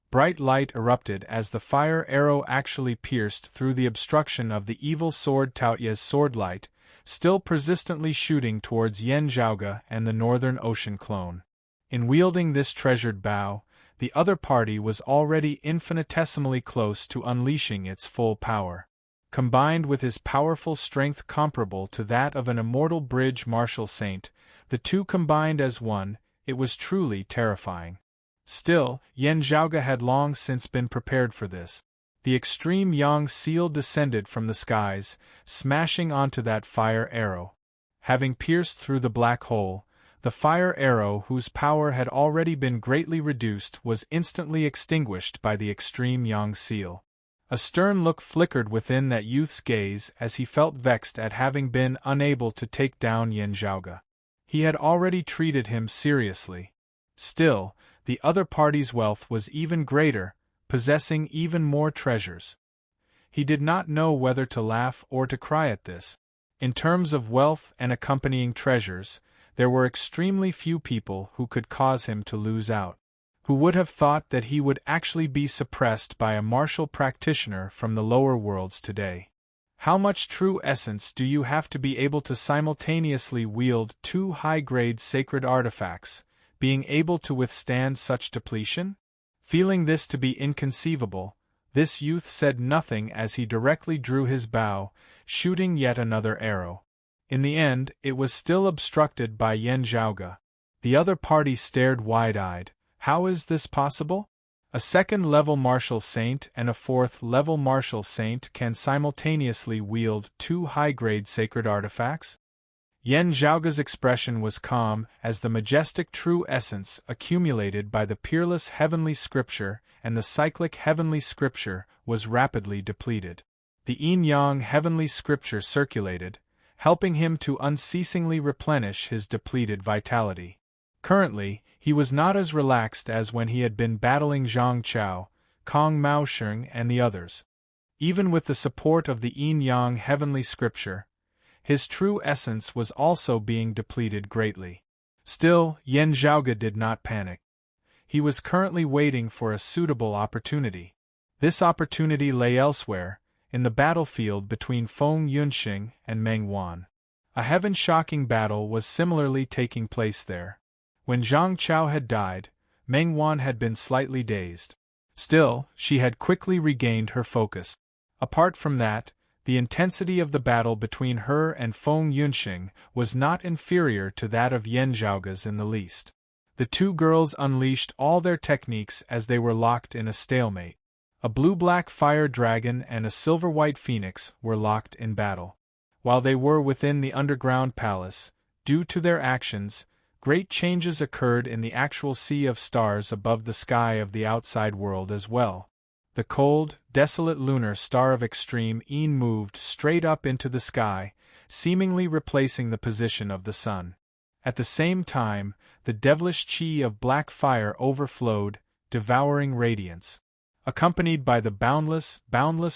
Bright light erupted as the fire arrow actually pierced through the obstruction of the evil sword Taoya's sword light, still persistently shooting towards Yen Zhaoge and the Northern Ocean clone. In wielding this treasured bow, the other party was already infinitesimally close to unleashing its full power. Combined with his powerful strength comparable to that of an immortal bridge martial saint, the two combined as one, it was truly terrifying. Still, Yen Zhaoge had long since been prepared for this. The extreme yang seal descended from the skies, smashing onto that fire arrow. Having pierced through the black hole, the fire arrow, whose power had already been greatly reduced, was instantly extinguished by the extreme yang seal. A stern look flickered within that youth's gaze as he felt vexed at having been unable to take down Yen Zhaoge. He had already treated him seriously. Still, the other party's wealth was even greater, possessing even more treasures. He did not know whether to laugh or to cry at this. In terms of wealth and accompanying treasures, there were extremely few people who could cause him to lose out. Who would have thought that he would actually be suppressed by a martial practitioner from the lower worlds today? How much true essence do you have to be able to simultaneously wield two high-grade sacred artifacts, being able to withstand such depletion? Feeling this to be inconceivable, this youth said nothing as he directly drew his bow, shooting yet another arrow. In the end, it was still obstructed by Yen Zhaoge. The other party stared wide-eyed. How is this possible? A second-level martial saint and a fourth-level martial saint can simultaneously wield two high-grade sacred artifacts? Yen Zhaoge's expression was calm as the majestic true essence accumulated by the peerless heavenly scripture and the cyclic heavenly scripture was rapidly depleted. The yin-yang heavenly scripture circulated, helping him to unceasingly replenish his depleted vitality. Currently, he was not as relaxed as when he had been battling Zhang Chao, Kong Maosheng and the others. Even with the support of the yin-yang heavenly scripture, his true essence was also being depleted greatly. Still, Yen Zhaoge did not panic. He was currently waiting for a suitable opportunity. This opportunity lay elsewhere, in the battlefield between Feng Yunxing and Meng Wan. A heaven-shocking battle was similarly taking place there. When Zhang Chao had died, Meng Wan had been slightly dazed. Still, she had quickly regained her focus. Apart from that, the intensity of the battle between her and Feng Yunxing was not inferior to that of Yen Zhaoge's in the least. The two girls unleashed all their techniques as they were locked in a stalemate. A blue-black fire dragon and a silver-white phoenix were locked in battle. While they were within the underground palace, due to their actions, great changes occurred in the actual sea of stars above the sky of the outside world as well. The cold, desolate lunar star of extreme Yin moved straight up into the sky, seemingly replacing the position of the sun. At the same time, the devilish chi of black fire overflowed, devouring radiance. Accompanied by the boundless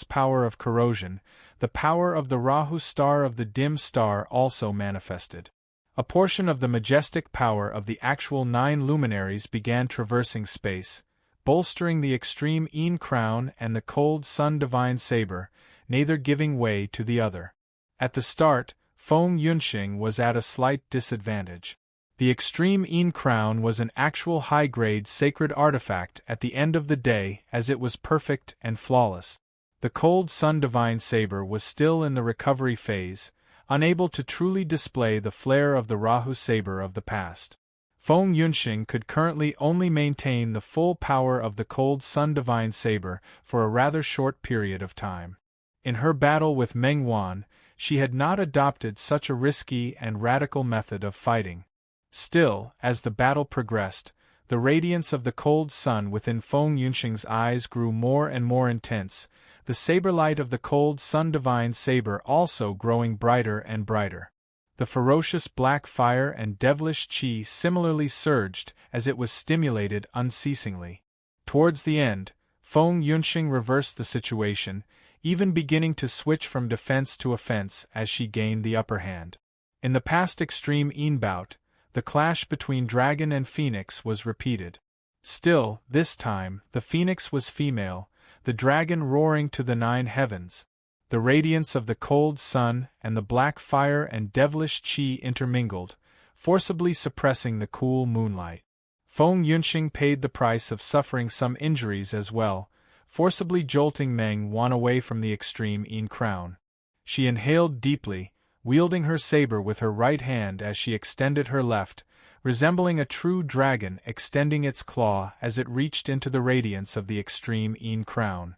power of corrosion, the power of the Rahu star of the dim star also manifested. A portion of the majestic power of the actual 9 luminaries began traversing space, bolstering the extreme Yin crown and the cold sun divine saber, neither giving way to the other. At the start, Feng Yunxing was at a slight disadvantage. The extreme Yin crown was an actual high-grade sacred artifact at the end of the day as it was perfect and flawless. The cold sun divine saber was still in the recovery phase, unable to truly display the flair of the Rahu saber of the past. Feng Yunxing could currently only maintain the full power of the cold sun divine saber for a rather short period of time. In her battle with Meng Wan, she had not adopted such a risky and radical method of fighting. Still, as the battle progressed, the radiance of the cold sun within Feng Yunxing's eyes grew more and more intense, the saber light of the cold sun divine saber also growing brighter and brighter. The ferocious black fire and devilish qi similarly surged as it was stimulated unceasingly. Towards the end, Feng Yunxing reversed the situation, even beginning to switch from defense to offense as she gained the upper hand. In the past extreme Yin bout, the clash between dragon and phoenix was repeated. Still, this time, the phoenix was female, the dragon roaring to the 9 heavens. The radiance of the cold sun and the black fire and devilish qi intermingled, forcibly suppressing the cool moonlight. Feng Yunxing paid the price of suffering some injuries as well, forcibly jolting Meng Wan away from the extreme Yin crown. She inhaled deeply, wielding her saber with her right hand as she extended her left, resembling a true dragon extending its claw as it reached into the radiance of the extreme Yin crown.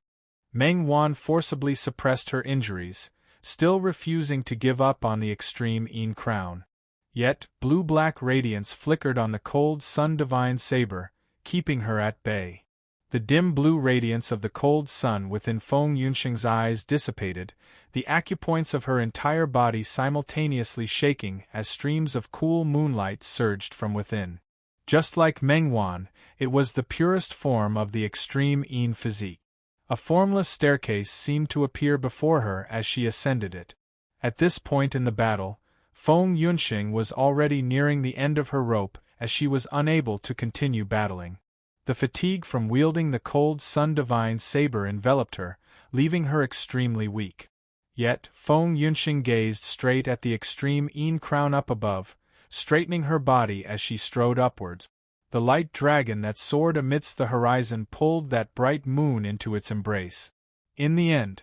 Meng Wan forcibly suppressed her injuries, still refusing to give up on the extreme Yin crown. Yet, blue-black radiance flickered on the cold sun divine saber, keeping her at bay. The dim blue radiance of the cold sun within Feng Yunxing's eyes dissipated, the acupoints of her entire body simultaneously shaking as streams of cool moonlight surged from within. Just like Meng Wan, it was the purest form of the extreme Yin physique. A formless staircase seemed to appear before her as she ascended it. At this point in the battle, Feng Yunxing was already nearing the end of her rope as she was unable to continue battling. The fatigue from wielding the cold sun divine saber enveloped her, leaving her extremely weak. Yet, Feng Yunxing gazed straight at the extreme Yin crown up above, straightening her body as she strode upwards. The light dragon that soared amidst the horizon pulled that bright moon into its embrace. In the end,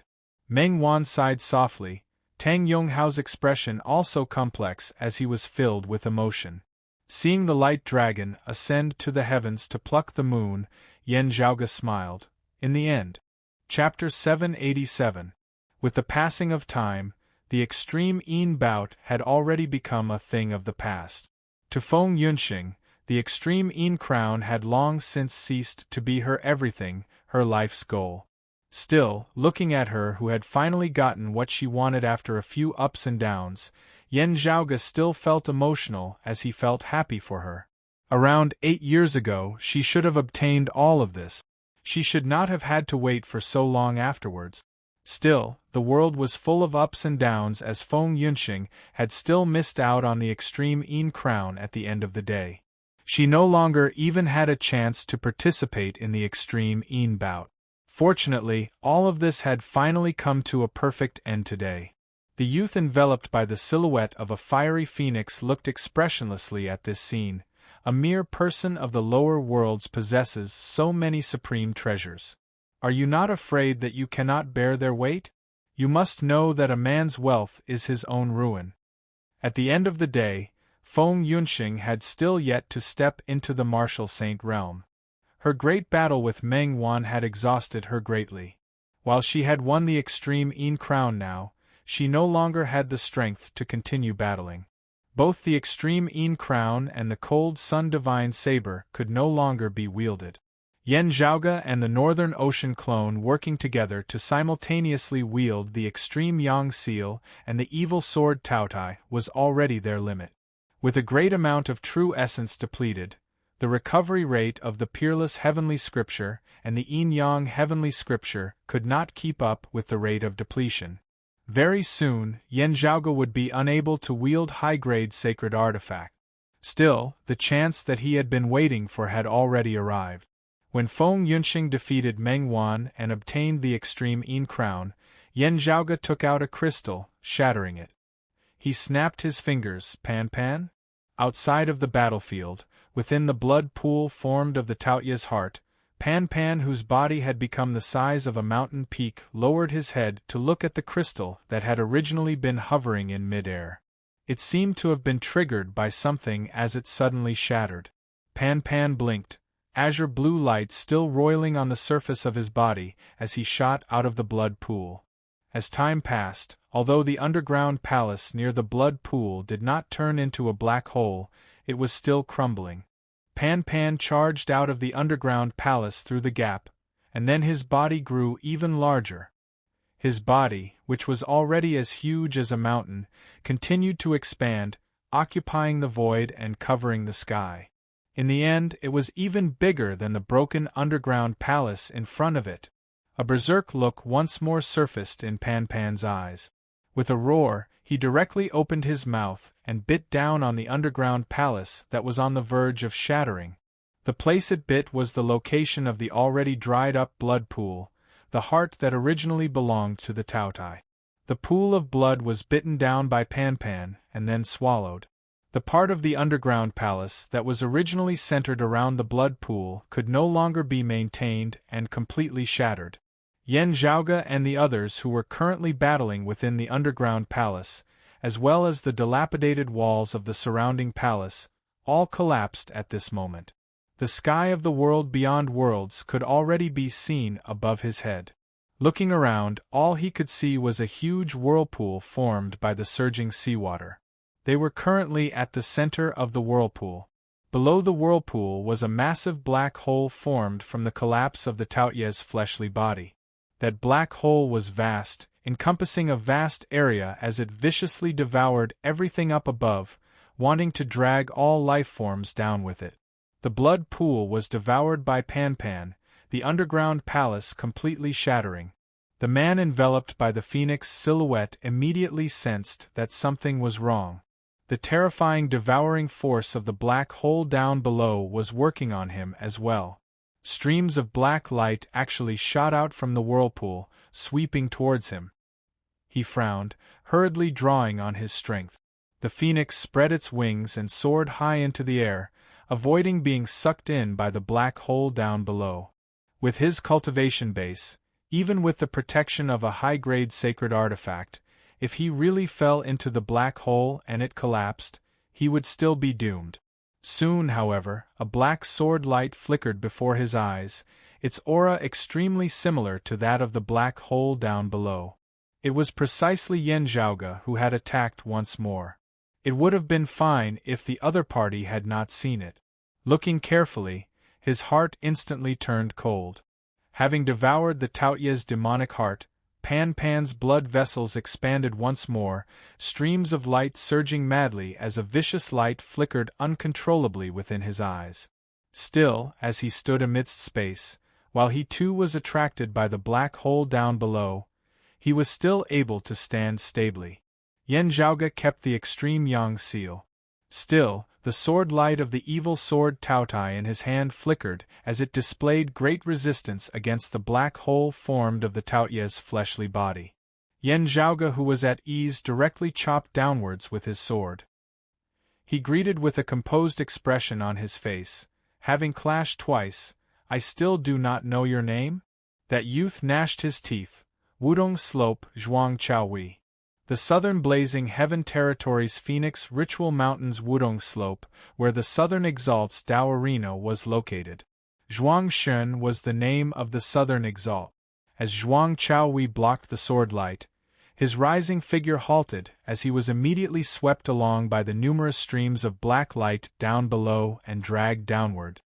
Meng Wan sighed softly, Tang Yonghao's expression also complex as he was filled with emotion. Seeing the light dragon ascend to the heavens to pluck the moon, Yan Zhaoge smiled. In the end. Chapter 787. With the passing of time, the extreme Yin bout had already become a thing of the past. To Feng Yunxing, the extreme Yin crown had long since ceased to be her everything, her life's goal. Still, looking at her who had finally gotten what she wanted after a few ups and downs, Yan Zhaoge still felt emotional as he felt happy for her. Around 8 years ago she should have obtained all of this. She should not have had to wait for so long afterwards. Still, the world was full of ups and downs as Feng Yunxing had still missed out on the extreme Yin crown at the end of the day. She no longer even had a chance to participate in the extreme Yin bout. Fortunately, all of this had finally come to a perfect end today. The youth enveloped by the silhouette of a fiery phoenix looked expressionlessly at this scene. A mere person of the lower worlds possesses so many supreme treasures. Are you not afraid that you cannot bear their weight? You must know that a man's wealth is his own ruin. At the end of the day, Feng Yunxing had still yet to step into the martial saint realm. Her great battle with Meng Wan had exhausted her greatly. While she had won the extreme Yin crown now, she no longer had the strength to continue battling. Both the extreme Yin crown and the cold sun divine saber could no longer be wielded. Yan Zhaoge and the Northern Ocean clone working together to simultaneously wield the extreme Yang seal and the evil sword Taotai was already their limit. With a great amount of true essence depleted, the recovery rate of the peerless heavenly scripture and the yin-yang heavenly scripture could not keep up with the rate of depletion. Very soon, Yan Zhaoge would be unable to wield high-grade sacred artifact. Still, the chance that he had been waiting for had already arrived. When Feng Yunxing defeated Meng Wan and obtained the extreme Yin crown, Yan Zhaoge took out a crystal, shattering it. He snapped his fingers, pan. Outside of the battlefield, within the blood pool formed of the Taoya's heart, Pan, whose body had become the size of a mountain peak, lowered his head to look at the crystal that had originally been hovering in mid-air. It seemed to have been triggered by something as it suddenly shattered. Pan blinked, azure blue light still roiling on the surface of his body as he shot out of the blood pool. As time passed, although the underground palace near the blood pool did not turn into a black hole, it was still crumbling. Pan Pan charged out of the underground palace through the gap, and then his body grew even larger. His body, which was already as huge as a mountain, continued to expand, occupying the void and covering the sky. In the end, it was even bigger than the broken underground palace in front of it. A berserk look once more surfaced in Pan Pan's eyes. With a roar, he directly opened his mouth and bit down on the underground palace that was on the verge of shattering. The place it bit was the location of the already dried-up blood pool, the heart that originally belonged to the Taotai. The pool of blood was bitten down by Pan Pan and then swallowed. The part of the underground palace that was originally centered around the blood pool could no longer be maintained and completely shattered. Yen Zhaoge and the others who were currently battling within the underground palace, as well as the dilapidated walls of the surrounding palace, all collapsed at this moment. The sky of the world beyond worlds could already be seen above his head. Looking around, all he could see was a huge whirlpool formed by the surging seawater. They were currently at the center of the whirlpool. Below the whirlpool was a massive black hole formed from the collapse of the Taoye's fleshly body. That black hole was vast, encompassing a vast area as it viciously devoured everything up above, wanting to drag all life forms down with it. The blood pool was devoured by Pan Pan, the underground palace completely shattering. The man enveloped by the phoenix silhouette immediately sensed that something was wrong. The terrifying devouring force of the black hole down below was working on him as well. Streams of black light actually shot out from the whirlpool, sweeping towards him. He frowned, hurriedly drawing on his strength. The phoenix spread its wings and soared high into the air, avoiding being sucked in by the black hole down below. With his cultivation base, even with the protection of a high-grade sacred artifact, if he really fell into the black hole and it collapsed, he would still be doomed. Soon, however, a black sword light flickered before his eyes, its aura extremely similar to that of the black hole down below. It was precisely Yen Zhaoge who had attacked once more. It would have been fine if the other party had not seen it. Looking carefully, his heart instantly turned cold. Having devoured the Taoye's demonic heart, Pan Pan's blood vessels expanded once more, streams of light surging madly as a vicious light flickered uncontrollably within his eyes. Still, as he stood amidst space, while he too was attracted by the black hole down below, he was still able to stand stably. Yen Zhaoge kept the extreme yang seal. Still, the sword light of the evil sword Taotai in his hand flickered as it displayed great resistance against the black hole formed of the Taoye's fleshly body. Yen Zhaoge, who was at ease, directly chopped downwards with his sword. He greeted with a composed expression on his face, having clashed twice, "I still do not know your name?" That youth gnashed his teeth. Wudong Slope, Zhuang Chaohui. The southern blazing heaven territory's Phoenix Ritual Mountains Wudong Slope, where the southern Exalt's Dao Arena was located. Zhuang Shen was the name of the southern Exalt. As Zhuang Chaohui blocked the sword light, his rising figure halted as he was immediately swept along by the numerous streams of black light down below and dragged downward.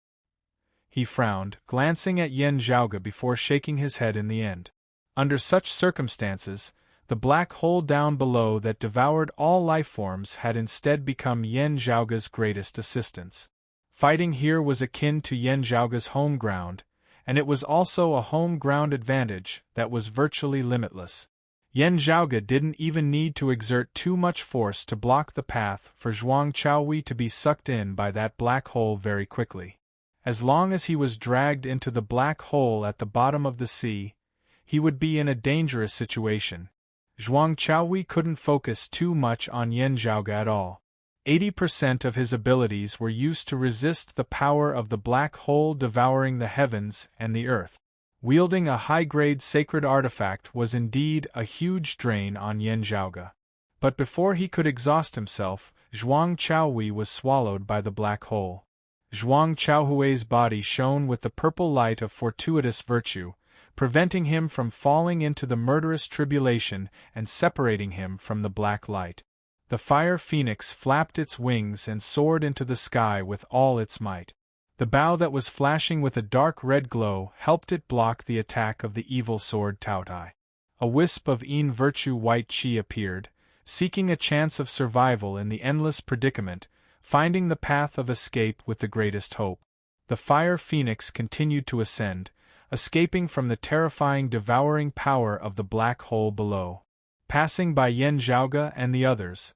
He frowned, glancing at Yen Zhaoge before shaking his head in the end. Under such circumstances, the black hole down below that devoured all life forms had instead become Yen Zhaoge's greatest assistance. Fighting here was akin to Yen Zhaoge's home ground, and it was also a home ground advantage that was virtually limitless. Yen Zhaoge didn't even need to exert too much force to block the path for Zhuang Chaohui to be sucked in by that black hole very quickly. As long as he was dragged into the black hole at the bottom of the sea, he would be in a dangerous situation. Zhuang Chaohui couldn't focus too much on Yen Zhaoge at all. 80% of his abilities were used to resist the power of the black hole devouring the heavens and the earth. Wielding a high-grade sacred artifact was indeed a huge drain on Yen Zhaoge. But before he could exhaust himself, Zhuang Chaohui was swallowed by the black hole. Zhuang Chaohui's body shone with the purple light of fortuitous virtue, preventing him from falling into the murderous tribulation and separating him from the black light. The fire phoenix flapped its wings and soared into the sky with all its might. The bow that was flashing with a dark red glow helped it block the attack of the evil sword Taotai. A wisp of virtue white chi appeared, seeking a chance of survival in the endless predicament, finding the path of escape with the greatest hope. The fire phoenix continued to ascend, escaping from the terrifying devouring power of the black hole below. Passing by Yan Zhaoge and the others,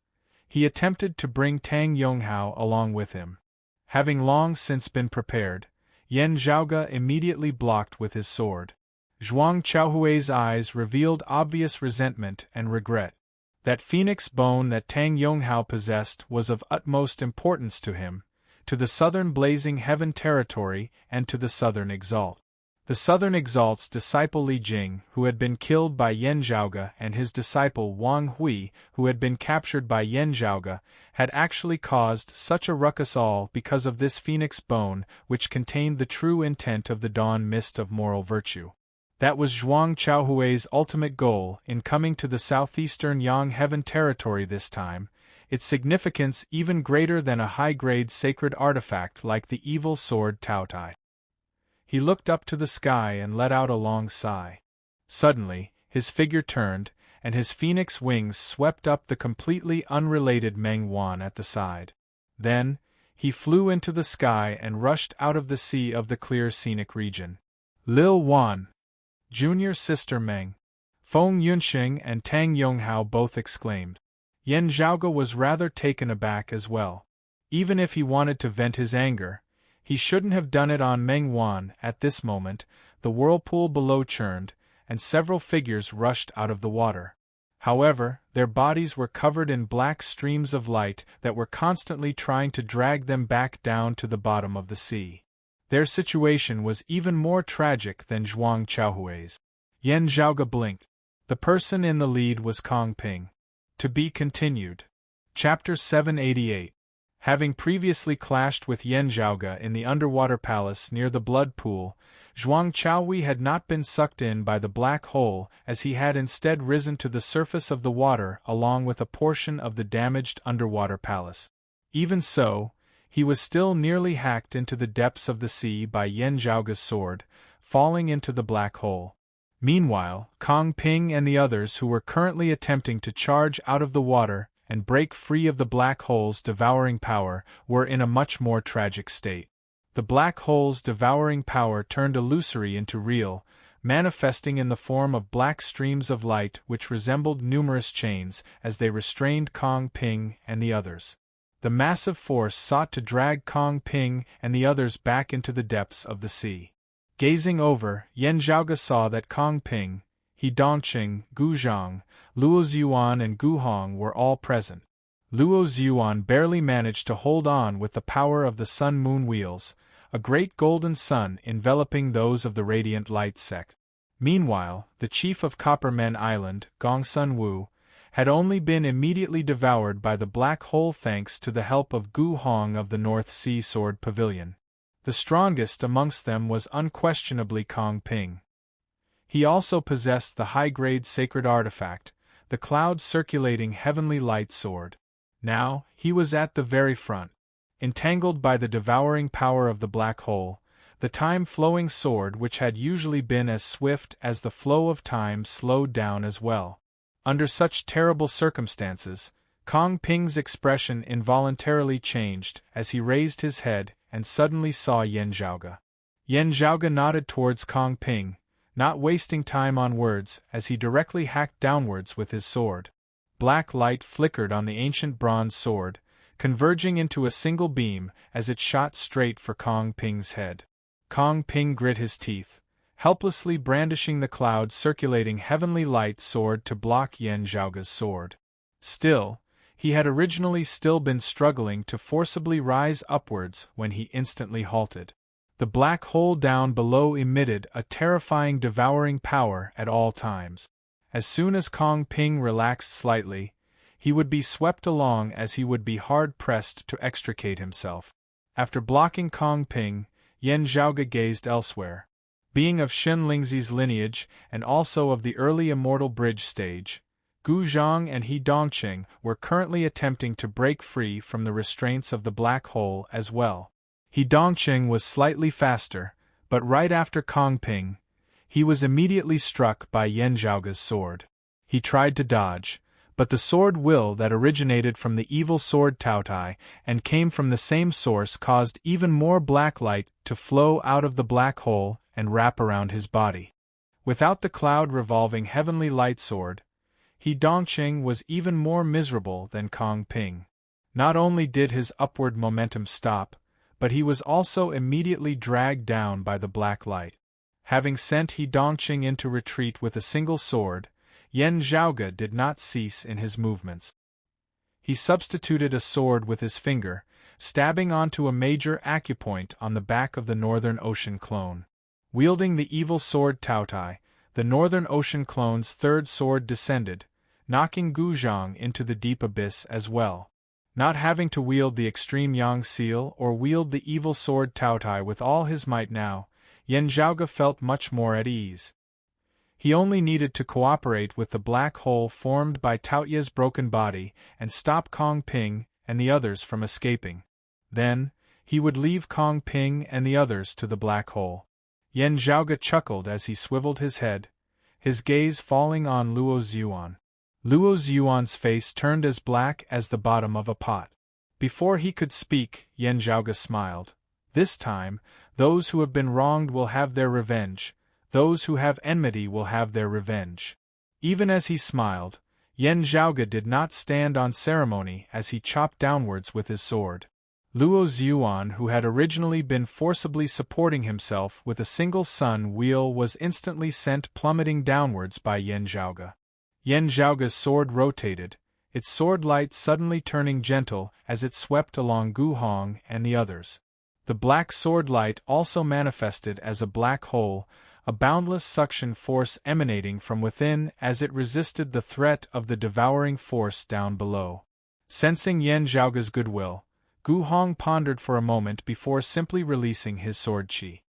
he attempted to bring Tang Yonghao along with him. Having long since been prepared, Yan Zhaoge immediately blocked with his sword. Zhuang Chaohui's eyes revealed obvious resentment and regret. That phoenix bone that Tang Yonghao possessed was of utmost importance to him, to the southern blazing heaven territory and to the southern exalt. The southern exalt's disciple Li Jing, who had been killed by Yan Zhaoge, and his disciple Wang Hui, who had been captured by Yan Zhaoge, had actually caused such a ruckus all because of this phoenix bone which contained the true intent of the dawn mist of moral virtue. That was Zhuang Chaohui's ultimate goal in coming to the southeastern Yang Heaven territory this time, its significance even greater than a high-grade sacred artifact like the evil sword Taotai. He looked up to the sky and let out a long sigh. Suddenly, his figure turned, and his phoenix wings swept up the completely unrelated Meng Wan at the side. Then, he flew into the sky and rushed out of the sea of the clear scenic region. Lil Wan, junior sister Meng, Feng Yunxing and Tang Yonghao both exclaimed. Yan Zhaoge was rather taken aback as well. Even if he wanted to vent his anger, he shouldn't have done it on Meng Wan at this moment. The whirlpool below churned, and several figures rushed out of the water. However, their bodies were covered in black streams of light that were constantly trying to drag them back down to the bottom of the sea. Their situation was even more tragic than Zhuang Chaohui's. Yan Zhaoge blinked. The person in the lead was Kong Ping. To be continued. Chapter 788. Having previously clashed with Yan Zhaoge in the underwater palace near the blood pool, Zhuang Chaohui had not been sucked in by the black hole, as he had instead risen to the surface of the water along with a portion of the damaged underwater palace. Even so, he was still nearly hacked into the depths of the sea by Yan Zhaoge's sword, falling into the black hole. Meanwhile, Kong Ping and the others who were currently attempting to charge out of the water and break free of the black hole's devouring power were in a much more tragic state. The black hole's devouring power turned illusory into real, manifesting in the form of black streams of light which resembled numerous chains as they restrained Kong Ping and the others. The massive force sought to drag Kong Ping and the others back into the depths of the sea. Gazing over, Yan Zhaoge saw that Kong Ping, He Dongqing, Gu Zhang, Luo Zhuan and Gu Hong were all present. Luo Zhuan barely managed to hold on with the power of the sun-moon wheels, a great golden sun enveloping those of the radiant light sect. Meanwhile, the chief of Coppermen Island, Gong Sun Wu, had only been immediately devoured by the black hole thanks to the help of Gu Hong of the North Sea Sword Pavilion. The strongest amongst them was unquestionably Kong Ping. He also possessed the high-grade sacred artifact, the cloud-circulating heavenly light sword. Now, he was at the very front. Entangled by the devouring power of the black hole, the time-flowing sword which had usually been as swift as the flow of time slowed down as well. Under such terrible circumstances, Kong Ping's expression involuntarily changed as he raised his head and suddenly saw Yan Zhaoge. Yan Zhaoge nodded towards Kong Ping, not wasting time on words as he directly hacked downwards with his sword. Black light flickered on the ancient bronze sword, converging into a single beam as it shot straight for Kong Ping's head. Kong Ping grit his teeth, helplessly brandishing the cloud-circulating heavenly light sword to block Yan Zhaoge's sword. Still, he had originally still been struggling to forcibly rise upwards when he instantly halted. The black hole down below emitted a terrifying devouring power at all times. As soon as Kong Ping relaxed slightly, he would be swept along as he would be hard-pressed to extricate himself. After blocking Kong Ping, Yan Zhaoge gazed elsewhere. Being of Shen Lingzi's lineage and also of the early immortal bridge stage, Gu Zhang and He Dongqing were currently attempting to break free from the restraints of the black hole as well. He Dongqing was slightly faster, but right after Kong Ping, he was immediately struck by Yan Zhaoge's sword. He tried to dodge, but the sword will that originated from the evil sword Taotai and came from the same source caused even more black light to flow out of the black hole and wrap around his body. Without the cloud-revolving heavenly light sword, He Dongqing was even more miserable than Kong Ping. Not only did his upward momentum stop, but he was also immediately dragged down by the black light. Having sent He Dongqing into retreat with a single sword, Yan Zhaoge did not cease in his movements. He substituted a sword with his finger, stabbing onto a major acupoint on the back of the Northern Ocean clone. Wielding the evil sword Taotai, the Northern Ocean clone's third sword descended, knocking Gu Zhang into the deep abyss as well. Not having to wield the extreme Yang seal or wield the evil sword Taotai with all his might now, Yan Zhaoge felt much more at ease. He only needed to cooperate with the black hole formed by Taoye's broken body and stop Kong Ping and the others from escaping. Then, he would leave Kong Ping and the others to the black hole. Yan Zhaoge chuckled as he swiveled his head, his gaze falling on Luo Zhuan. Luo Zhuan's face turned as black as the bottom of a pot. Before he could speak, Yan Zhaoge smiled. This time, those who have been wronged will have their revenge. Those who have enmity will have their revenge. Even as he smiled, Yan Zhaoge did not stand on ceremony as he chopped downwards with his sword. Luo Zhuan, who had originally been forcibly supporting himself with a single sun wheel, was instantly sent plummeting downwards by Yan Zhaoge. Yan Zhaoge's sword rotated, its sword light suddenly turning gentle as it swept along Gu Hong and the others. The black sword light also manifested as a black hole, a boundless suction force emanating from within as it resisted the threat of the devouring force down below. Sensing Yan Zhaoge's goodwill, Gu Hong pondered for a moment before simply releasing his sword qi.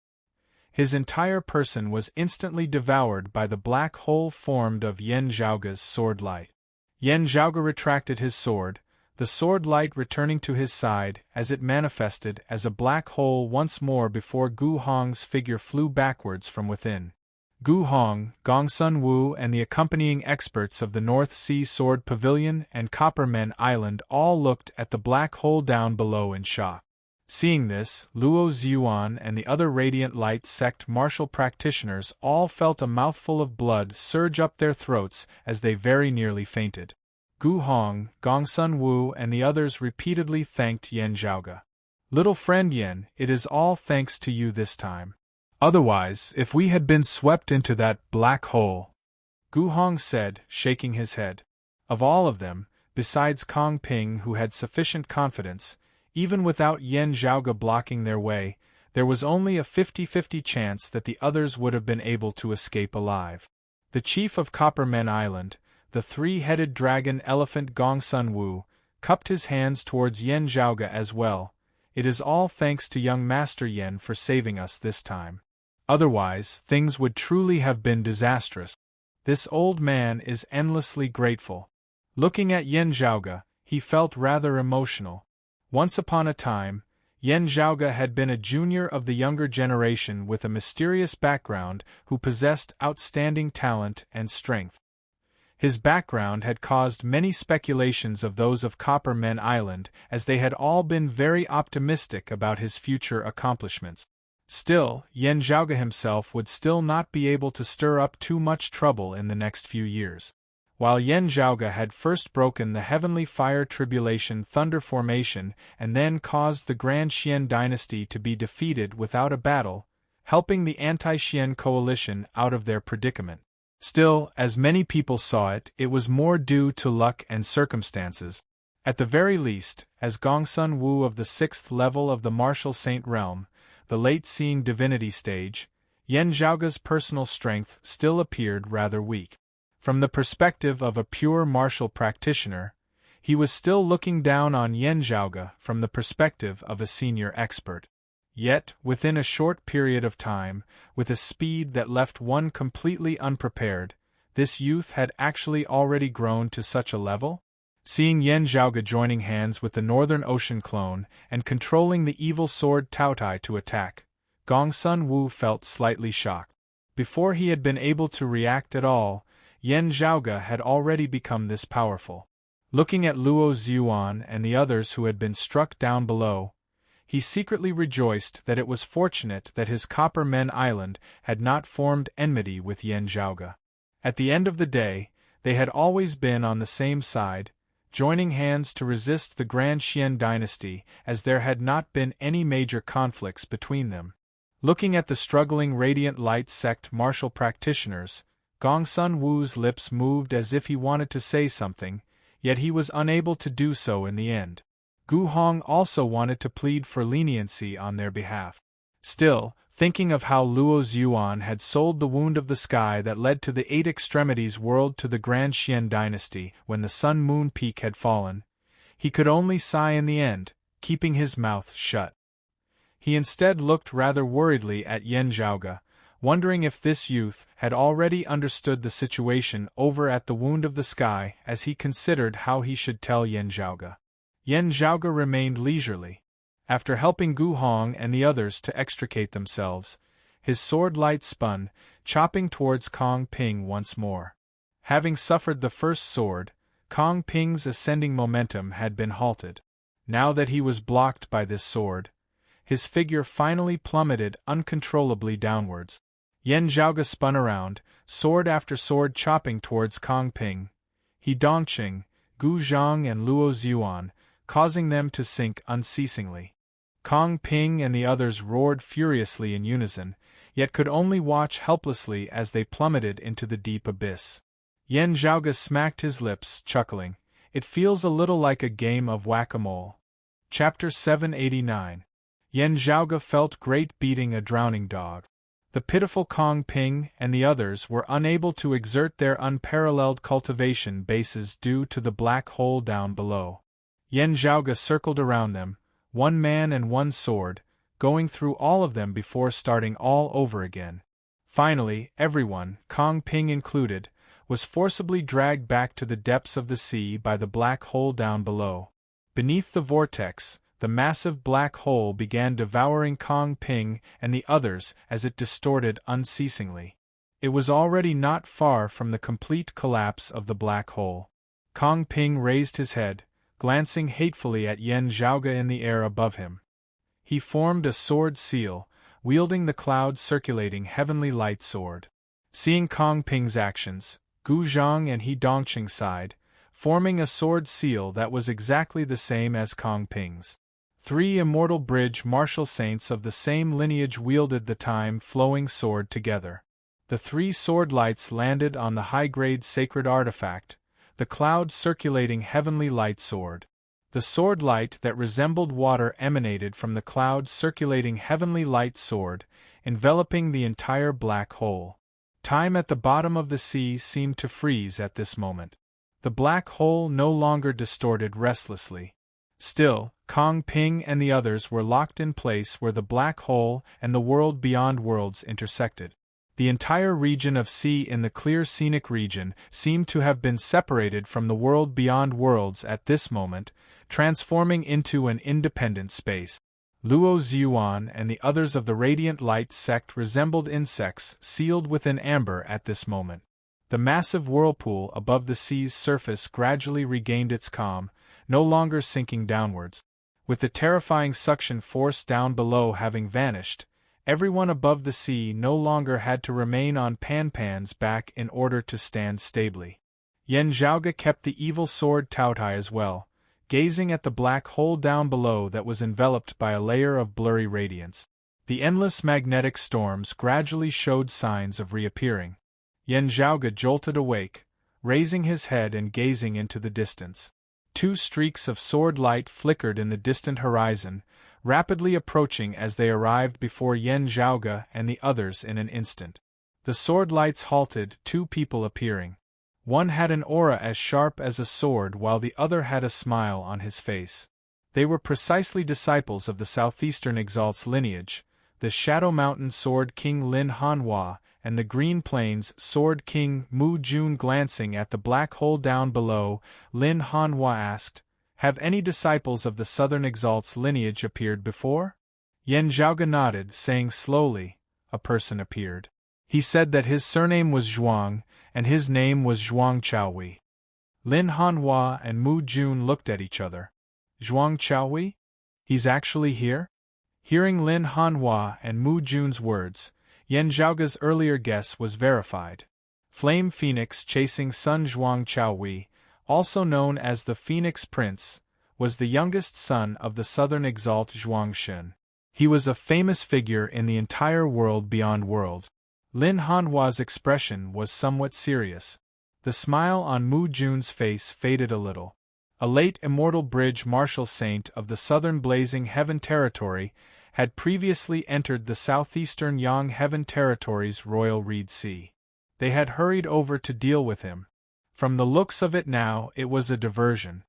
His entire person was instantly devoured by the black hole formed of Yan Zhaoge's sword light. Yan Zhaoge retracted his sword, the sword light returning to his side as it manifested as a black hole once more before Gu Hong's figure flew backwards from within. Gu Hong, Gongsun Wu and the accompanying experts of the North Sea Sword Pavilion and Coppermen Island all looked at the black hole down below in shock. Seeing this, Luo Zhuan and the other Radiant Light sect martial practitioners all felt a mouthful of blood surge up their throats as they very nearly fainted. Gu Hong, Gongsun Wu and the others repeatedly thanked Yan Zhaoge. "Little friend Yan, it is all thanks to you this time. Otherwise, if we had been swept into that black hole," Gu Hong said, shaking his head. Of all of them, besides Kong Ping who had sufficient confidence, even without Yan Zhaoge blocking their way, there was only a 50-50 chance that the others would have been able to escape alive. The chief of Coppermen Island, the three-headed dragon elephant Gongsun Wu, cupped his hands towards Yan Zhaoge as well. "It is all thanks to young Master Yan for saving us this time. Otherwise, things would truly have been disastrous. This old man is endlessly grateful." Looking at Yan Zhaoge, he felt rather emotional. Once upon a time, Yan Zhaoge had been a junior of the younger generation with a mysterious background who possessed outstanding talent and strength. His background had caused many speculations of those of Coppermen Island, as they had all been very optimistic about his future accomplishments. Still, Yan Zhaoge himself would still not be able to stir up too much trouble in the next few years. While Yan Zhaoge had first broken the Heavenly Fire Tribulation Thunder Formation and then caused the Grand Xian dynasty to be defeated without a battle, helping the anti-Xian coalition out of their predicament. Still, as many people saw it, it was more due to luck and circumstances. At the very least, as Gongsun Wu of the 6th level of the Martial Saint Realm, the late-seeing divinity stage, Yan Zhaoge's personal strength still appeared rather weak. From the perspective of a pure martial practitioner, he was still looking down on Yan Zhaoge from the perspective of a senior expert. Yet, within a short period of time, with a speed that left one completely unprepared, this youth had actually already grown to such a level? Seeing Yan Zhaoge joining hands with the Northern Ocean clone and controlling the evil sword Taotai to attack, Gong Sun Wu felt slightly shocked. Before he had been able to react at all, Yan Zhaoge had already become this powerful. Looking at Luo Zhuan and the others who had been struck down below, he secretly rejoiced that it was fortunate that his Copper Men Island had not formed enmity with Yan Zhaoge. At the end of the day, they had always been on the same side, joining hands to resist the Grand Xian dynasty, as there had not been any major conflicts between them. Looking at the struggling Radiant Light sect martial practitioners, Gong Sun Wu's lips moved as if he wanted to say something, yet he was unable to do so in the end. Gu Hong also wanted to plead for leniency on their behalf. Still, thinking of how Luo Zhuan had sold the Wound of the Sky that led to the Eight Extremities world to the Grand Xian dynasty when the Sun-Moon Peak had fallen, he could only sigh in the end, keeping his mouth shut. He instead looked rather worriedly at Yan Zhaoge, wondering if this youth had already understood the situation over at the Wound of the Sky as he considered how he should tell Yan Zhaoge. Yan Zhaoge remained leisurely. After helping Gu Hong and the others to extricate themselves, his sword light spun, chopping towards Kong Ping once more. Having suffered the first sword, Kong Ping's ascending momentum had been halted. Now that he was blocked by this sword, his figure finally plummeted uncontrollably downwards. Yan Zhaoge spun around, sword after sword chopping towards Kong Ping, He Dongqing, Gu Zhang and Luo Zhuan, causing them to sink unceasingly. Kong Ping and the others roared furiously in unison, yet could only watch helplessly as they plummeted into the deep abyss. Yan Zhaoge smacked his lips, chuckling. It feels a little like a game of whack-a-mole. Chapter 789. Yan Zhaoge felt great beating a drowning dog. The pitiful Kong Ping and the others were unable to exert their unparalleled cultivation bases due to the black hole down below. Yan Zhaoge circled around them, one man and one sword, going through all of them before starting all over again. Finally, everyone, Kong Ping included, was forcibly dragged back to the depths of the sea by the black hole down below. Beneath the vortex, the massive black hole began devouring Kong Ping and the others as it distorted unceasingly. It was already not far from the complete collapse of the black hole. Kong Ping raised his head, glancing hatefully at Yan Zhaoge in the air above him. He formed a sword seal, wielding the cloud-circulating heavenly light sword. Seeing Kong Ping's actions, Gu Zhang and He Dongqing sighed, forming a sword seal that was exactly the same as Kong Ping's. 3 immortal bridge martial saints of the same lineage wielded the time-flowing sword together. The 3 sword lights landed on the high-grade sacred artifact, the cloud-circulating heavenly light sword. The sword light that resembled water emanated from the cloud-circulating heavenly light sword, enveloping the entire black hole. Time at the bottom of the sea seemed to freeze at this moment. The black hole no longer distorted restlessly. Still, Kong Ping and the others were locked in place where the black hole and the world beyond worlds intersected. The entire region of sea in the clear scenic region seemed to have been separated from the world beyond worlds at this moment, transforming into an independent space. Luo Zhuan and the others of the Radiant Light sect resembled insects sealed within amber at this moment. The massive whirlpool above the sea's surface gradually regained its calm, no longer sinking downwards. With the terrifying suction force down below having vanished, everyone above the sea no longer had to remain on Pan-Pan's back in order to stand stably. Yan Zhaoge kept the evil sword Taotai as well, gazing at the black hole down below that was enveloped by a layer of blurry radiance. The endless magnetic storms gradually showed signs of reappearing. Yan Zhaoge jolted awake, raising his head and gazing into the distance. 2 streaks of sword light flickered in the distant horizon, rapidly approaching as they arrived before Yan Zhaoge and the others in an instant. The sword lights halted, 2 people appearing. One had an aura as sharp as a sword while the other had a smile on his face. They were precisely disciples of the Southeastern Exalt's lineage, the Shadow Mountain Sword King Lin Hanhua and the green plains soared. King Mu Jun glancing at the black hole down below, Lin Hanhua asked, "Have any disciples of the Southern Exalt's lineage appeared before?" Yan Zhaoge nodded, saying slowly, "A person appeared. He said that his surname was Zhuang, and his name was Zhuang Chaohui." Lin Hanhua and Mu Jun looked at each other. "Zhuang Chaohui? He's actually here?" Hearing Lin Hanhua and Mu Jun's words, Yan Zhaoge's earlier guess was verified. Flame Phoenix chasing Sun Zhuang Chaohui, also known as the Phoenix Prince, was the youngest son of the Southern Exalt Zhuang Xun. He was a famous figure in the entire world beyond worlds. Lin Hanhua's expression was somewhat serious. The smile on Mu Jun's face faded a little. A late immortal bridge martial saint of the southern blazing heaven territory had previously entered the southeastern Yang Heaven Territory's Royal Reed Sea. They had hurried over to deal with him. From the looks of it now, it was a diversion.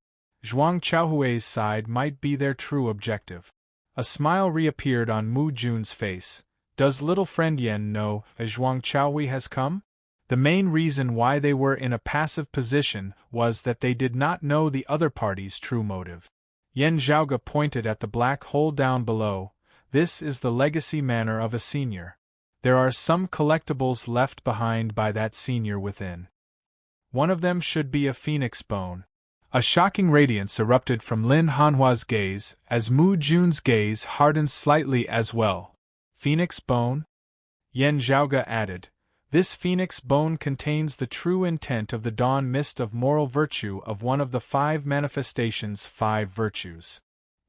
Zhuang Chaohui's side might be their true objective. A smile reappeared on Mu Jun's face. "Does little friend Yen know as Zhuang Chaohui has come?" The main reason why they were in a passive position was that they did not know the other party's true motive. Yan Zhaoge pointed at the black hole down below. "This is the legacy manor of a senior. There are some collectibles left behind by that senior within. One of them should be a phoenix bone." A shocking radiance erupted from Lin Hanhua's gaze, as Mu Jun's gaze hardened slightly as well. "Phoenix bone?" Yan Zhaoge added. "This phoenix bone contains the true intent of the dawn mist of moral virtue of one of the 5 manifestations, 5 virtues."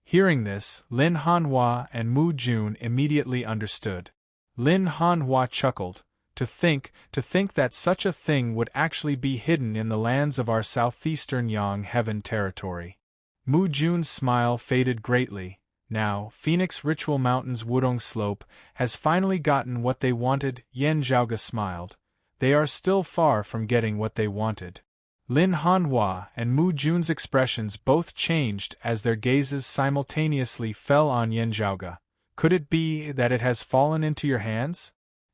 Hearing this, Lin Hanhua and Mu Jun immediately understood. Lin Hanhua chuckled. To think that such a thing would actually be hidden in the lands of our southeastern Yang Heaven territory. Mu Jun's smile faded greatly. Now, Phoenix Ritual Mountain's Wudong Slope has finally gotten what they wanted. Yan Zhaoge smiled. They are still far from getting what they wanted. Lin Hanhua and Mu Jun's expressions both changed as their gazes simultaneously fell on Yan Zhaoge. "Could it be that it has fallen into your hands?"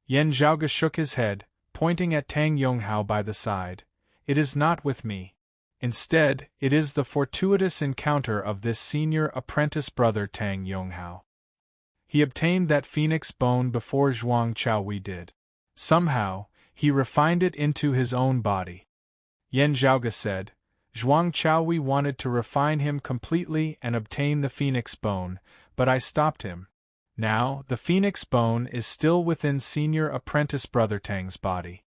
Yan Zhaoge shook his head, pointing at Tang Yonghao by the side. "It is not with me. Instead, it is the fortuitous encounter of this senior apprentice brother Tang Yonghao. He obtained that phoenix bone before Zhuang Chaohui did. Somehow, he refined it into his own body." Yan Zhaoge said. "Zhuang Chaohui wanted to refine him completely and obtain the phoenix bone, but I stopped him. Now, the phoenix bone is still within senior apprentice brother Tang's body."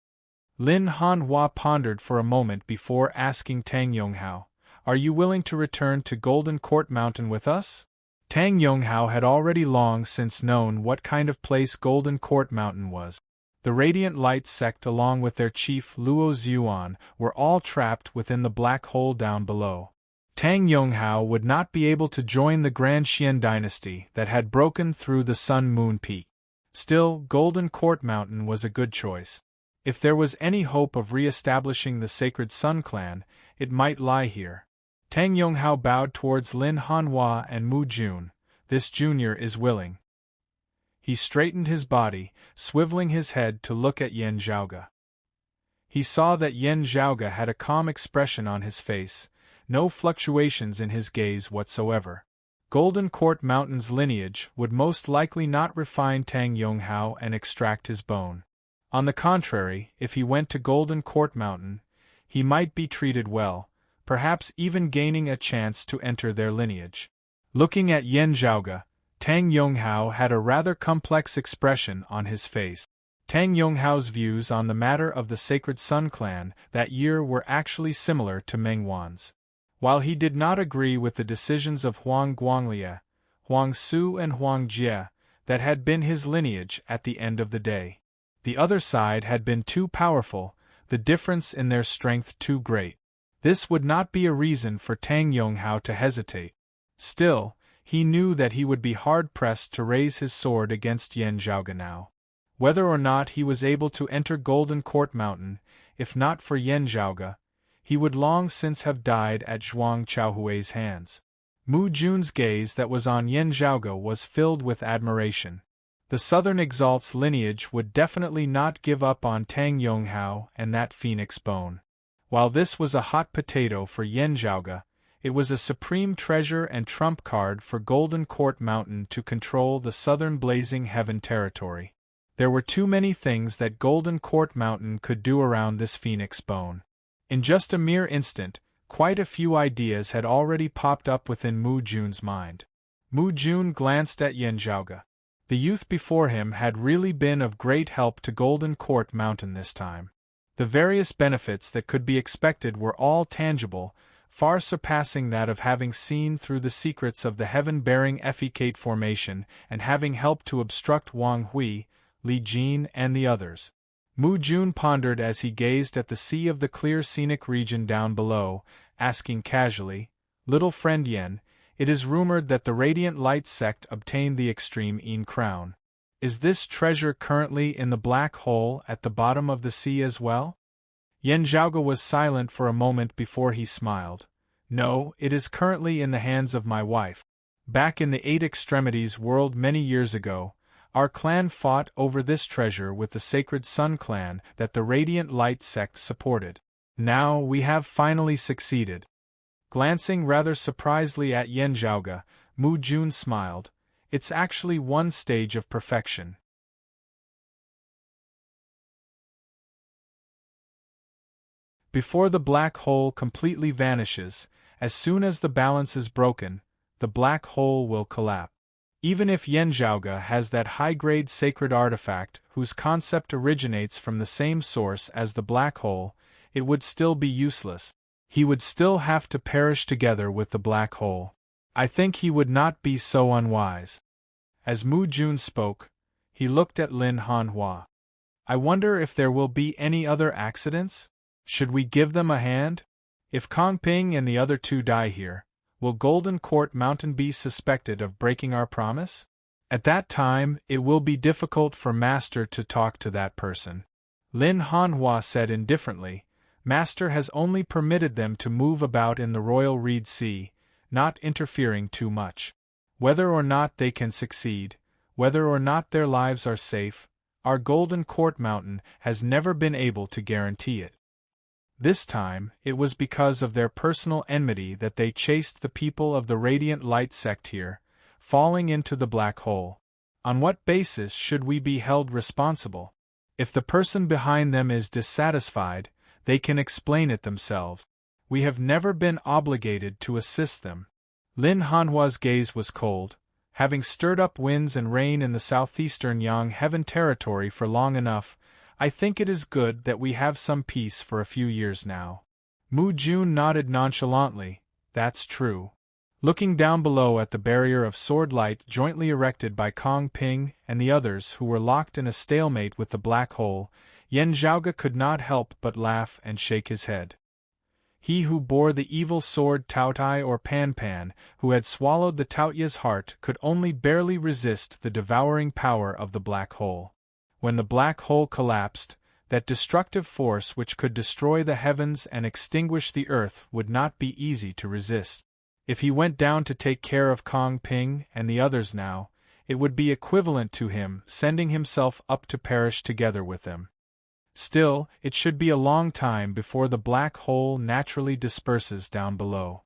Lin Hanhua pondered for a moment before asking Tang Yonghao, "Are you willing to return to Golden Court Mountain with us?" Tang Yonghao had already long since known what kind of place Golden Court Mountain was. The Radiant Light sect along with their chief Luo Zhuan were all trapped within the black hole down below. Tang Yonghao would not be able to join the Grand Xian dynasty that had broken through the Sun Moon Peak. Still, Golden Court Mountain was a good choice. If there was any hope of re-establishing the Sacred Sun Clan, it might lie here. Tang Yonghao bowed towards Lin Hanhua and Mu Jun. "This junior is willing." He straightened his body, swiveling his head to look at Yan Zhaoge. He saw that Yan Zhaoge had a calm expression on his face, no fluctuations in his gaze whatsoever. Golden Court Mountain's lineage would most likely not refine Tang Yonghao and extract his bone. On the contrary, if he went to Golden Court Mountain, he might be treated well, perhaps even gaining a chance to enter their lineage. Looking at Yan Zhaoge, Tang Yonghao had a rather complex expression on his face. Tang Yonghao's views on the matter of the Sacred Sun Clan that year were actually similar to Meng Wan's. While he did not agree with the decisions of Huang Guanglie, Huang Su and Huang Jie, that had been his lineage at the end of the day. The other side had been too powerful, the difference in their strength too great. This would not be a reason for Tang Yonghao to hesitate. Still, he knew that he would be hard-pressed to raise his sword against Yan Zhaoge now. Whether or not he was able to enter Golden Court Mountain, if not for Yan Zhaoge, he would long since have died at Zhuang Chaohui's hands. Mu Jun's gaze that was on Yan Zhaoge was filled with admiration. The Southern Exalt's lineage would definitely not give up on Tang Yonghao and that phoenix bone. While this was a hot potato for Yan Zhaoge, it was a supreme treasure and trump card for Golden Court Mountain to control the southern Blazing Heaven territory. There were too many things that Golden Court Mountain could do around this phoenix bone. In just a mere instant, quite a few ideas had already popped up within Mu Jun's mind. Mu Jun glanced at Yan Zhaoge. The youth before him had really been of great help to Golden Court Mountain this time. The various benefits that could be expected were all tangible, far surpassing that of having seen through the secrets of the heaven-bearing effecate formation and having helped to obstruct Wang Hui, Li Jin and the others. Mu Jun pondered as he gazed at the sea of the clear scenic region down below, asking casually, "Little friend Yen, it is rumored that the Radiant Light sect obtained the Extreme Yin crown. Is this treasure currently in the black hole at the bottom of the sea as well?" Yan Zhaoge was silent for a moment before he smiled. "No, it is currently in the hands of my wife. Back in the Eight Extremities world many years ago, our clan fought over this treasure with the Sacred Sun clan that the Radiant Light sect supported. Now we have finally succeeded." Glancing rather surprisedly at Yan Zhaoge, Mu Jun smiled. "It's actually one stage of perfection." Before the black hole completely vanishes, as soon as the balance is broken, the black hole will collapse. Even if Yan Zhaoge has that high-grade sacred artifact whose concept originates from the same source as the black hole, it would still be useless. He would still have to perish together with the black hole. I think he would not be so unwise. As Mu Jun spoke, he looked at Lin Hanhua. "I wonder if there will be any other accidents? Should we give them a hand? If Kong Ping and the other two die here, will Golden Court Mountain be suspected of breaking our promise? At that time, it will be difficult for Master to talk to that person." Lin Hanhua said indifferently, "Master has only permitted them to move about in the Royal Reed Sea, not interfering too much. Whether or not they can succeed, whether or not their lives are safe, our Golden Court Mountain has never been able to guarantee it. This time, it was because of their personal enmity that they chased the people of the Radiant Light sect here, falling into the black hole. On what basis should we be held responsible? If the person behind them is dissatisfied, they can explain it themselves. We have never been obligated to assist them." Lin Hanhua's gaze was cold. "Having stirred up winds and rain in the southeastern Yang Heaven territory for long enough, I think it is good that we have some peace for a few years now." Mu Jun nodded nonchalantly. "That's true." Looking down below at the barrier of sword light jointly erected by Kong Ping and the others who were locked in a stalemate with the black hole, Yan Zhaoge could not help but laugh and shake his head. He who bore the evil sword Taotai or Pan Pan, who had swallowed the Taoya's heart, could only barely resist the devouring power of the black hole. When the black hole collapsed, that destructive force which could destroy the heavens and extinguish the earth would not be easy to resist. If he went down to take care of Kong Ping and the others now, it would be equivalent to him sending himself up to perish together with them. Still, it should be a long time before the black hole naturally disperses down below.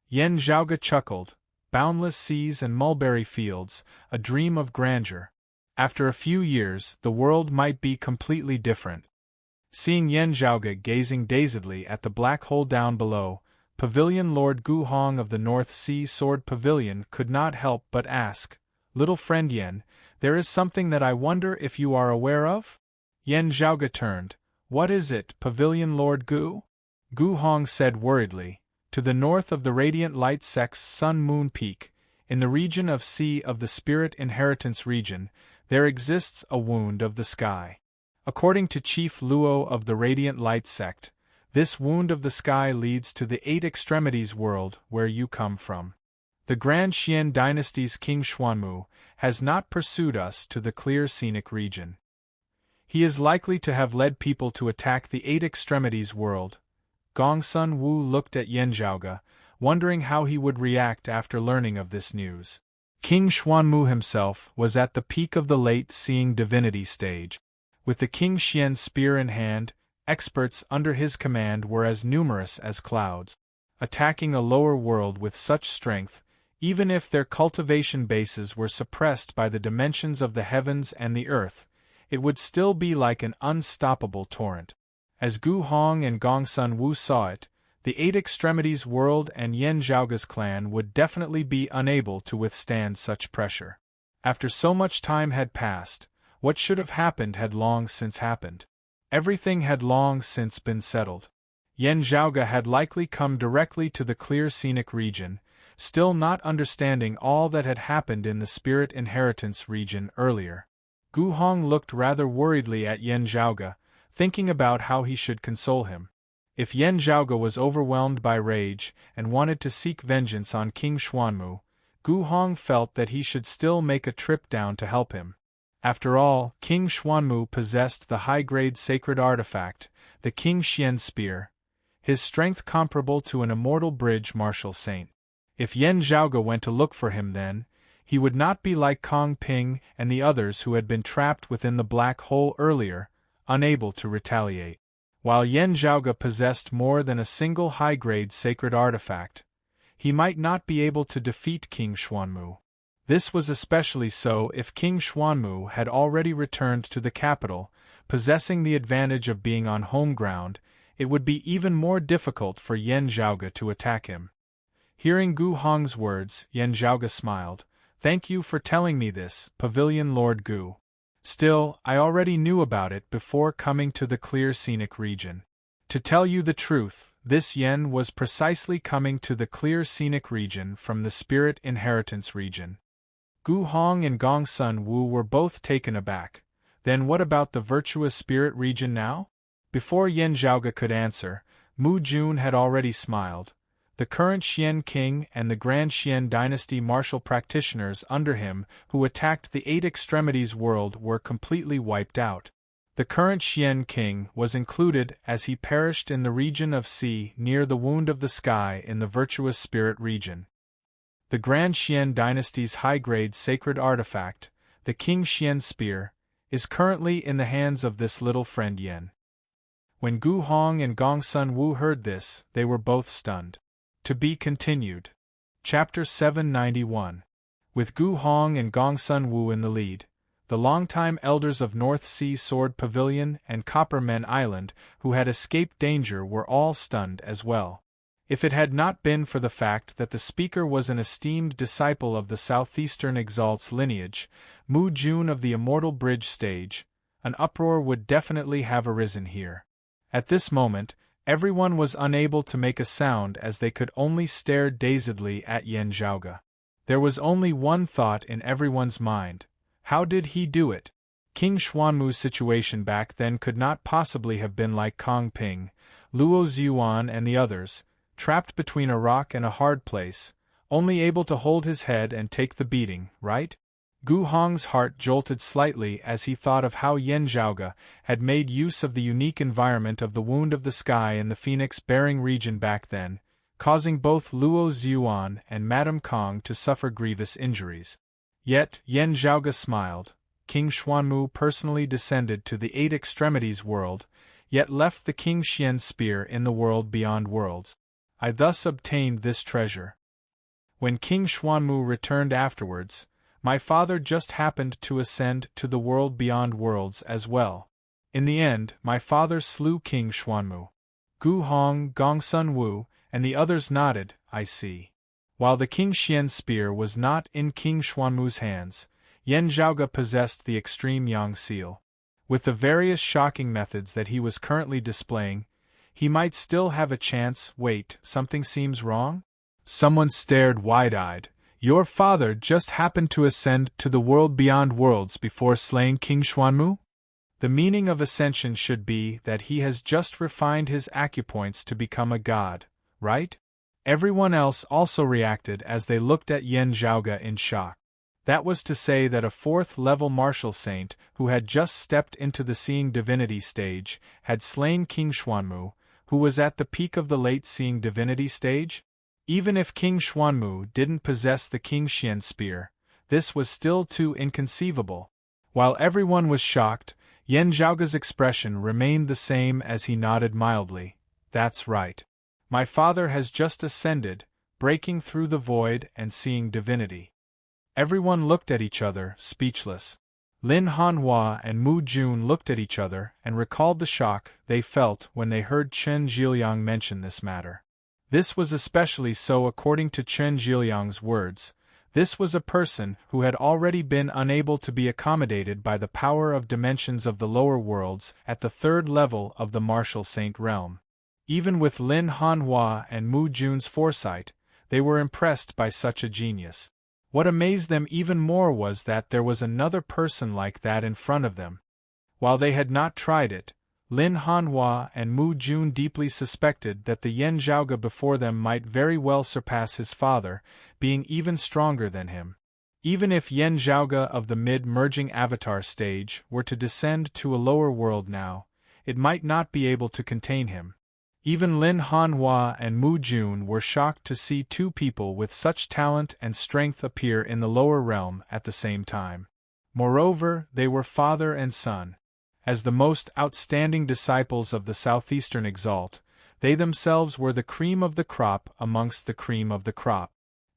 Yan Zhaoge chuckled. Boundless seas and mulberry fields, a dream of grandeur. After a few years, the world might be completely different. Seeing Yan Zhaoge gazing dazedly at the black hole down below, Pavilion Lord Gu Hong of the North Sea Sword Pavilion could not help but ask, "Little friend Yan, there is something that I wonder if you are aware of?" Yan Zhaoge turned. "What is it, Pavilion Lord Gu?" Gu Hong said worriedly, "To the north of the Radiant Light sect's Sun-Moon Peak, in the region of Sea of the Spirit Inheritance region, there exists a wound of the sky. According to Chief Luo of the Radiant Light sect, this wound of the sky leads to the Eight Extremities world where you come from. The Grand Xian dynasty's King Xuanmu has not pursued us to the clear scenic region. He is likely to have led people to attack the Eight Extremities world." Gongsun Wu looked at Yan Zhaoge, wondering how he would react after learning of this news. King Xuanmu himself was at the peak of the late seeing divinity stage. With the King Xian spear in hand, experts under his command were as numerous as clouds. Attacking a lower world with such strength, even if their cultivation bases were suppressed by the dimensions of the heavens and the earth, it would still be like an unstoppable torrent. As Gu Hong and Gongsun Wu saw it, the Eight Extremities world and Yan Zhaoga's clan would definitely be unable to withstand such pressure. After so much time had passed, what should have happened had long since happened. Everything had long since been settled. Yan Zhaoga had likely come directly to the clear scenic region, still not understanding all that had happened in the spirit inheritance region earlier. Gu Hong looked rather worriedly at Yan Zhaoga, thinking about how he should console him. If Yan Zhaoga was overwhelmed by rage and wanted to seek vengeance on King Xuanmu, Gu Hong felt that he should still make a trip down to help him. After all, King Xuanmu possessed the high-grade sacred artifact, the King Xian spear, his strength comparable to an immortal bridge martial saint. If Yan Zhaoga went to look for him then, he would not be like Kong Ping and the others who had been trapped within the black hole earlier, unable to retaliate. While Yan Zhaoga possessed more than a single high-grade sacred artifact, he might not be able to defeat King Xuanmu. This was especially so if King Xuanmu had already returned to the capital, possessing the advantage of being on home ground. It would be even more difficult for Yan Zhaoga to attack him. Hearing Gu Hong's words, Yan Zhaoga smiled. "Thank you for telling me this, Pavilion Lord Gu. Still, I already knew about it before coming to the clear scenic region. To tell you the truth, this Yan was precisely coming to the clear scenic region from the spirit inheritance region." Gu Hong and Gongsun Wu were both taken aback. Then what about the virtuous spirit region now? Before Yan Zhaoga could answer, Mu Jun had already smiled. The current Xian king and the Grand Xian dynasty martial practitioners under him who attacked the Eight Extremities world were completely wiped out. The current Xian king was included as he perished in the region of sea near the wound of the sky in the virtuous spirit region. The Grand Xian dynasty's high-grade sacred artifact, the King Xian spear, is currently in the hands of this little friend Yan. When Gu Hong and Gongsun Wu heard this, they were both stunned. To be continued. Chapter 791. With Gu Hong and Gongsun Wu in the lead, the longtime elders of North Sea Sword Pavilion and Coppermen Island who had escaped danger were all stunned as well. If it had not been for the fact that the speaker was an esteemed disciple of the Southeastern Exalt's lineage, Mu Jun of the Immortal Bridge stage, an uproar would definitely have arisen here. At this moment, everyone was unable to make a sound as they could only stare dazedly at Yan Zhaoga. There was only one thought in everyone's mind. How did he do it? King Xuanmu's situation back then could not possibly have been like Kong Ping, Luo Ziyuan and the others, trapped between a rock and a hard place, only able to hold his head and take the beating, right? Gu Hong's heart jolted slightly as he thought of how Yan Zhaoga had made use of the unique environment of the wound of the sky in the phoenix-bearing region back then, causing both Luo Ziyuan and Madame Kong to suffer grievous injuries. Yet, Yan Zhaoga smiled. King Xuanmu personally descended to the Eight Extremities world, yet left the King Xian spear in the world beyond worlds. I thus obtained this treasure. When King Xuanmu returned afterwards, my father just happened to ascend to the world beyond worlds as well. In the end, my father slew King Xuanmu. Gu Hong, Gongsun Wu, and the others nodded. I see. While the King Xian spear was not in King Xuanmu's hands, Yan Zhaoga possessed the extreme Yang seal. With the various shocking methods that he was currently displaying, he might still have a chance. Wait, something seems wrong? Someone stared wide-eyed. Your father just happened to ascend to the world beyond worlds before slaying King Xuanmu? The meaning of ascension should be that he has just refined his acupoints to become a god, right? Everyone else also reacted as they looked at Yan Zhaoga in shock. That was to say that a fourth-level martial saint who had just stepped into the seeing divinity stage had slain King Xuanmu, who was at the peak of the late seeing divinity stage? Even if King Xuanmu didn't possess the King Xian spear, this was still too inconceivable. While everyone was shocked, Yen Zhaoge's expression remained the same as he nodded mildly. That's right. My father has just ascended, breaking through the void and seeing divinity. Everyone looked at each other, speechless. Lin Hanhua and Mu Jun looked at each other and recalled the shock they felt when they heard Chen Zhiliang mention this matter. This was especially so according to Chen Zhiliang's words. This was a person who had already been unable to be accommodated by the power of dimensions of the lower worlds at the third level of the martial saint realm. Even with Lin Hanhua and Mu Jun's foresight, they were impressed by such a genius. What amazed them even more was that there was another person like that in front of them. While they had not tried it, Lin Hanhua and Mu Jun deeply suspected that the Yen Zhaoge before them might very well surpass his father, being even stronger than him. Even if Yen Zhaoge of the mid-merging avatar stage were to descend to a lower world now, it might not be able to contain him. Even Lin Hanhua and Mu Jun were shocked to see two people with such talent and strength appear in the lower realm at the same time. Moreover, they were father and son. As the most outstanding disciples of the Southeastern Exalt, they themselves were the cream of the crop amongst the cream of the crop.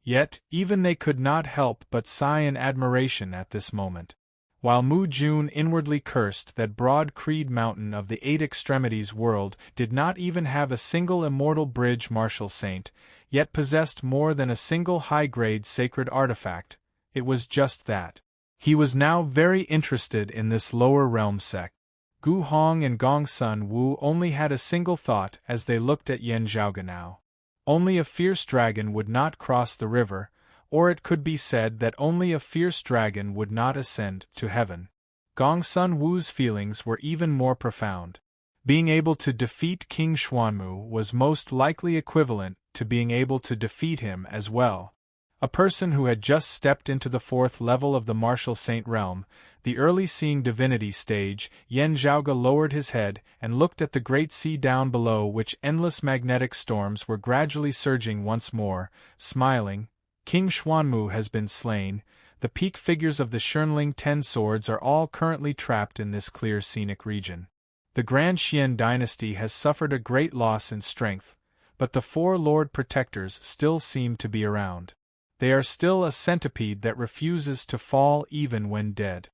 Yet, even they could not help but sigh in admiration at this moment. While Mu Jun inwardly cursed that broad creed mountain of the Eight Extremities world did not even have a single immortal bridge martial saint, yet possessed more than a single high-grade sacred artifact, it was just that. He was now very interested in this lower realm sect. Gu Hong and Gong Sun Wu only had a single thought as they looked at Yen Zhaoge now. Only a fierce dragon would not cross the river, or it could be said that only a fierce dragon would not ascend to heaven. Gong Sun Wu's feelings were even more profound. Being able to defeat King Xuanmu was most likely equivalent to being able to defeat him as well. A person who had just stepped into the fourth level of the martial saint realm, the early seeing divinity stage, Yen Zhaoge lowered his head and looked at the great sea down below which endless magnetic storms were gradually surging once more, smiling. King Xuanmu has been slain, the peak figures of the Shunling 10 swords are all currently trapped in this clear scenic region. The Grand Xian dynasty has suffered a great loss in strength, but the 4 Lord Protectors still seem to be around. They are still a centipede that refuses to fall even when dead.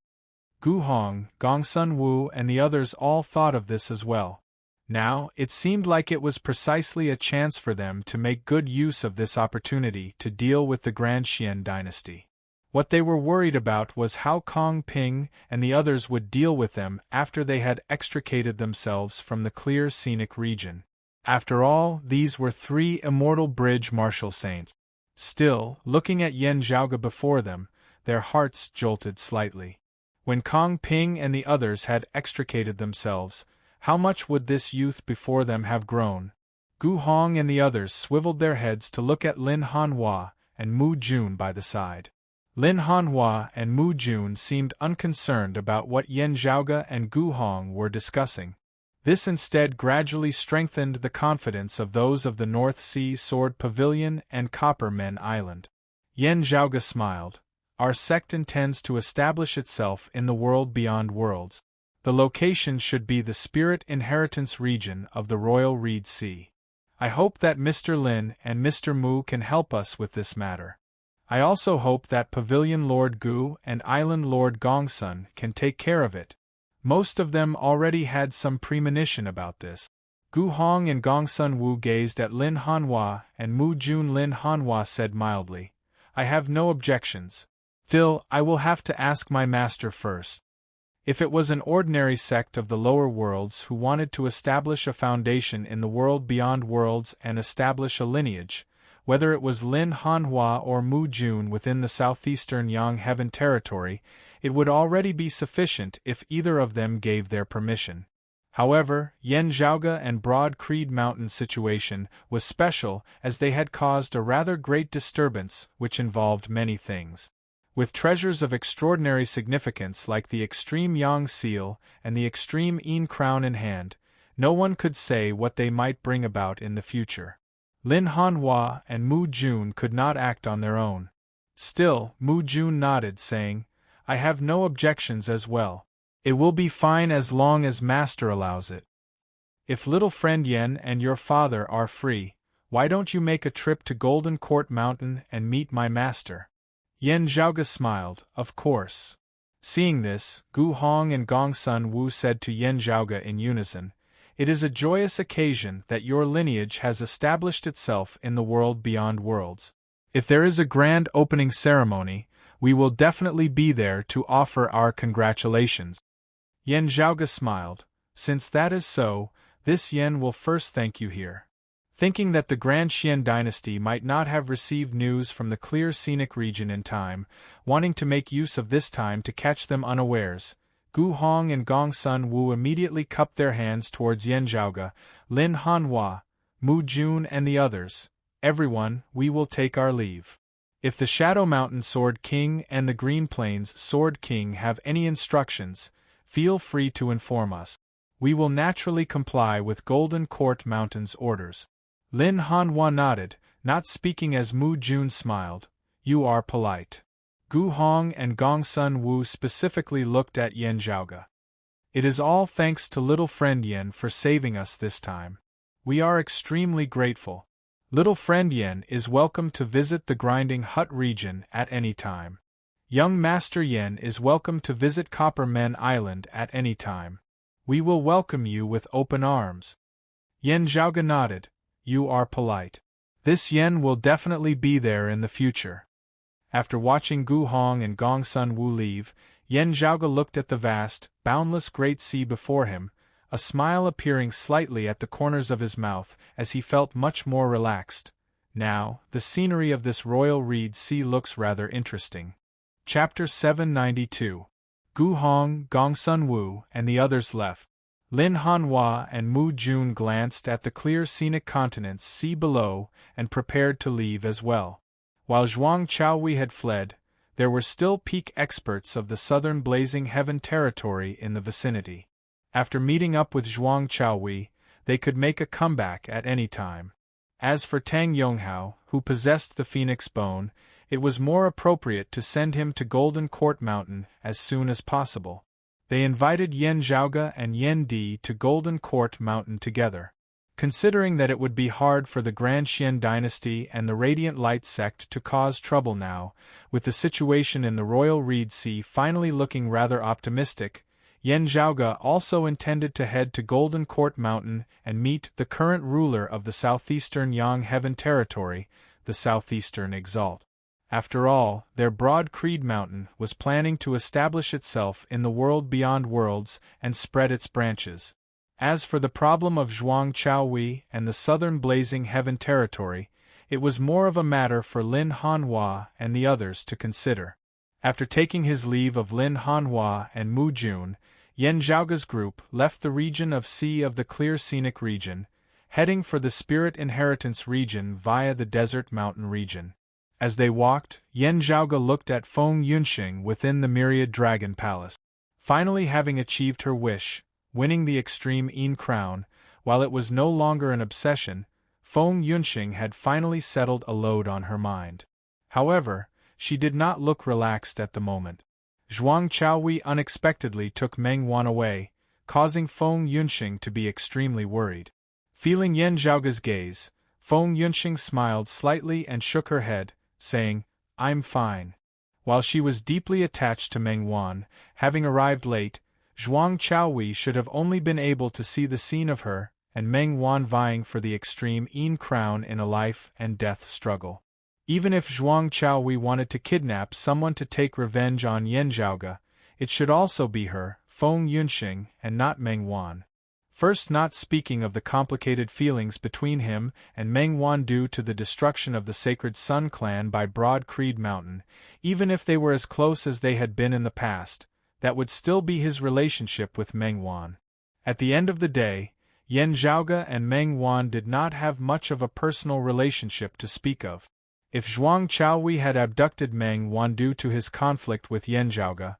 Gu Hong, Gong Sun Wu and the others all thought of this as well. Now, it seemed like it was precisely a chance for them to make good use of this opportunity to deal with the Grand Xian dynasty. What they were worried about was how Kong Ping and the others would deal with them after they had extricated themselves from the clear scenic region. After all, these were 3 immortal bridge martial saints. Still, looking at Yen Zhaoge before them, their hearts jolted slightly. When Kong Ping and the others had extricated themselves, how much would this youth before them have grown? Gu Hong and the others swiveled their heads to look at Lin Hanhua and Mu Jun by the side. Lin Hanhua and Mu Jun seemed unconcerned about what Yen Zhaoge and Gu Hong were discussing. This instead gradually strengthened the confidence of those of the North Sea Sword Pavilion and Copper Men Island. Yen Zhaoge smiled. Our sect intends to establish itself in the world beyond worlds. The location should be the Spirit Inheritance region of the Royal Reed Sea. I hope that Mr. Lin and Mr. Mu can help us with this matter. I also hope that Pavilion Lord Gu and Island Lord Gongsun can take care of it. Most of them already had some premonition about this. Gu Hong and Gongsun Wu gazed at Lin Hanhua and Mu Jun. Lin Hanhua said mildly, I have no objections. Still, I will have to ask my master first. If it was an ordinary sect of the lower worlds who wanted to establish a foundation in the world beyond worlds and establish a lineage, whether it was Lin Hanhua or Mu Jun within the southeastern Yang Heaven territory, it would already be sufficient if either of them gave their permission. However, Yen Zhaoge and Broad Creed Mountain situation was special as they had caused a rather great disturbance which involved many things. With treasures of extraordinary significance like the extreme Yang seal and the extreme Yin crown in hand, no one could say what they might bring about in the future. Lin Hanhua and Mu Jun could not act on their own. Still, Mu Jun nodded, saying, I have no objections as well. It will be fine as long as Master allows it. If little friend Yen and your father are free, why don't you make a trip to Golden Court Mountain and meet my master? Yen Zhaoge smiled, of course. Seeing this, Gu Hong and Gong Sun Wu said to Yen Zhaoge in unison, It is a joyous occasion that your lineage has established itself in the world beyond worlds. If there is a grand opening ceremony, we will definitely be there to offer our congratulations. Yen Zhaoge smiled. Since that is so, this Yen will first thank you here. Thinking that the Grand Xian dynasty might not have received news from the clear scenic region in time, wanting to make use of this time to catch them unawares, Gu Hong and Gong Sun Wu immediately cupped their hands towards Yen Zhaoge, Lin Hanhua, Mu Jun and the others. Everyone, we will take our leave. If the Shadow Mountain Sword King and the Green Plains Sword King have any instructions, feel free to inform us. We will naturally comply with Golden Court Mountain's orders. Lin Hanhua nodded, not speaking as Mu Jun smiled. You are polite. Gu Hong and Gong Sun Wu specifically looked at Yen Zhaoge. It is all thanks to little friend Yen for saving us this time. We are extremely grateful. Little friend Yen is welcome to visit the Grinding Hut region at any time. Young Master Yen is welcome to visit Copper Men Island at any time. We will welcome you with open arms. Yen Zhaoge nodded. You are polite. This Yen will definitely be there in the future. After watching Gu Hong and Gong Sun Wu leave, Yen Zhaoge looked at the vast, boundless great sea before him, a smile appearing slightly at the corners of his mouth as he felt much more relaxed. Now, the scenery of this royal reed sea looks rather interesting. Chapter 792. Gu Hong, Gong Sun Wu, and the others left. Lin Hanhua and Mu Jun glanced at the clear scenic continent's sea below and prepared to leave as well. While Zhuang Chaohui had fled, there were still peak experts of the southern Blazing Heaven territory in the vicinity. After meeting up with Zhuang Chaohui, they could make a comeback at any time. As for Tang Yonghao, who possessed the Phoenix Bone, it was more appropriate to send him to Golden Court Mountain as soon as possible. They invited Yen Zhaoge and Yen Di to Golden Court Mountain together. Considering that it would be hard for the Grand Xian dynasty and the Radiant Light sect to cause trouble now, with the situation in the Royal Reed Sea finally looking rather optimistic, Yen Zhaoge also intended to head to Golden Court Mountain and meet the current ruler of the southeastern Yang Heaven territory, the Southeastern Exalt. After all, their Broad Creed Mountain was planning to establish itself in the world beyond worlds and spread its branches. As for the problem of Zhuang Chaohui and the southern Blazing Heaven territory, it was more of a matter for Lin Hanhua and the others to consider. After taking his leave of Lin Hanhua and Mu Jun, Yen Zhaoge's group left the region of Sea of the Clear Scenic region, heading for the Spirit Inheritance region via the Desert Mountain region. As they walked, Yen Zhaoge looked at Feng Yunxing within the Myriad Dragon Palace. Finally having achieved her wish, winning the Extreme Yin crown, while it was no longer an obsession, Feng Yunxing had finally settled a load on her mind. However, she did not look relaxed at the moment. Zhuang Chaohui unexpectedly took Meng Wan away, causing Feng Yunxing to be extremely worried. Feeling Yen Zhaoge's gaze, Feng Yunxing smiled slightly and shook her head, saying, I'm fine. While she was deeply attached to Meng Wan, having arrived late, Zhuang Chaohui should have only been able to see the scene of her and Meng Wan vying for the Extreme Yin crown in a life-and-death struggle. Even if Zhuang Chaohui wanted to kidnap someone to take revenge on Yen Zhaoge, it should also be her, Feng Yunxing, and not Meng Wan. First, not speaking of the complicated feelings between him and Meng Wan due to the destruction of the Sacred Sun clan by Broad Creed Mountain, even if they were as close as they had been in the past, that would still be his relationship with Meng Wan. At the end of the day, Yen Zhaoge and Meng Wan did not have much of a personal relationship to speak of. If Zhuang Chaohui had abducted Meng Wan due to his conflict with Yen Zhaoge,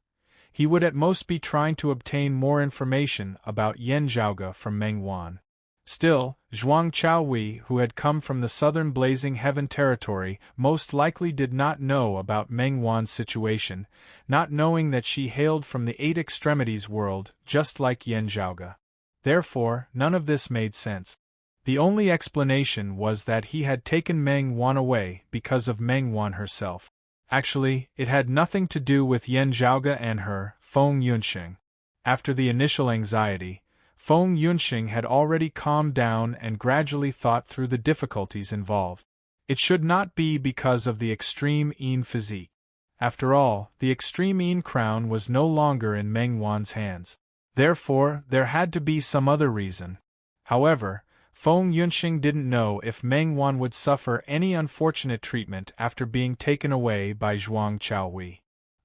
he would at most be trying to obtain more information about Yen Zhaoge from Meng Wan. Still, Zhuang Chaohui, who had come from the southern blazing heaven territory, most likely did not know about Meng Wan's situation, not knowing that she hailed from the Eight Extremities world, just like Yan Zhaoge. Therefore, none of this made sense. The only explanation was that he had taken Meng Wan away because of Meng Wan herself. Actually, it had nothing to do with Yan Zhaoge and her, Feng Yunxing. After the initial anxiety, Feng Yunxing had already calmed down and gradually thought through the difficulties involved. It should not be because of the extreme Yin physique. After all, the extreme Yin crown was no longer in Meng Wan's hands. Therefore, there had to be some other reason. However, Feng Yunxing didn't know if Meng Wan would suffer any unfortunate treatment after being taken away by Zhuang Chaohui.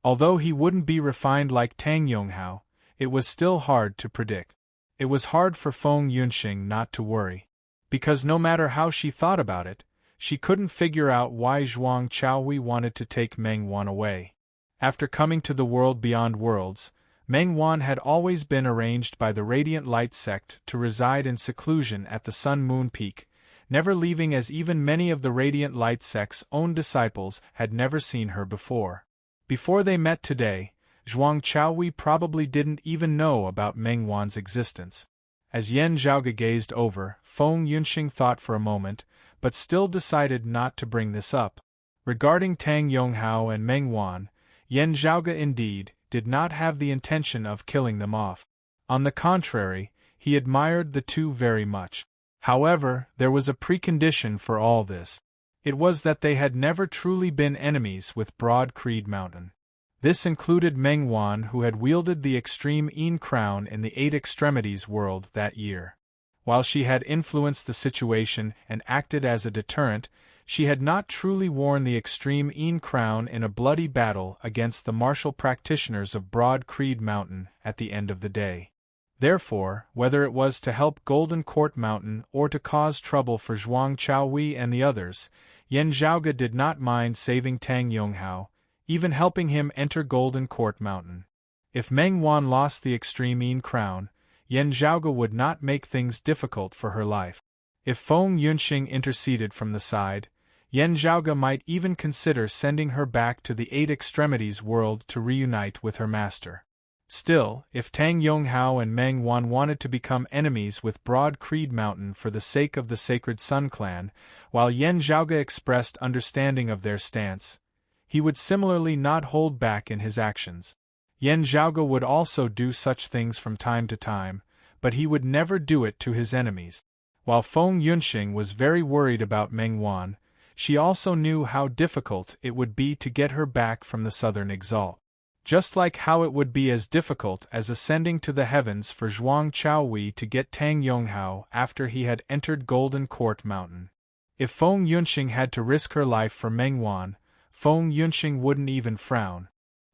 Although he wouldn't be refined like Tang Yonghao, it was still hard to predict. It was hard for Feng Yunxing not to worry. Because no matter how she thought about it, she couldn't figure out why Zhuang Chaohui wanted to take Meng Wan away. After coming to the world beyond worlds, Meng Wan had always been arranged by the Radiant Light sect to reside in seclusion at the Sun-Moon Peak, never leaving, as even many of the Radiant Light sect's own disciples had never seen her before. Before they met today, Zhuang Chaohui probably didn't even know about Meng Wan's existence. As Yan Zhaoge gazed over, Feng Yunxing thought for a moment, but still decided not to bring this up. Regarding Tang Yonghao and Meng Wan, Yan Zhaoge indeed did not have the intention of killing them off. On the contrary, he admired the two very much. However, there was a precondition for all this. It was that they had never truly been enemies with Broad Creed Mountain. This included Meng Wan, who had wielded the extreme Yin crown in the Eight Extremities world that year. While she had influenced the situation and acted as a deterrent, she had not truly worn the extreme Yin crown in a bloody battle against the martial practitioners of Broad Creed Mountain at the end of the day. Therefore, whether it was to help Golden Court Mountain or to cause trouble for Zhuang Chaohui and the others, Yan Zhaoge did not mind saving Tang Yonghao, even helping him enter Golden Court Mountain. If Meng Wan lost the extreme Yin crown, Yan Zhaoge would not make things difficult for her life. If Feng Yunxing interceded from the side, Yan Zhaoge might even consider sending her back to the Eight Extremities world to reunite with her master. Still, if Tang Yonghao and Meng Wan wanted to become enemies with Broad Creed Mountain for the sake of the Sacred Sun Clan, while Yan Zhaoge expressed understanding of their stance, he would similarly not hold back in his actions. Yan Zhaoge would also do such things from time to time, but he would never do it to his enemies. While Feng Yunxing was very worried about Meng Wan, she also knew how difficult it would be to get her back from the Southern Exalt. Just like how it would be as difficult as ascending to the heavens for Zhuang Chaohui to get Tang Yonghao after he had entered Golden Court Mountain. If Feng Yunxing had to risk her life for Meng Wan, Feng Yunxing wouldn't even frown.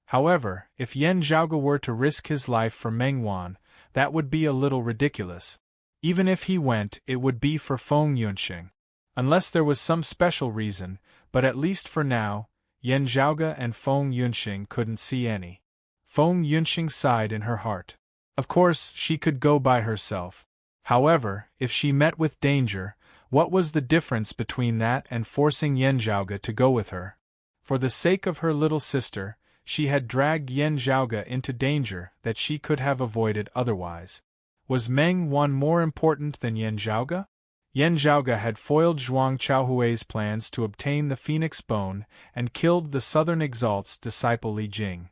However, if Yan Zhaoge were to risk his life for Meng Wan, that would be a little ridiculous. Even if he went, it would be for Feng Yunxing. Unless there was some special reason, but at least for now, Yan Zhaoge and Feng Yunxing couldn't see any. Feng Yunxing sighed in her heart. Of course, she could go by herself. However, if she met with danger, what was the difference between that and forcing Yan Zhaoge to go with her? For the sake of her little sister, she had dragged Yan Zhaoge into danger that she could have avoided otherwise. Was Meng Wan more important than Yan Zhaoge? Yan Zhaoge had foiled Zhuang Chaohui's plans to obtain the Phoenix Bone and killed the Southern Exalt's disciple Li Jing.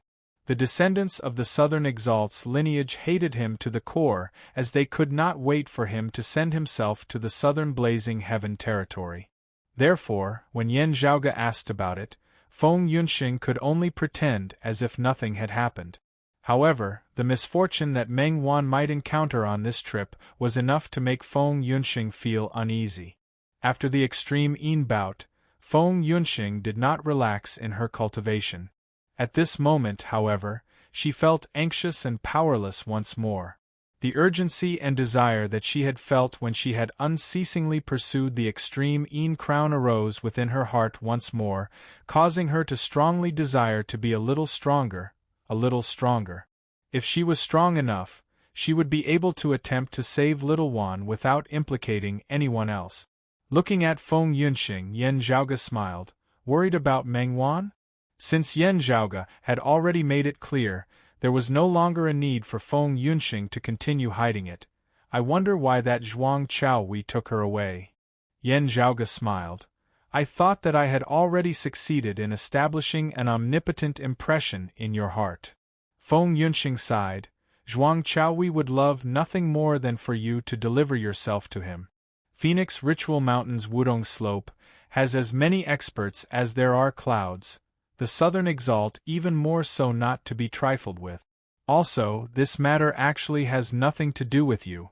The descendants of the Southern Exalt's lineage hated him to the core, as they could not wait for him to send himself to the Southern Blazing Heaven territory. Therefore, when Yan Zhaoge asked about it, Feng Yunxing could only pretend as if nothing had happened. However, the misfortune that Meng Wan might encounter on this trip was enough to make Feng Yunxing feel uneasy. After the extreme Yin bout, Feng Yunxing did not relax in her cultivation. At this moment, however, she felt anxious and powerless once more. The urgency and desire that she had felt when she had unceasingly pursued the extreme Yin crown arose within her heart once more, causing her to strongly desire to be a little stronger, a little stronger. If she was strong enough, she would be able to attempt to save little Wan without implicating anyone else. Looking at Feng Yunxing, Yan Zhaoge smiled. Worried about Meng Wan? Since Yan Zhaoge had already made it clear, there was no longer a need for Feng Yunxing to continue hiding it. I wonder why that Zhuang Chaohui took her away. Yan Zhaoge smiled. I thought that I had already succeeded in establishing an omnipotent impression in your heart. Feng Yunxing sighed. Zhuang Chaohui would love nothing more than for you to deliver yourself to him. Phoenix Ritual Mountain's Wudong Slope has as many experts as there are clouds, the Southern Exalt even more so, not to be trifled with. Also, this matter actually has nothing to do with you.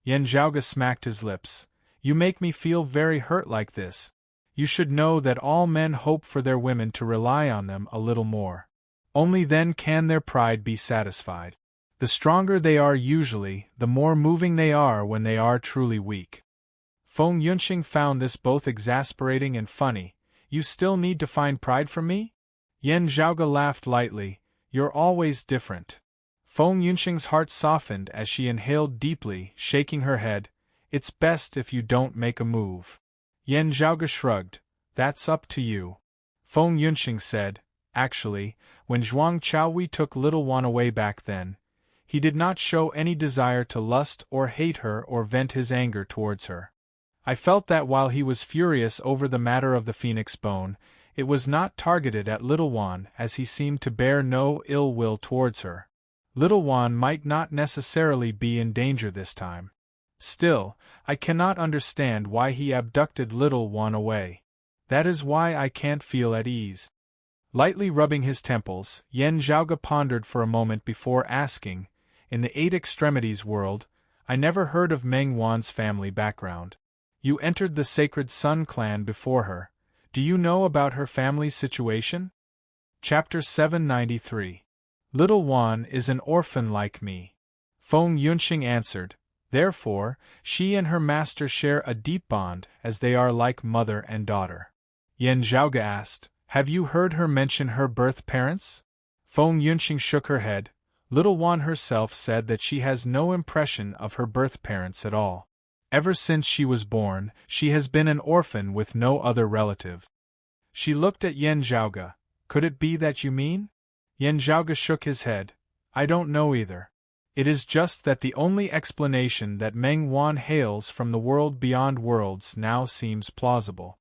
Yan Zhaoge smacked his lips. You make me feel very hurt like this. You should know that all men hope for their women to rely on them a little more. Only then can their pride be satisfied. The stronger they are usually, the more moving they are when they are truly weak. Feng Yunxing found this both exasperating and funny. You still need to find pride from me? Yan Zhaoge laughed lightly. You're always different. Feng Yunxing's heart softened as she inhaled deeply, shaking her head. It's best if you don't make a move. Yan Zhaoge shrugged. That's up to you. Feng Yunxing said, actually, when Zhuang Chaohui took little Wan away back then, he did not show any desire to lust or hate her or vent his anger towards her. I felt that while he was furious over the matter of the phoenix bone, it was not targeted at little Wan, as he seemed to bear no ill will towards her. Little Wan might not necessarily be in danger this time. Still, I cannot understand why he abducted little Wan away. That is why I can't feel at ease. Lightly rubbing his temples, Yan Zhaoge pondered for a moment before asking, in the Eight Extremities world, I never heard of Meng Wan's family background. You entered the Sacred Sun clan before her. Do you know about her family's situation? Chapter 793. Little Wan is an orphan like me. Feng Yunxing answered. Therefore, she and her master share a deep bond, as they are like mother and daughter. Yan Zhaoge asked, have you heard her mention her birth parents? Feng Yunxing shook her head. Little Wan herself said that she has no impression of her birth parents at all. Ever since she was born, she has been an orphan with no other relative. She looked at Yan Zhaoge. Could it be that you mean? Yan Zhaoge shook his head. I don't know either. It is just that the only explanation that Meng Wan hails from the world beyond worlds now seems plausible.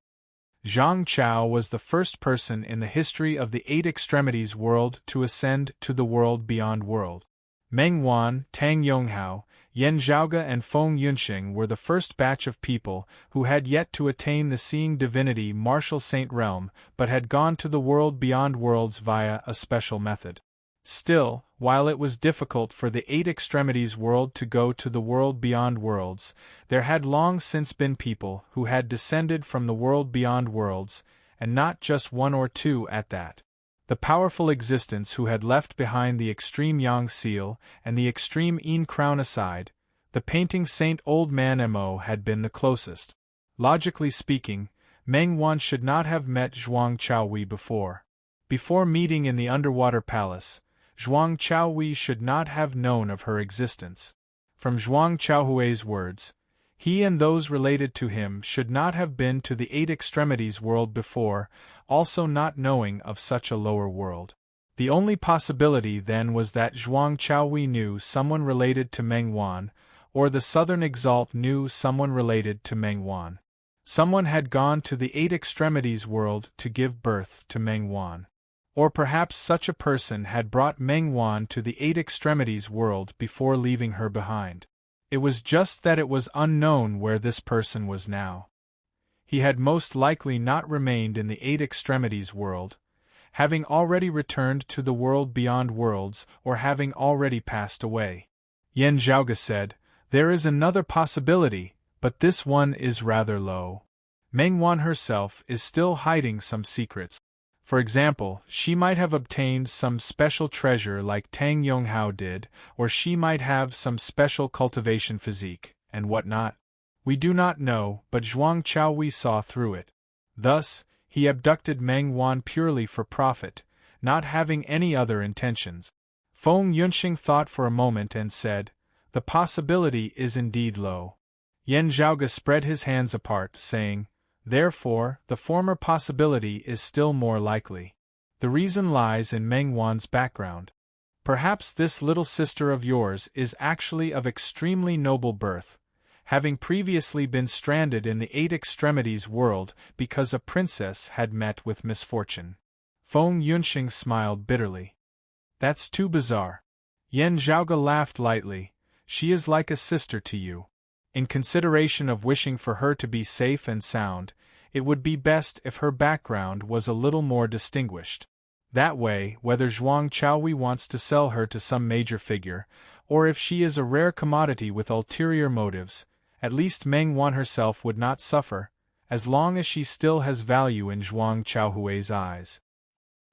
Zhang Chao was the first person in the history of the Eight Extremities world to ascend to the world beyond world. Meng Wan, Tang Yonghao, Yan Zhaoge and Feng Yunxing were the first batch of people who had yet to attain the seeing divinity martial saint realm but had gone to the world beyond worlds via a special method. Still, while it was difficult for the Eight Extremities world to go to the world beyond worlds, there had long since been people who had descended from the world beyond worlds, and not just one or two at that. The powerful existence who had left behind the extreme Yang seal and the extreme Yin crown aside, the painting Saint Old Man Mo had been the closest. Logically speaking, Meng Wan should not have met Zhuang Chaohui before. Before meeting in the underwater palace, Zhuang Chaohui should not have known of her existence. From Zhuang Chaohui's words, he and those related to him should not have been to the Eight Extremities world before, also not knowing of such a lower world. The only possibility then was that Zhuang Chaohui knew someone related to Meng Wan, or the Southern Exalt knew someone related to Meng Wan. Someone had gone to the Eight Extremities world to give birth to Meng Wan. Or perhaps such a person had brought Meng Wan to the Eight Extremities world before leaving her behind. It was just that it was unknown where this person was now. He had most likely not remained in the Eight Extremities world, having already returned to the world beyond worlds or having already passed away. Yan Zhaoge said, there is another possibility, but this one is rather low. Meng Wan herself is still hiding some secrets. For example, she might have obtained some special treasure like Tang Yonghao did, or she might have some special cultivation physique, and whatnot. We do not know, but Zhuang Chaohui saw through it. Thus, he abducted Meng Wan purely for profit, not having any other intentions. Feng Yunxing thought for a moment and said, The possibility is indeed low. Yan Zhaoge spread his hands apart, saying, therefore, the former possibility is still more likely. The reason lies in Meng Wan's background. Perhaps this little sister of yours is actually of extremely noble birth, having previously been stranded in the Eight Extremities world because a princess had met with misfortune. Feng Yunxing smiled bitterly. That's too bizarre. Yan Zhaoge laughed lightly. She is like a sister to you. In consideration of wishing for her to be safe and sound, it would be best if her background was a little more distinguished. That way, whether Zhuang Chaohui wants to sell her to some major figure, or if she is a rare commodity with ulterior motives, at least Meng Wan herself would not suffer, as long as she still has value in Zhuang Chaohui's eyes.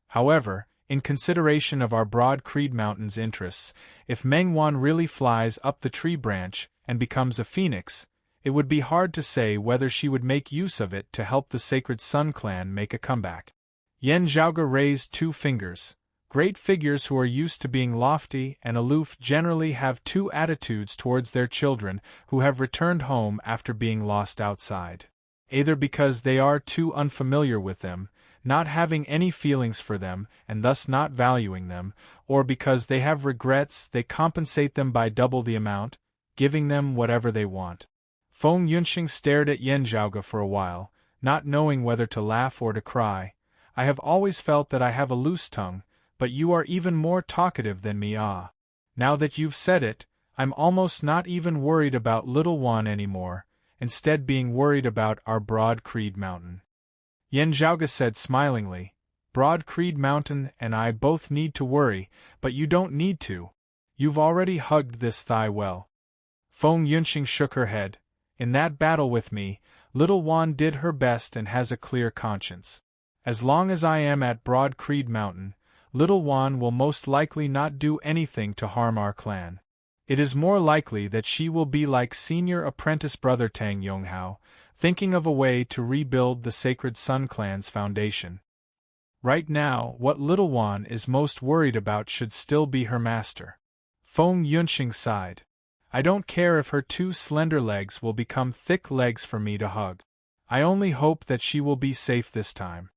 However, in consideration of our Broad Creed Mountain's interests, if Meng Wan really flies up the tree branch and becomes a phoenix, it would be hard to say whether she would make use of it to help the Sacred Sun clan make a comeback. Yan Zhaoge raised two fingers. Great figures who are used to being lofty and aloof generally have two attitudes towards their children who have returned home after being lost outside. Either because they are too unfamiliar with them, not having any feelings for them and thus not valuing them, or because they have regrets, they compensate them by double the amount, giving them whatever they want. Feng Yunxing stared at Yan Zhaoge for a while, not knowing whether to laugh or to cry. I have always felt that I have a loose tongue, but you are even more talkative than me. Now that you've said it, I'm almost not even worried about Little Wan anymore, instead being worried about our Broad Creed Mountain. Yan Zhaoge said smilingly, Broad Creed Mountain and I both need to worry, but you don't need to. You've already hugged this thigh well. Feng Yunxing shook her head. In that battle with me, Little Wan did her best and has a clear conscience. As long as I am at Broad Creed Mountain, Little Wan will most likely not do anything to harm our clan. It is more likely that she will be like senior apprentice brother Tang Yonghao, thinking of a way to rebuild the Sacred Sun clan's foundation. Right now, what Little Wan is most worried about should still be her master. Feng Yunxing sighed. I don't care if her two slender legs will become thick legs for me to hug. I only hope that she will be safe this time.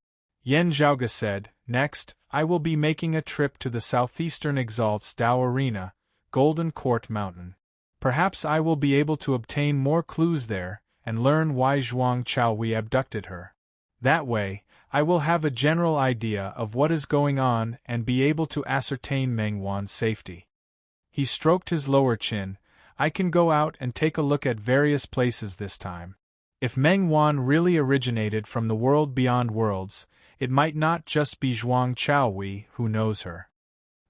Yan Zhaoge said, next, I will be making a trip to the southeastern Exalt's Dao Arena, Golden Court Mountain. Perhaps I will be able to obtain more clues there, and learn why Zhuang Chaohui abducted her. That way, I will have a general idea of what is going on and be able to ascertain Meng Wan's safety. He stroked his lower chin. I can go out and take a look at various places this time. If Meng Wan really originated from the world beyond worlds, it might not just be Zhuang Chaohui who knows her.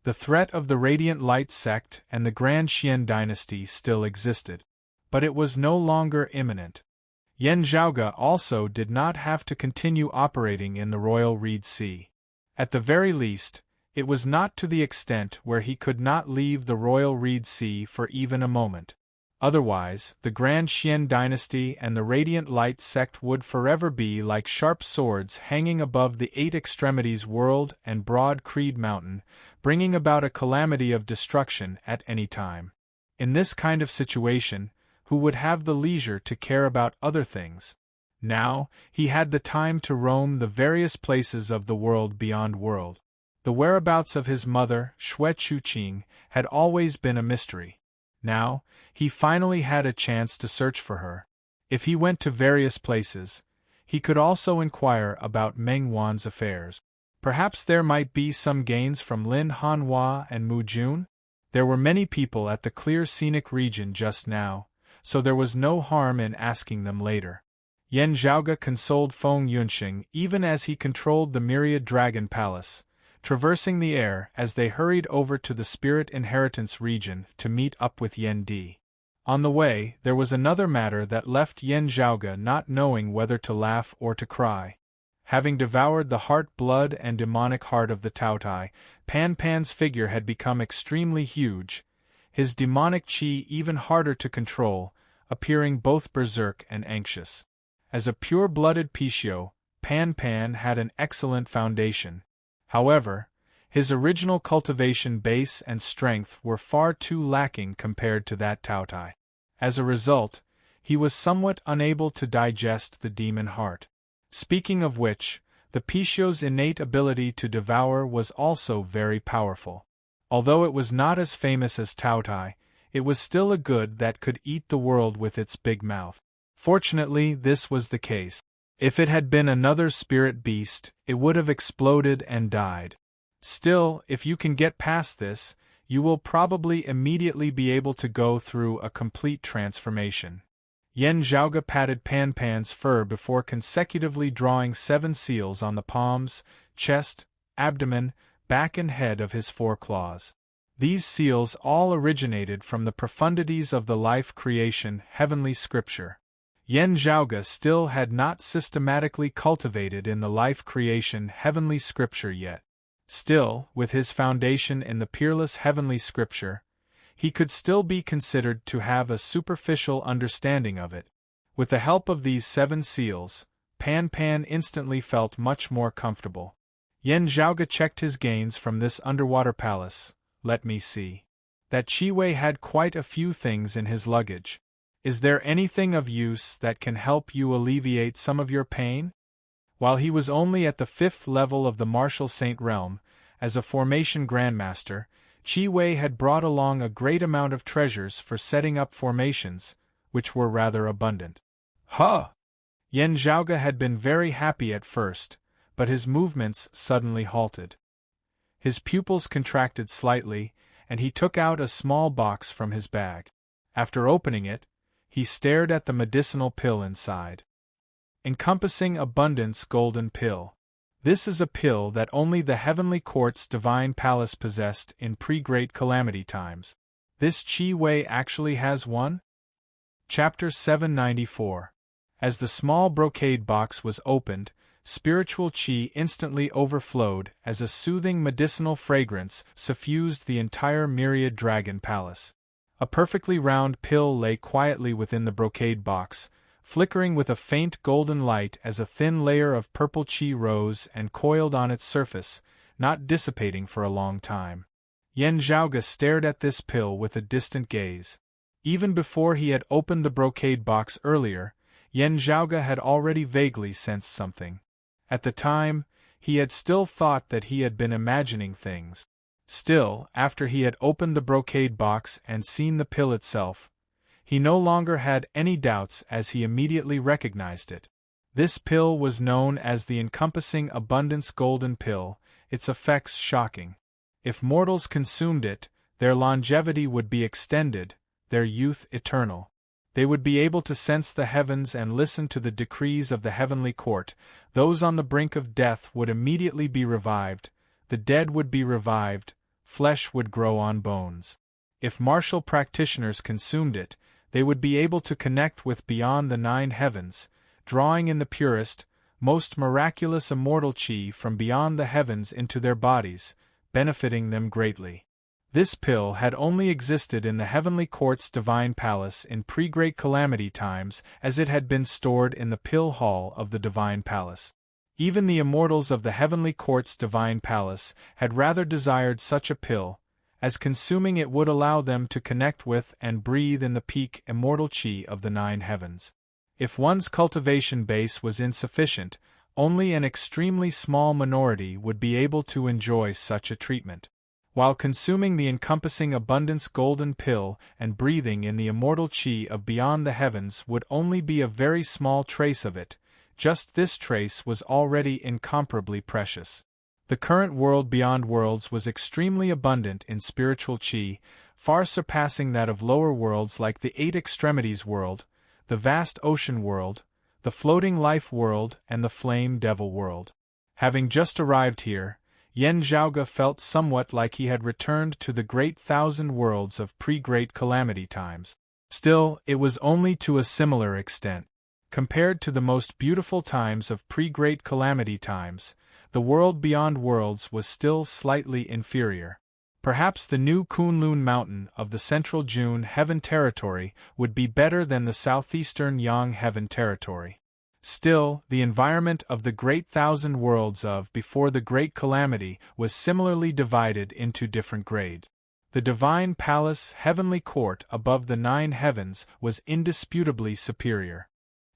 The threat of the Radiant Light sect and the Grand Xian dynasty still existed, but it was no longer imminent. Yan Zhaoge also did not have to continue operating in the Royal Reed Sea. At the very least, it was not to the extent where he could not leave the Royal Reed Sea for even a moment. Otherwise, the Grand Xian dynasty and the Radiant Light sect would forever be like sharp swords hanging above the Eight Extremities world and Broad Creed Mountain, bringing about a calamity of destruction at any time. In this kind of situation, who would have the leisure to care about other things? Now, he had the time to roam the various places of the world beyond world. The whereabouts of his mother, Xue Chuqing, had always been a mystery. Now, he finally had a chance to search for her. If he went to various places, he could also inquire about Meng Wan's affairs. Perhaps there might be some gains from Lin Hanhua and Mu Jun? There were many people at the clear scenic region just now, so there was no harm in asking them later. Yan Zhaoge consoled Feng Yunxing even as he controlled the myriad dragon palace, traversing the air as they hurried over to the Spirit Inheritance region to meet up with Yan Di. On the way, there was another matter that left Yan Zhaoge not knowing whether to laugh or to cry. Having devoured the heart blood and demonic heart of the Taotai, Pan Pan's figure had become extremely huge, his demonic qi even harder to control, appearing both berserk and anxious. As a pure-blooded Pishio, Pan Pan had an excellent foundation. However, His original cultivation base and strength were far too lacking compared to that Tautai. As a result, he was somewhat unable to digest the demon heart. Speaking of which, the Pishio's innate ability to devour was also very powerful. Although it was not as famous as Tautai, it was still a good that could eat the world with its big mouth. Fortunately, this was the case. If it had been another spirit beast, it would have exploded and died. Still, if you can get past this, you will probably immediately be able to go through a complete transformation. Yen Zhaoge patted Pan Pan's fur before consecutively drawing 7 seals on the palms, chest, abdomen, back and head of his 4 claws. These seals all originated from the profundities of the life creation heavenly scripture. Yen Zhaoge still had not systematically cultivated in the life creation heavenly scripture yet. Still, with his foundation in the peerless heavenly scripture, he could still be considered to have a superficial understanding of it. With the help of these 7 seals, Pan Pan instantly felt much more comfortable. Yen Zhaoge checked his gains from this underwater palace. Let me see. That Chi-Wei had quite a few things in his luggage. Is there anything of use that can help you alleviate some of your pain? While he was only at the 5th level of the Martial Saint realm, as a formation grandmaster, Chi-Wei had brought along a great amount of treasures for setting up formations, which were rather abundant. Huh! Yen Zhaoge had been very happy at first, but his movements suddenly halted. His pupils contracted slightly, and he took out a small box from his bag. After opening it, he stared at the medicinal pill inside. Encompassing Abundance Golden Pill. This is a pill that only the Heavenly Court's Divine Palace possessed in pre-Great Calamity times. This Chi-Wei actually has one? Chapter 794. As the small brocade box was opened, spiritual chi instantly overflowed as a soothing medicinal fragrance suffused the entire myriad dragon palace. A perfectly round pill lay quietly within the brocade box, flickering with a faint golden light as a thin layer of purple chi rose and coiled on its surface, not dissipating for a long time. Yen Zhaoge stared at this pill with a distant gaze. Even before he had opened the brocade box earlier, Yen Zhaoge had already vaguely sensed something. At the time, he had still thought that he had been imagining things. Still, after he had opened the brocade box and seen the pill itself, he no longer had any doubts as he immediately recognized it. This pill was known as the Encompassing Abundance Golden Pill, its effects shocking. If mortals consumed it, their longevity would be extended, their youth eternal. They would be able to sense the heavens and listen to the decrees of the heavenly court. Those on the brink of death would immediately be revived, the dead would be revived, flesh would grow on bones. If martial practitioners consumed it, they would be able to connect with beyond the 9 heavens, drawing in the purest, most miraculous immortal chi from beyond the heavens into their bodies, benefiting them greatly. This pill had only existed in the Heavenly Court's Divine Palace in pre-Great Calamity times, as it had been stored in the Pill Hall of the Divine Palace. Even the immortals of the Heavenly Court's Divine Palace had rather desired such a pill, as consuming it would allow them to connect with and breathe in the peak immortal chi of the 9 heavens. If one's cultivation base was insufficient, only an extremely small minority would be able to enjoy such a treatment. While consuming the Encompassing Abundance Golden Pill and breathing in the immortal chi of beyond the heavens would only be a very small trace of it, just this trace was already incomparably precious. The current world beyond worlds was extremely abundant in spiritual chi, far surpassing that of lower worlds like the 8 Extremities world, the vast ocean world, the floating life world and the flame devil world. Having just arrived here, Yen Zhaoge felt somewhat like he had returned to the great 1,000 worlds of pre-Great Calamity times. Still, it was only to a similar extent. Compared to the most beautiful times of pre-Great Calamity times, the world beyond worlds was still slightly inferior. Perhaps the new Kunlun Mountain of the Central June Heaven Territory would be better than the southeastern Yang Heaven Territory. Still, the environment of the great thousand worlds of before the great calamity was similarly divided into different grades. The divine palace heavenly court above the 9 heavens was indisputably superior.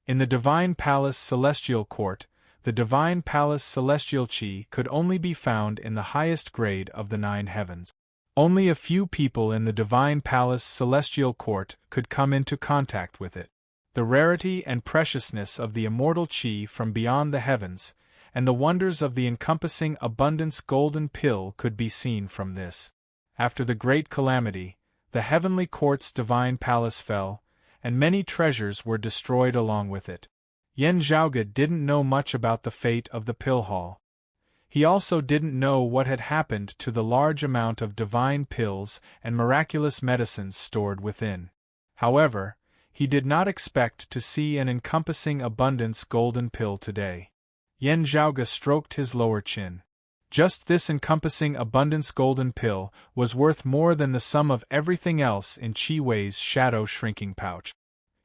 In the divine palace celestial court, the divine palace celestial chi could only be found in the highest grade of the 9 heavens. Only a few people in the divine palace celestial court could come into contact with it. The rarity and preciousness of the immortal chi from beyond the heavens, and the wonders of the encompassing abundance golden pill could be seen from this. After the great calamity, the heavenly court's divine palace fell, and many treasures were destroyed along with it. Yen Zhaoge didn't know much about the fate of the pill hall. He also didn't know what had happened to the large amount of divine pills and miraculous medicines stored within. However, he did not expect to see an encompassing abundance golden pill today. Yen Zhaoge stroked his lower chin. Just this encompassing abundance golden pill was worth more than the sum of everything else in Qi Wei's shadow shrinking pouch.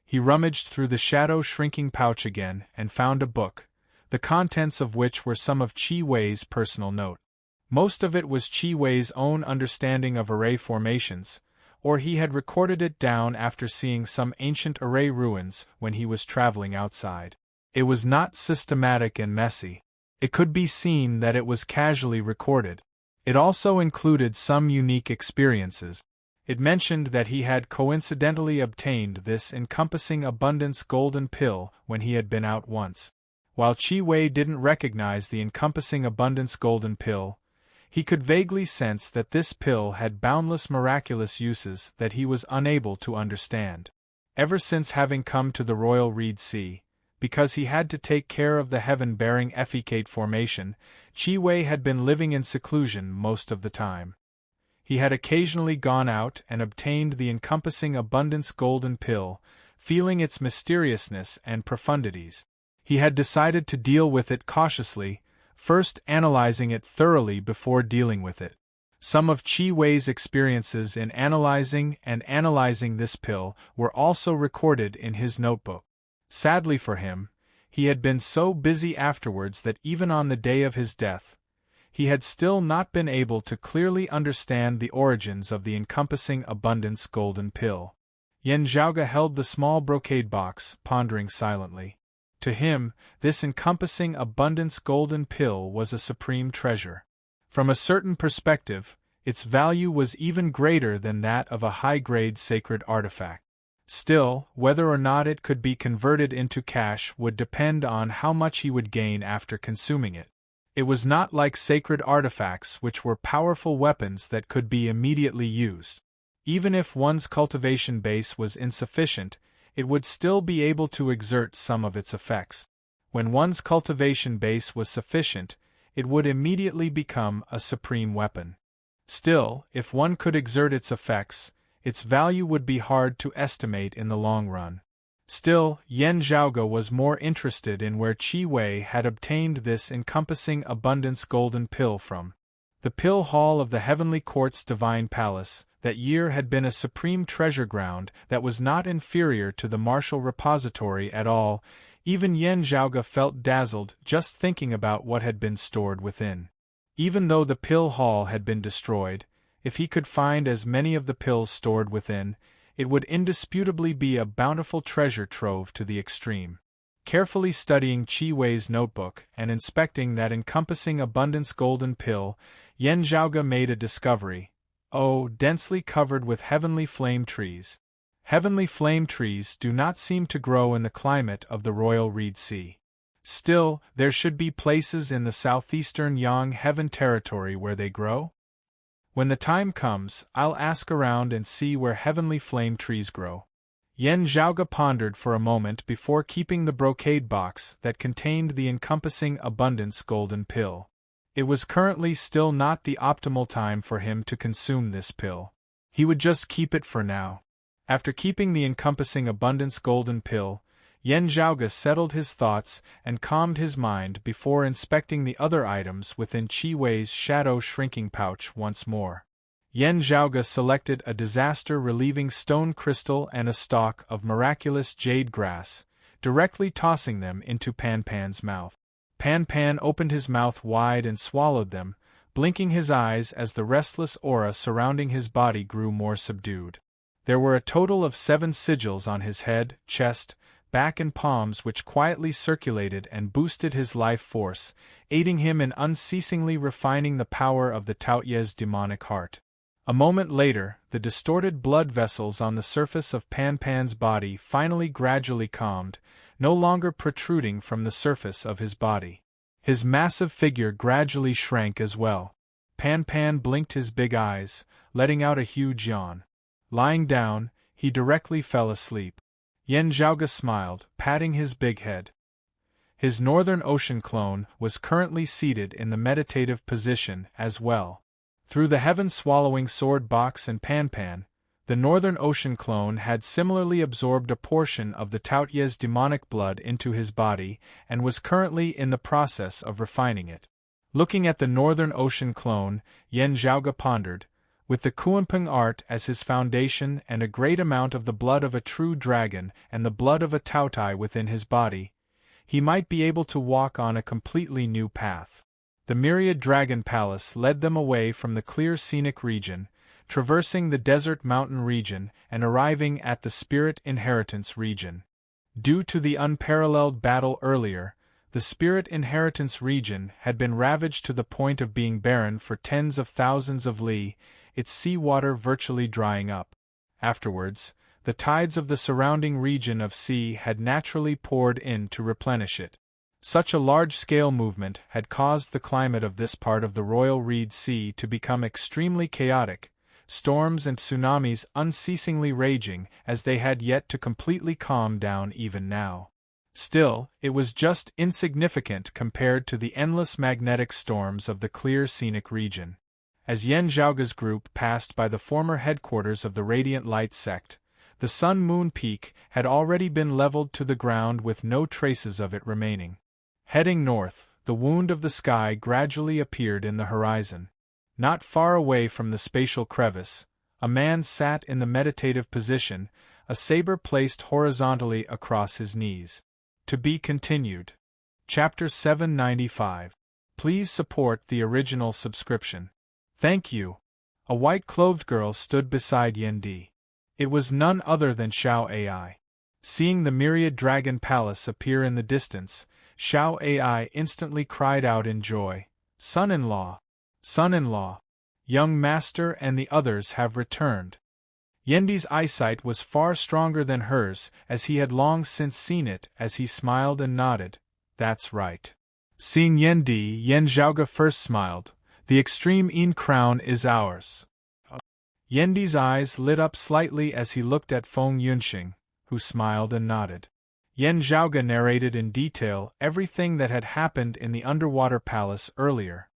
He rummaged through the shadow shrinking pouch again and found a book, the contents of which were some of Qi Wei's personal note. Most of it was Qi Wei's own understanding of array formations, or he had recorded it down after seeing some ancient array ruins when he was traveling outside. It was not systematic and messy. It could be seen that it was casually recorded. It also included some unique experiences. It mentioned that he had coincidentally obtained this encompassing abundance golden pill when he had been out once. While Qi Wei didn't recognize the encompassing abundance golden pill, he could vaguely sense that this pill had boundless miraculous uses that he was unable to understand. Ever since having come to the Royal Reed Sea, because he had to take care of the heaven-bearing effecate formation, Qi Wei had been living in seclusion most of the time. He had occasionally gone out and obtained the encompassing abundance golden pill, feeling its mysteriousness and profundities. He had decided to deal with it cautiously, first analyzing it thoroughly before dealing with it. Some of Qi Wei's experiences in analyzing this pill were also recorded in his notebook. Sadly for him, he had been so busy afterwards that even on the day of his death, he had still not been able to clearly understand the origins of the encompassing abundance golden pill. Yen Zhaoge held the small brocade box, pondering silently. To him, this encompassing abundance golden pill was a supreme treasure. From a certain perspective, its value was even greater than that of a high-grade sacred artifact. Still, whether or not it could be converted into cash would depend on how much he would gain after consuming it. It was not like sacred artifacts which were powerful weapons that could be immediately used. Even if one's cultivation base was insufficient, it would still be able to exert some of its effects. When one's cultivation base was sufficient, it would immediately become a supreme weapon. Still, if one could exert its effects, its value would be hard to estimate in the long run. Still, Yen Zhaoge was more interested in where Qi Wei had obtained this encompassing abundance golden pill from. The pill hall of the heavenly court's divine palace, that year had been a supreme treasure ground that was not inferior to the martial repository at all. Even Yen Zhaoge felt dazzled just thinking about what had been stored within. Even though the pill hall had been destroyed, if he could find as many of the pills stored within, it would indisputably be a bountiful treasure trove to the extreme. Carefully studying Qi Wei's notebook and inspecting that encompassing abundance golden pill, Yen Zhaoge made a discovery. Oh, densely covered with heavenly flame trees. Heavenly flame trees do not seem to grow in the climate of the Royal Reed Sea. Still, there should be places in the southeastern Yang Heaven territory where they grow. When the time comes, I'll ask around and see where heavenly flame trees grow. Yen Zhaoge pondered for a moment before keeping the brocade box that contained the encompassing abundance golden pill. It was currently still not the optimal time for him to consume this pill. He would just keep it for now. After keeping the encompassing abundance golden pill, Yen Zhaoge settled his thoughts and calmed his mind before inspecting the other items within Qi Wei's shadow shrinking pouch once more. Yen Zhaoge selected a disaster-relieving stone crystal and a stalk of miraculous jade grass, directly tossing them into Pan Pan's mouth. Pan Pan opened his mouth wide and swallowed them, blinking his eyes as the restless aura surrounding his body grew more subdued. There were a total of 7 sigils on his head, chest, back and palms which quietly circulated and boosted his life force, aiding him in unceasingly refining the power of the Taoyu's demonic heart. A moment later, the distorted blood vessels on the surface of Pan Pan's body finally gradually calmed, no longer protruding from the surface of his body. His massive figure gradually shrank as well. Pan Pan blinked his big eyes, letting out a huge yawn. Lying down, he directly fell asleep. Yen Zhaoge smiled, patting his big head. His Northern Ocean clone was currently seated in the meditative position as well. Through the heaven-swallowing sword box and Pan Pan, the Northern Ocean clone had similarly absorbed a portion of the Taoyu's demonic blood into his body and was currently in the process of refining it. Looking at the Northern Ocean clone, Yen Zhaoge pondered, with the Kuanping art as his foundation and a great amount of the blood of a true dragon and the blood of a Taotai within his body, he might be able to walk on a completely new path. The Myriad Dragon Palace led them away from the clear scenic region, traversing the desert mountain region and arriving at the Spirit Inheritance region. Due to the unparalleled battle earlier, the Spirit Inheritance region had been ravaged to the point of being barren for tens of thousands of li, its seawater virtually drying up. Afterwards, the tides of the surrounding region of sea had naturally poured in to replenish it. Such a large-scale movement had caused the climate of this part of the Royal Reed Sea to become extremely chaotic, storms and tsunamis unceasingly raging as they had yet to completely calm down even now. Still, it was just insignificant compared to the endless magnetic storms of the clear scenic region. As Yen Zhaoge's group passed by the former headquarters of the Radiant Light sect, the Sun-Moon Peak had already been leveled to the ground with no traces of it remaining. Heading north, the wound of the sky gradually appeared in the horizon. Not far away from the spatial crevice, a man sat in the meditative position, a saber placed horizontally across his knees. To be continued. Chapter 795. Please support the original subscription. Thank you. A white-clothed girl stood beside Yendi. It was none other than Xiao Ai. Seeing the Myriad Dragon Palace appear in the distance, Xiao Ai instantly cried out in joy, "Son-in-law! Son-in-law! Young master and the others have returned." Yendi's eyesight was far stronger than hers, as he had long since seen it, as he smiled and nodded. "That's right." Seeing Yendi, Yen Zhaoge first smiled. "The extreme Yin crown is ours." Yendi's eyes lit up slightly as he looked at Feng Yunxing, who smiled and nodded. Yen Zhaoge narrated in detail everything that had happened in the underwater palace earlier.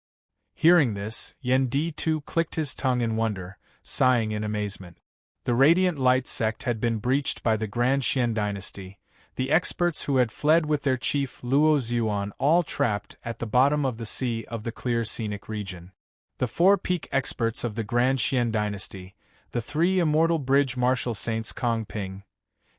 Hearing this, Yendi too clicked his tongue in wonder, sighing in amazement. The Radiant Light sect had been breached by the Grand Xian dynasty, the experts who had fled with their chief Luo Xuan all trapped at the bottom of the sea of the clear scenic region. The 4 peak experts of the Grand Xian dynasty, the 3 immortal bridge martial saints Kong Ping,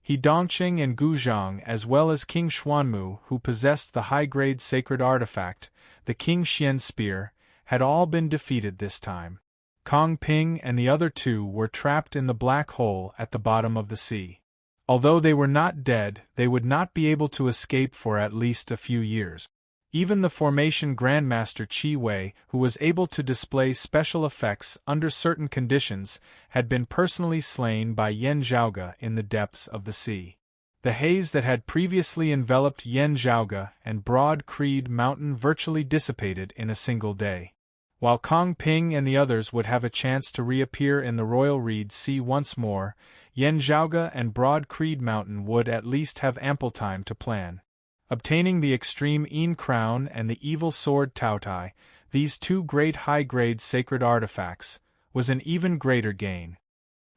He Dongqing and Gu Zhang, as well as King Xuanmu, who possessed the high-grade sacred artifact, the King Xian spear, had all been defeated this time. Kong Ping and the other 2 were trapped in the black hole at the bottom of the sea. Although they were not dead, they would not be able to escape for at least a few years. Even the Formation Grandmaster Qi Wei, who was able to display special effects under certain conditions, had been personally slain by Yen Zhaoge in the depths of the sea. The haze that had previously enveloped Yen Zhaoge and Broad Creed Mountain virtually dissipated in a single day. While Kong Ping and the others would have a chance to reappear in the Royal Reed Sea once more, Yen Zhaoge and Broad Creed Mountain would at least have ample time to plan. Obtaining the extreme Yin crown and the evil sword Taotai, these 2 great high-grade sacred artifacts, was an even greater gain.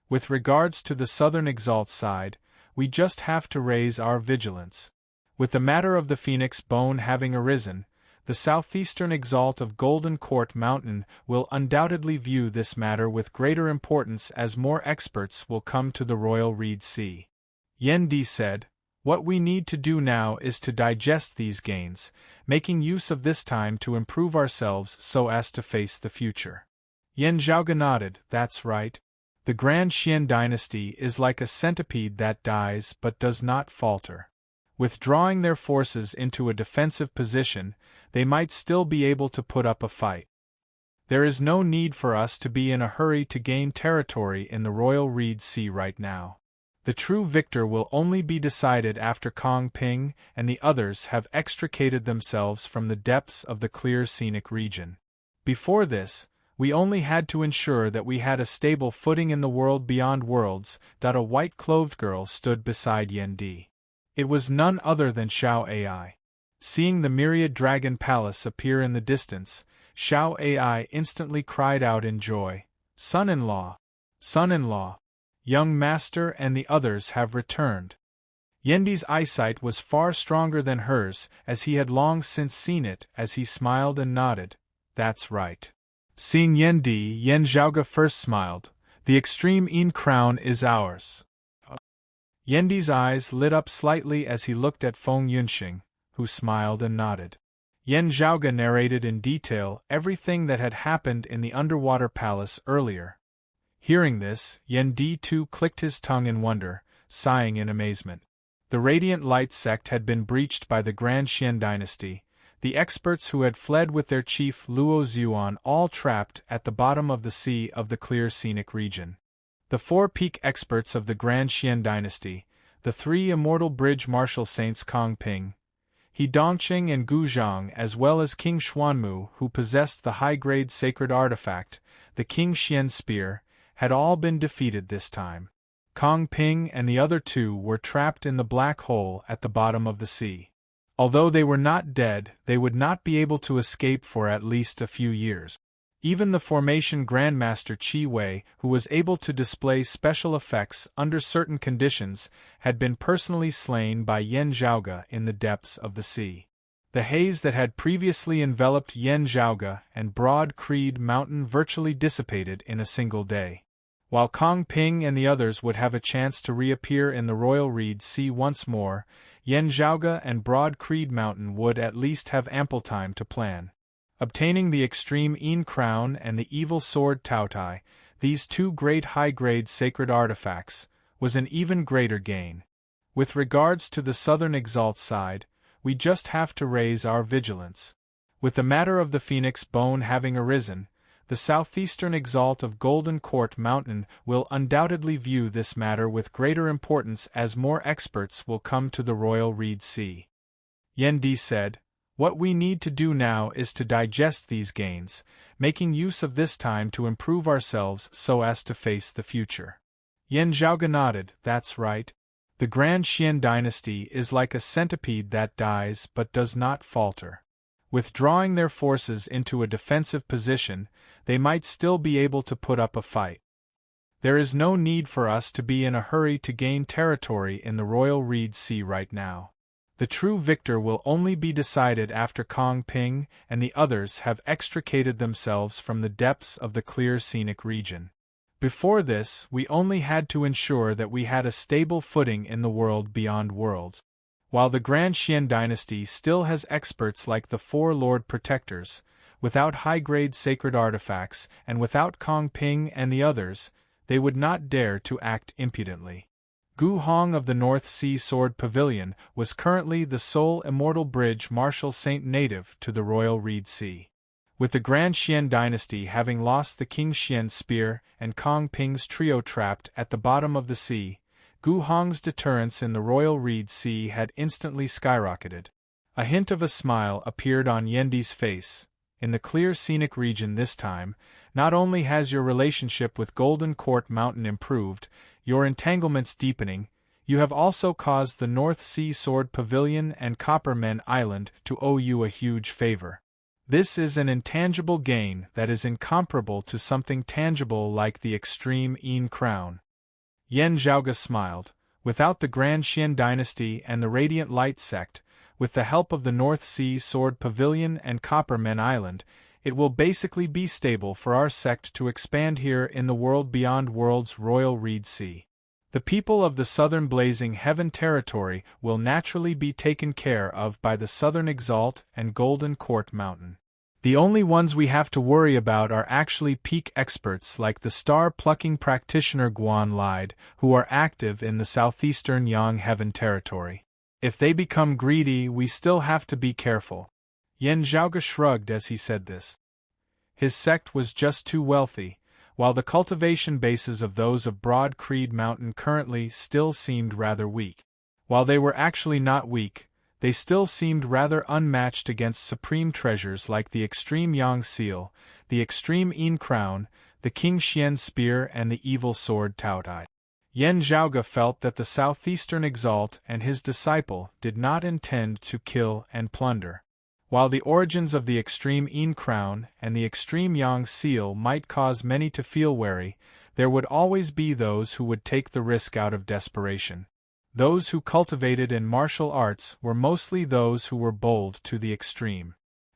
With regards to the Southern Exalt side, we just have to raise our vigilance. With the matter of the Phoenix Bone having arisen, the southeastern Exalt of Golden Court Mountain will undoubtedly view this matter with greater importance as more experts will come to the Royal Reed Sea. Yendi said, What we need to do now is to digest these gains, making use of this time to improve ourselves so as to face the future. Yan Zhaoge nodded. That's right. The Grand Xian dynasty is like a centipede that dies but does not falter. Withdrawing their forces into a defensive position, they might still be able to put up a fight. There is no need for us to be in a hurry to gain territory in the Royal Reed Sea right now. The true victor will only be decided after Kong Ping and the others have extricated themselves from the depths of the clear scenic region. Before this, we only had to ensure that we had a stable footing in the world beyond worlds. A white-clothed girl stood beside Yan Di. It was none other than Xiao Ai. Seeing the myriad dragon palace appear in the distance, Xiao Ai instantly cried out in joy, "Son-in-law! Son-in-law! Young master and the others have returned." Yendi's eyesight was far stronger than hers, as he had long since seen it, as he smiled and nodded. That's right. Seeing Yendi, Yan Zhaoge first smiled. The extreme Yin crown is ours. Yendi's eyes lit up slightly as he looked at Feng Yunxing, who smiled and nodded. Yan Zhaoge narrated in detail everything that had happened in the underwater palace earlier. Hearing this, Yan Di too clicked his tongue in wonder, sighing in amazement. The Radiant Light sect had been breached by the Grand Xian dynasty, the experts who had fled with their chief Luo Xuan all trapped at the bottom of the sea of the clear scenic region. The four peak experts of the Grand Xian dynasty, the three immortal bridge martial saints Kong Ping, He Dongqing and Gu Zhang, as well as King Xuanmu, who possessed the high-grade sacred artifact, the King Xian spear, had all been defeated this time. Kong Ping and the other two were trapped in the black hole at the bottom of the sea. Although they were not dead, they would not be able to escape for at least a few years. Even the formation Grandmaster Qi Wei, who was able to display special effects under certain conditions, had been personally slain by Yan Zhaoge in the depths of the sea. The haze that had previously enveloped Yan Zhaoge and Broad Creed Mountain virtually dissipated in a single day. While Kong Ping and the others would have a chance to reappear in the Royal Reed Sea once more, Yan Zhaoge and Broad Creed Mountain would at least have ample time to plan. Obtaining the extreme Yin crown and the evil sword Taotai, these two great high-grade sacred artifacts, was an even greater gain. With regards to the southern Exalt side, we just have to raise our vigilance. With the matter of the Phoenix Bone having arisen, the southeastern Exalt of Golden Court Mountain will undoubtedly view this matter with greater importance as more experts will come to the Royal Reed Sea. Yan Di said, "What we need to do now is to digest these gains, making use of this time to improve ourselves so as to face the future." Yan Zhaoge nodded. That's right. The Grand Xian dynasty is like a centipede that dies but does not falter. Withdrawing their forces into a defensive position, they might still be able to put up a fight. There is no need for us to be in a hurry to gain territory in the Royal Reed Sea right now. The true victor will only be decided after Kong Ping and the others have extricated themselves from the depths of the clear scenic region. Before this, we only had to ensure that we had a stable footing in the world beyond worlds. While the Grand Xian dynasty still has experts like the four Lord Protectors, without high-grade sacred artifacts and without Kong Ping and the others, they would not dare to act impudently. Gu Hong of the North Sea Sword Pavilion was currently the sole immortal bridge martial saint native to the Royal Reed Sea. With the Grand Xian dynasty having lost the King Xian spear and Kong Ping's trio trapped at the bottom of the sea, Gu Hong's deterrence in the Royal Reed Sea had instantly skyrocketed. A hint of a smile appeared on Yendi's face. In the clear scenic region this time, not only has your relationship with Golden Court Mountain improved, your entanglements deepening, you have also caused the North Sea Sword Pavilion and Coppermen Island to owe you a huge favor. This is an intangible gain that is incomparable to something tangible like the extreme Yin crown. Yan Zhaoge smiled. Without the Grand Xian dynasty and the Radiant Light sect, with the help of the North Sea Sword Pavilion and Coppermen Island, it will basically be stable for our sect to expand here in the world beyond world's Royal Reed Sea. The people of the southern blazing heaven territory will naturally be taken care of by the southern Exalt and Golden Court Mountain. The only ones we have to worry about are actually peak experts like the star-plucking practitioner Guan Lide, who are active in the southeastern Yang Heaven territory. If they become greedy, we still have to be careful. Yan Zhaoge shrugged as he said this. His sect was just too wealthy, while the cultivation bases of those of Broad Creed Mountain currently still seemed rather weak. While they were actually not weak, they still seemed rather unmatched against supreme treasures like the Extreme Yang Seal, the Extreme Yin Crown, the King Xian Spear and the Evil Sword Taotai. Yan Zhaoge felt that the Southeastern Exalt and his disciple did not intend to kill and plunder. While the origins of the Extreme Yin Crown and the Extreme Yang Seal might cause many to feel wary, there would always be those who would take the risk out of desperation. Those who cultivated in martial arts were mostly those who were bold to the extreme.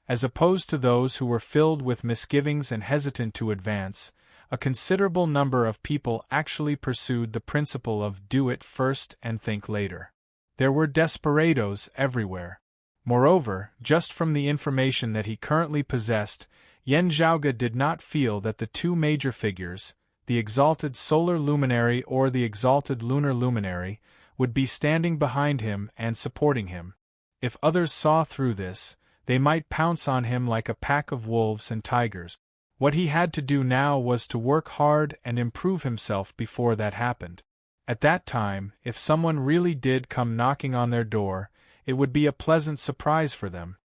As opposed to those who were filled with misgivings and hesitant to advance, a considerable number of people actually pursued the principle of do it first and think later. There were desperados everywhere. Moreover, just from the information that he currently possessed, Yan Zhaoge did not feel that the two major figures, the exalted solar luminary or the exalted lunar luminary, would be standing behind him and supporting him. If others saw through this, they might pounce on him like a pack of wolves and tigers. What he had to do now was to work hard and improve himself before that happened. At that time, if someone really did come knocking on their door, it would be a pleasant surprise for them.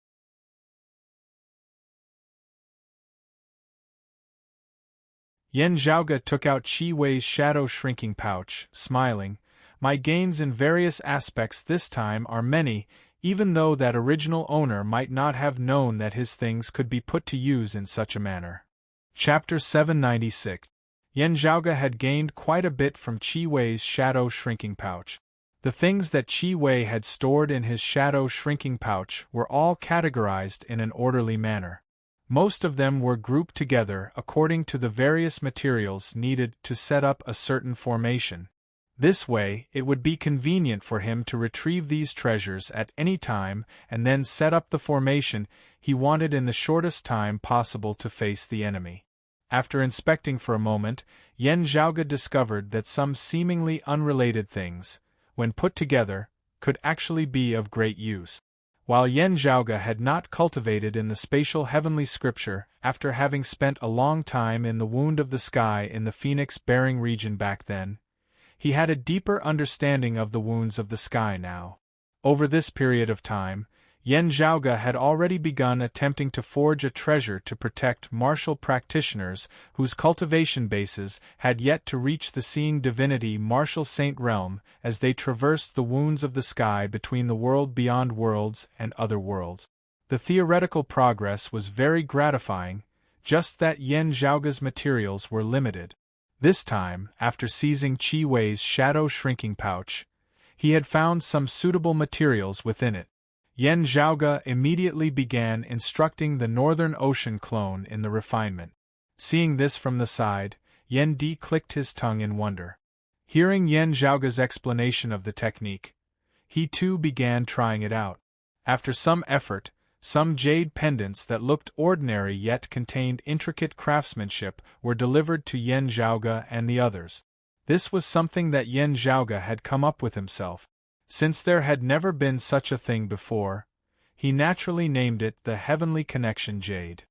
Yan Zhaoge took out Qi Wei's shadow shrinking pouch, smiling. My gains in various aspects this time are many, even though that original owner might not have known that his things could be put to use in such a manner. Chapter 796. Yan Zhaoge had gained quite a bit from Qi Wei's shadow shrinking pouch. The things that Qi Wei had stored in his shadow shrinking pouch were all categorized in an orderly manner. Most of them were grouped together according to the various materials needed to set up a certain formation. This way, it would be convenient for him to retrieve these treasures at any time and then set up the formation he wanted in the shortest time possible to face the enemy. After inspecting for a moment, Yan Zhaoge discovered that some seemingly unrelated things, when put together, could actually be of great use. While Yan Zhaoge had not cultivated in the spatial heavenly scripture after having spent a long time in the wound of the sky in the phoenix-bearing region back then, he had a deeper understanding of the wounds of the sky now. Over this period of time, Yan Zhaoge had already begun attempting to forge a treasure to protect martial practitioners whose cultivation bases had yet to reach the seeing divinity martial saint realm as they traversed the wounds of the sky between the world beyond worlds and other worlds. The theoretical progress was very gratifying, just that Yan Zhaoge's materials were limited. This time, after seizing Qi Wei's shadow shrinking pouch, he had found some suitable materials within it. Yan Zhaoge immediately began instructing the Northern Ocean clone in the refinement. Seeing this from the side, Yan Di clicked his tongue in wonder. Hearing Yan Zhaoge's explanation of the technique, he too began trying it out. After some effort, some jade pendants that looked ordinary yet contained intricate craftsmanship were delivered to Yan Zhaoge and the others. This was something that Yan Zhaoge had come up with himself. Since there had never been such a thing before, he naturally named it the Heavenly Connection Jade.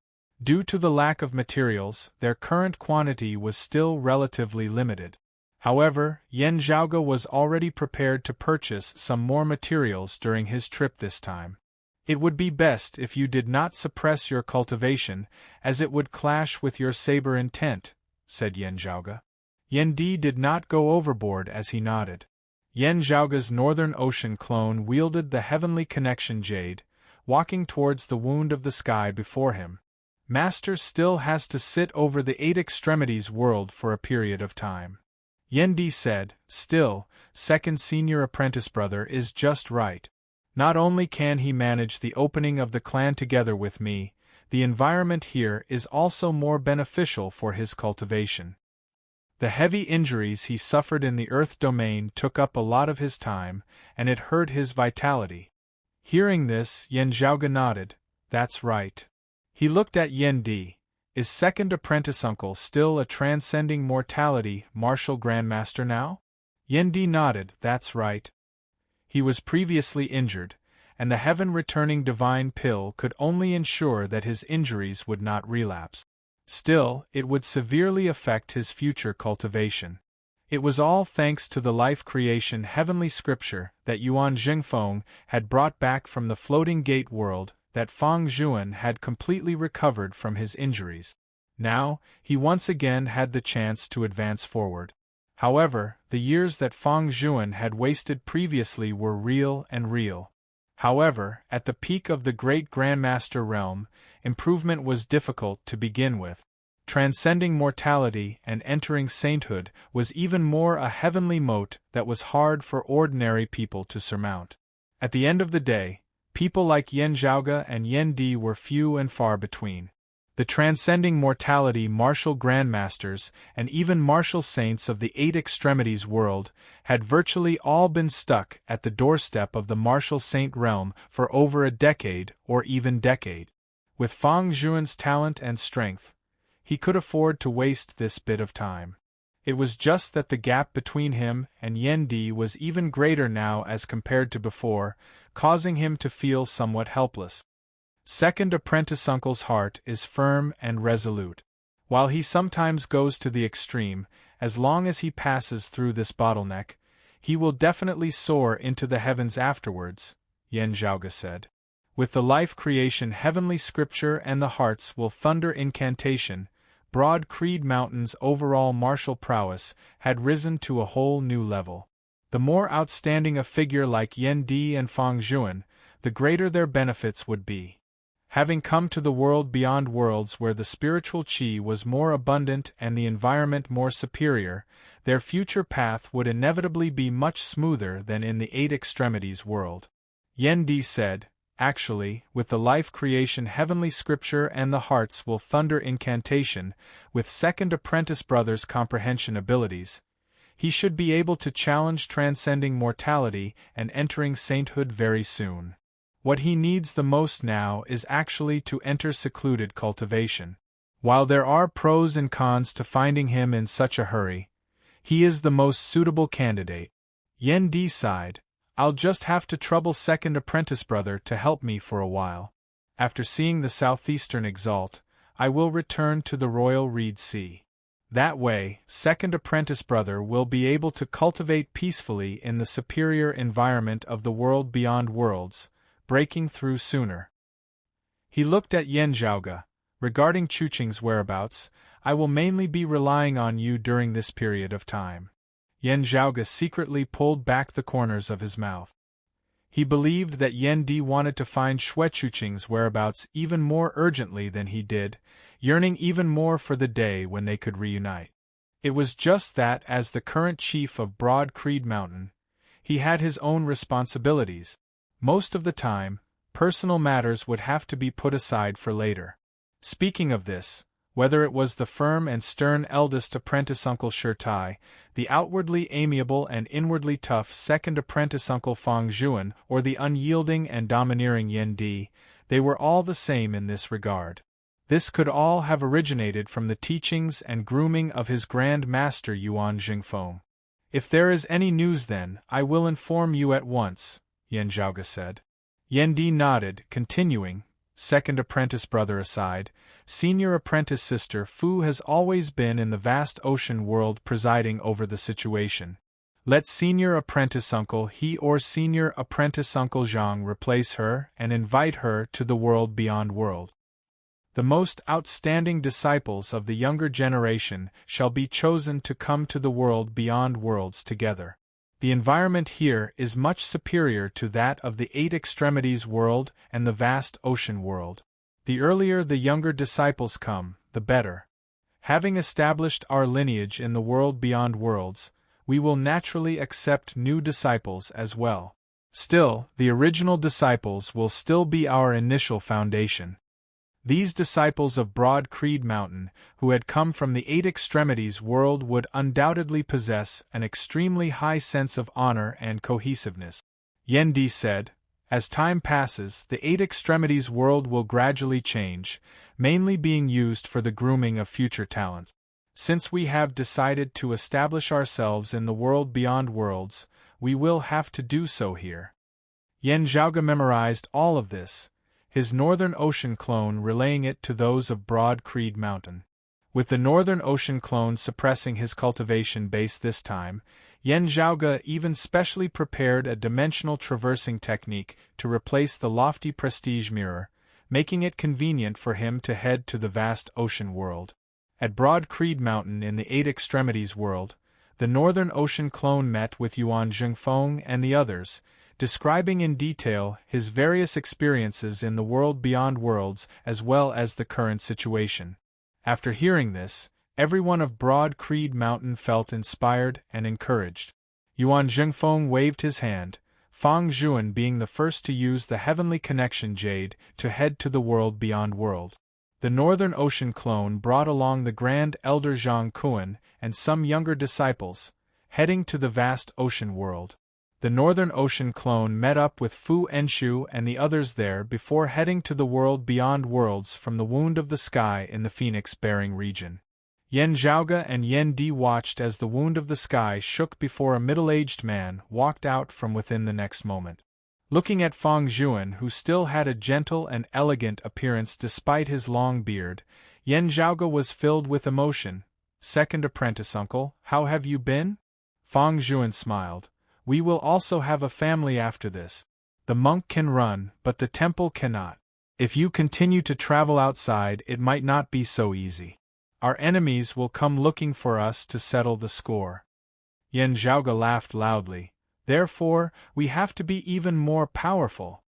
Due to the lack of materials, their current quantity was still relatively limited. However, Yan Zhaoge was already prepared to purchase some more materials during his trip this time. It would be best if you did not suppress your cultivation, as it would clash with your saber intent, said Yan Zhaoge. Yan Di did not go overboard as he nodded. Yan Zhaoge's Northern Ocean clone wielded the Heavenly Connection Jade, walking towards the wound of the sky before him. Master still has to sit over the Eight Extremities world for a period of time. Yan Di said, still, second senior apprentice brother is just right. Not only can he manage the opening of the clan together with me, the environment here is also more beneficial for his cultivation. The heavy injuries he suffered in the Earth domain took up a lot of his time, and it hurt his vitality. Hearing this, Yen Zhaoge nodded. That's right. He looked at Yen Di. Is second apprentice uncle still a transcending mortality martial grandmaster now? Yen Di nodded. That's right. He was previously injured, and the heaven-returning divine pill could only ensure that his injuries would not relapse. Still, it would severely affect his future cultivation. It was all thanks to the life creation heavenly scripture that Yuan Jingfeng had brought back from the floating gate world that Fang Zhuan had completely recovered from his injuries. Now, he once again had the chance to advance forward. However, the years that Fang Zhuan had wasted previously were real and real. However, at the peak of the great Grandmaster realm, improvement was difficult to begin with. Transcending mortality and entering sainthood was even more a heavenly moat that was hard for ordinary people to surmount. At the end of the day, people like Yen Zhaoge and Yen Di were few and far between. The transcending mortality martial grandmasters and even martial saints of the Eight Extremities world had virtually all been stuck at the doorstep of the martial saint realm for over a decade or even decade. With Fang Zhuan's talent and strength, he could afford to waste this bit of time. It was just that the gap between him and Yen Di was even greater now as compared to before, causing him to feel somewhat helpless. Second apprentice uncle's heart is firm and resolute. While he sometimes goes to the extreme, as long as he passes through this bottleneck, he will definitely soar into the heavens afterwards, Yen Zhaoge said. With the life creation heavenly scripture and the hearts will thunder incantation, Broad Creed Mountain's overall martial prowess had risen to a whole new level. The more outstanding a figure like Yen Di and Fang Zhuan, the greater their benefits would be. Having come to the world beyond worlds where the spiritual qi was more abundant and the environment more superior, their future path would inevitably be much smoother than in the Eight Extremities world. Yen Di said, actually, with the life creation heavenly scripture and the hearts will thunder incantation, with second apprentice brother's comprehension abilities, he should be able to challenge transcending mortality and entering sainthood very soon. What he needs the most now is actually to enter secluded cultivation. While there are pros and cons to finding him in such a hurry, he is the most suitable candidate. Yen Di sighed. I'll just have to trouble second apprentice brother to help me for a while. After seeing the southeastern exalt, I will return to the royal reed sea. That way, second apprentice brother will be able to cultivate peacefully in the superior environment of the world beyond worlds, breaking through sooner. He looked at Yen Zhaoge. Regarding Chuqing's whereabouts, I will mainly be relying on you during this period of time. Yen Zhaoge secretly pulled back the corners of his mouth. He believed that Yen Di wanted to find Chuqing's whereabouts even more urgently than he did, yearning even more for the day when they could reunite. It was just that as the current chief of Broad Creed Mountain, he had his own responsibilities. Most of the time, personal matters would have to be put aside for later. Speaking of this, whether it was the firm and stern eldest apprentice Uncle Shirtai, the outwardly amiable and inwardly tough second apprentice Uncle Fang Zhuan, or the unyielding and domineering Yen Di, they were all the same in this regard. This could all have originated from the teachings and grooming of his Grand Master Yuan Jingfeng. If there is any news then, I will inform you at once, Yen Zhaoge said. Yen Di nodded, continuing, second apprentice brother aside, senior apprentice sister Fu has always been in the vast ocean world presiding over the situation. Let senior apprentice uncle He or senior apprentice uncle Zhang replace her and invite her to the world beyond world. The most outstanding disciples of the younger generation shall be chosen to come to the world beyond worlds together. The environment here is much superior to that of the Eight Extremities world and the vast ocean world. The earlier the younger disciples come, the better. Having established our lineage in the world beyond worlds, we will naturally accept new disciples as well. Still, the original disciples will still be our initial foundation. These disciples of Broad Creed Mountain, who had come from the Eight Extremities world, would undoubtedly possess an extremely high sense of honor and cohesiveness. Yen Di said, "As time passes, the Eight Extremities world will gradually change, mainly being used for the grooming of future talents. Since we have decided to establish ourselves in the world beyond worlds, we will have to do so here." Yen Zhaoge memorized all of this, his Northern Ocean clone relaying it to those of Broad Creed Mountain. With the Northern Ocean clone suppressing his cultivation base this time, Yen Zhaoge even specially prepared a dimensional traversing technique to replace the lofty prestige mirror, making it convenient for him to head to the vast ocean world. At Broad Creed Mountain in the Eight Extremities world, the Northern Ocean clone met with Yuan Zhengfeng and the others, describing in detail his various experiences in the world beyond worlds as well as the current situation. After hearing this, everyone of Broad Creed Mountain felt inspired and encouraged. Yuan Zhengfeng waved his hand, Fang Zhuan being the first to use the Heavenly Connection Jade to head to the world beyond worlds. The Northern Ocean clone brought along the Grand Elder Zhang Kuan and some younger disciples, heading to the vast ocean world. The Northern Ocean clone met up with Fu Enshu and the others there before heading to the world beyond worlds from the Wound of the Sky in the Phoenix-bearing region. Yen Zhaoge and Yen Di watched as the Wound of the Sky shook before a middle-aged man walked out from within the next moment. Looking at Fang Zhuan, who still had a gentle and elegant appearance despite his long beard, Yen Zhaoge was filled with emotion. "Second apprentice uncle, how have you been?" Fang Zhuan smiled. "We will also have a family after this. The monk can run, but the temple cannot. If you continue to travel outside, it might not be so easy. Our enemies will come looking for us to settle the score." Yen Zhaoge laughed loudly. "Therefore, we have to be even more powerful.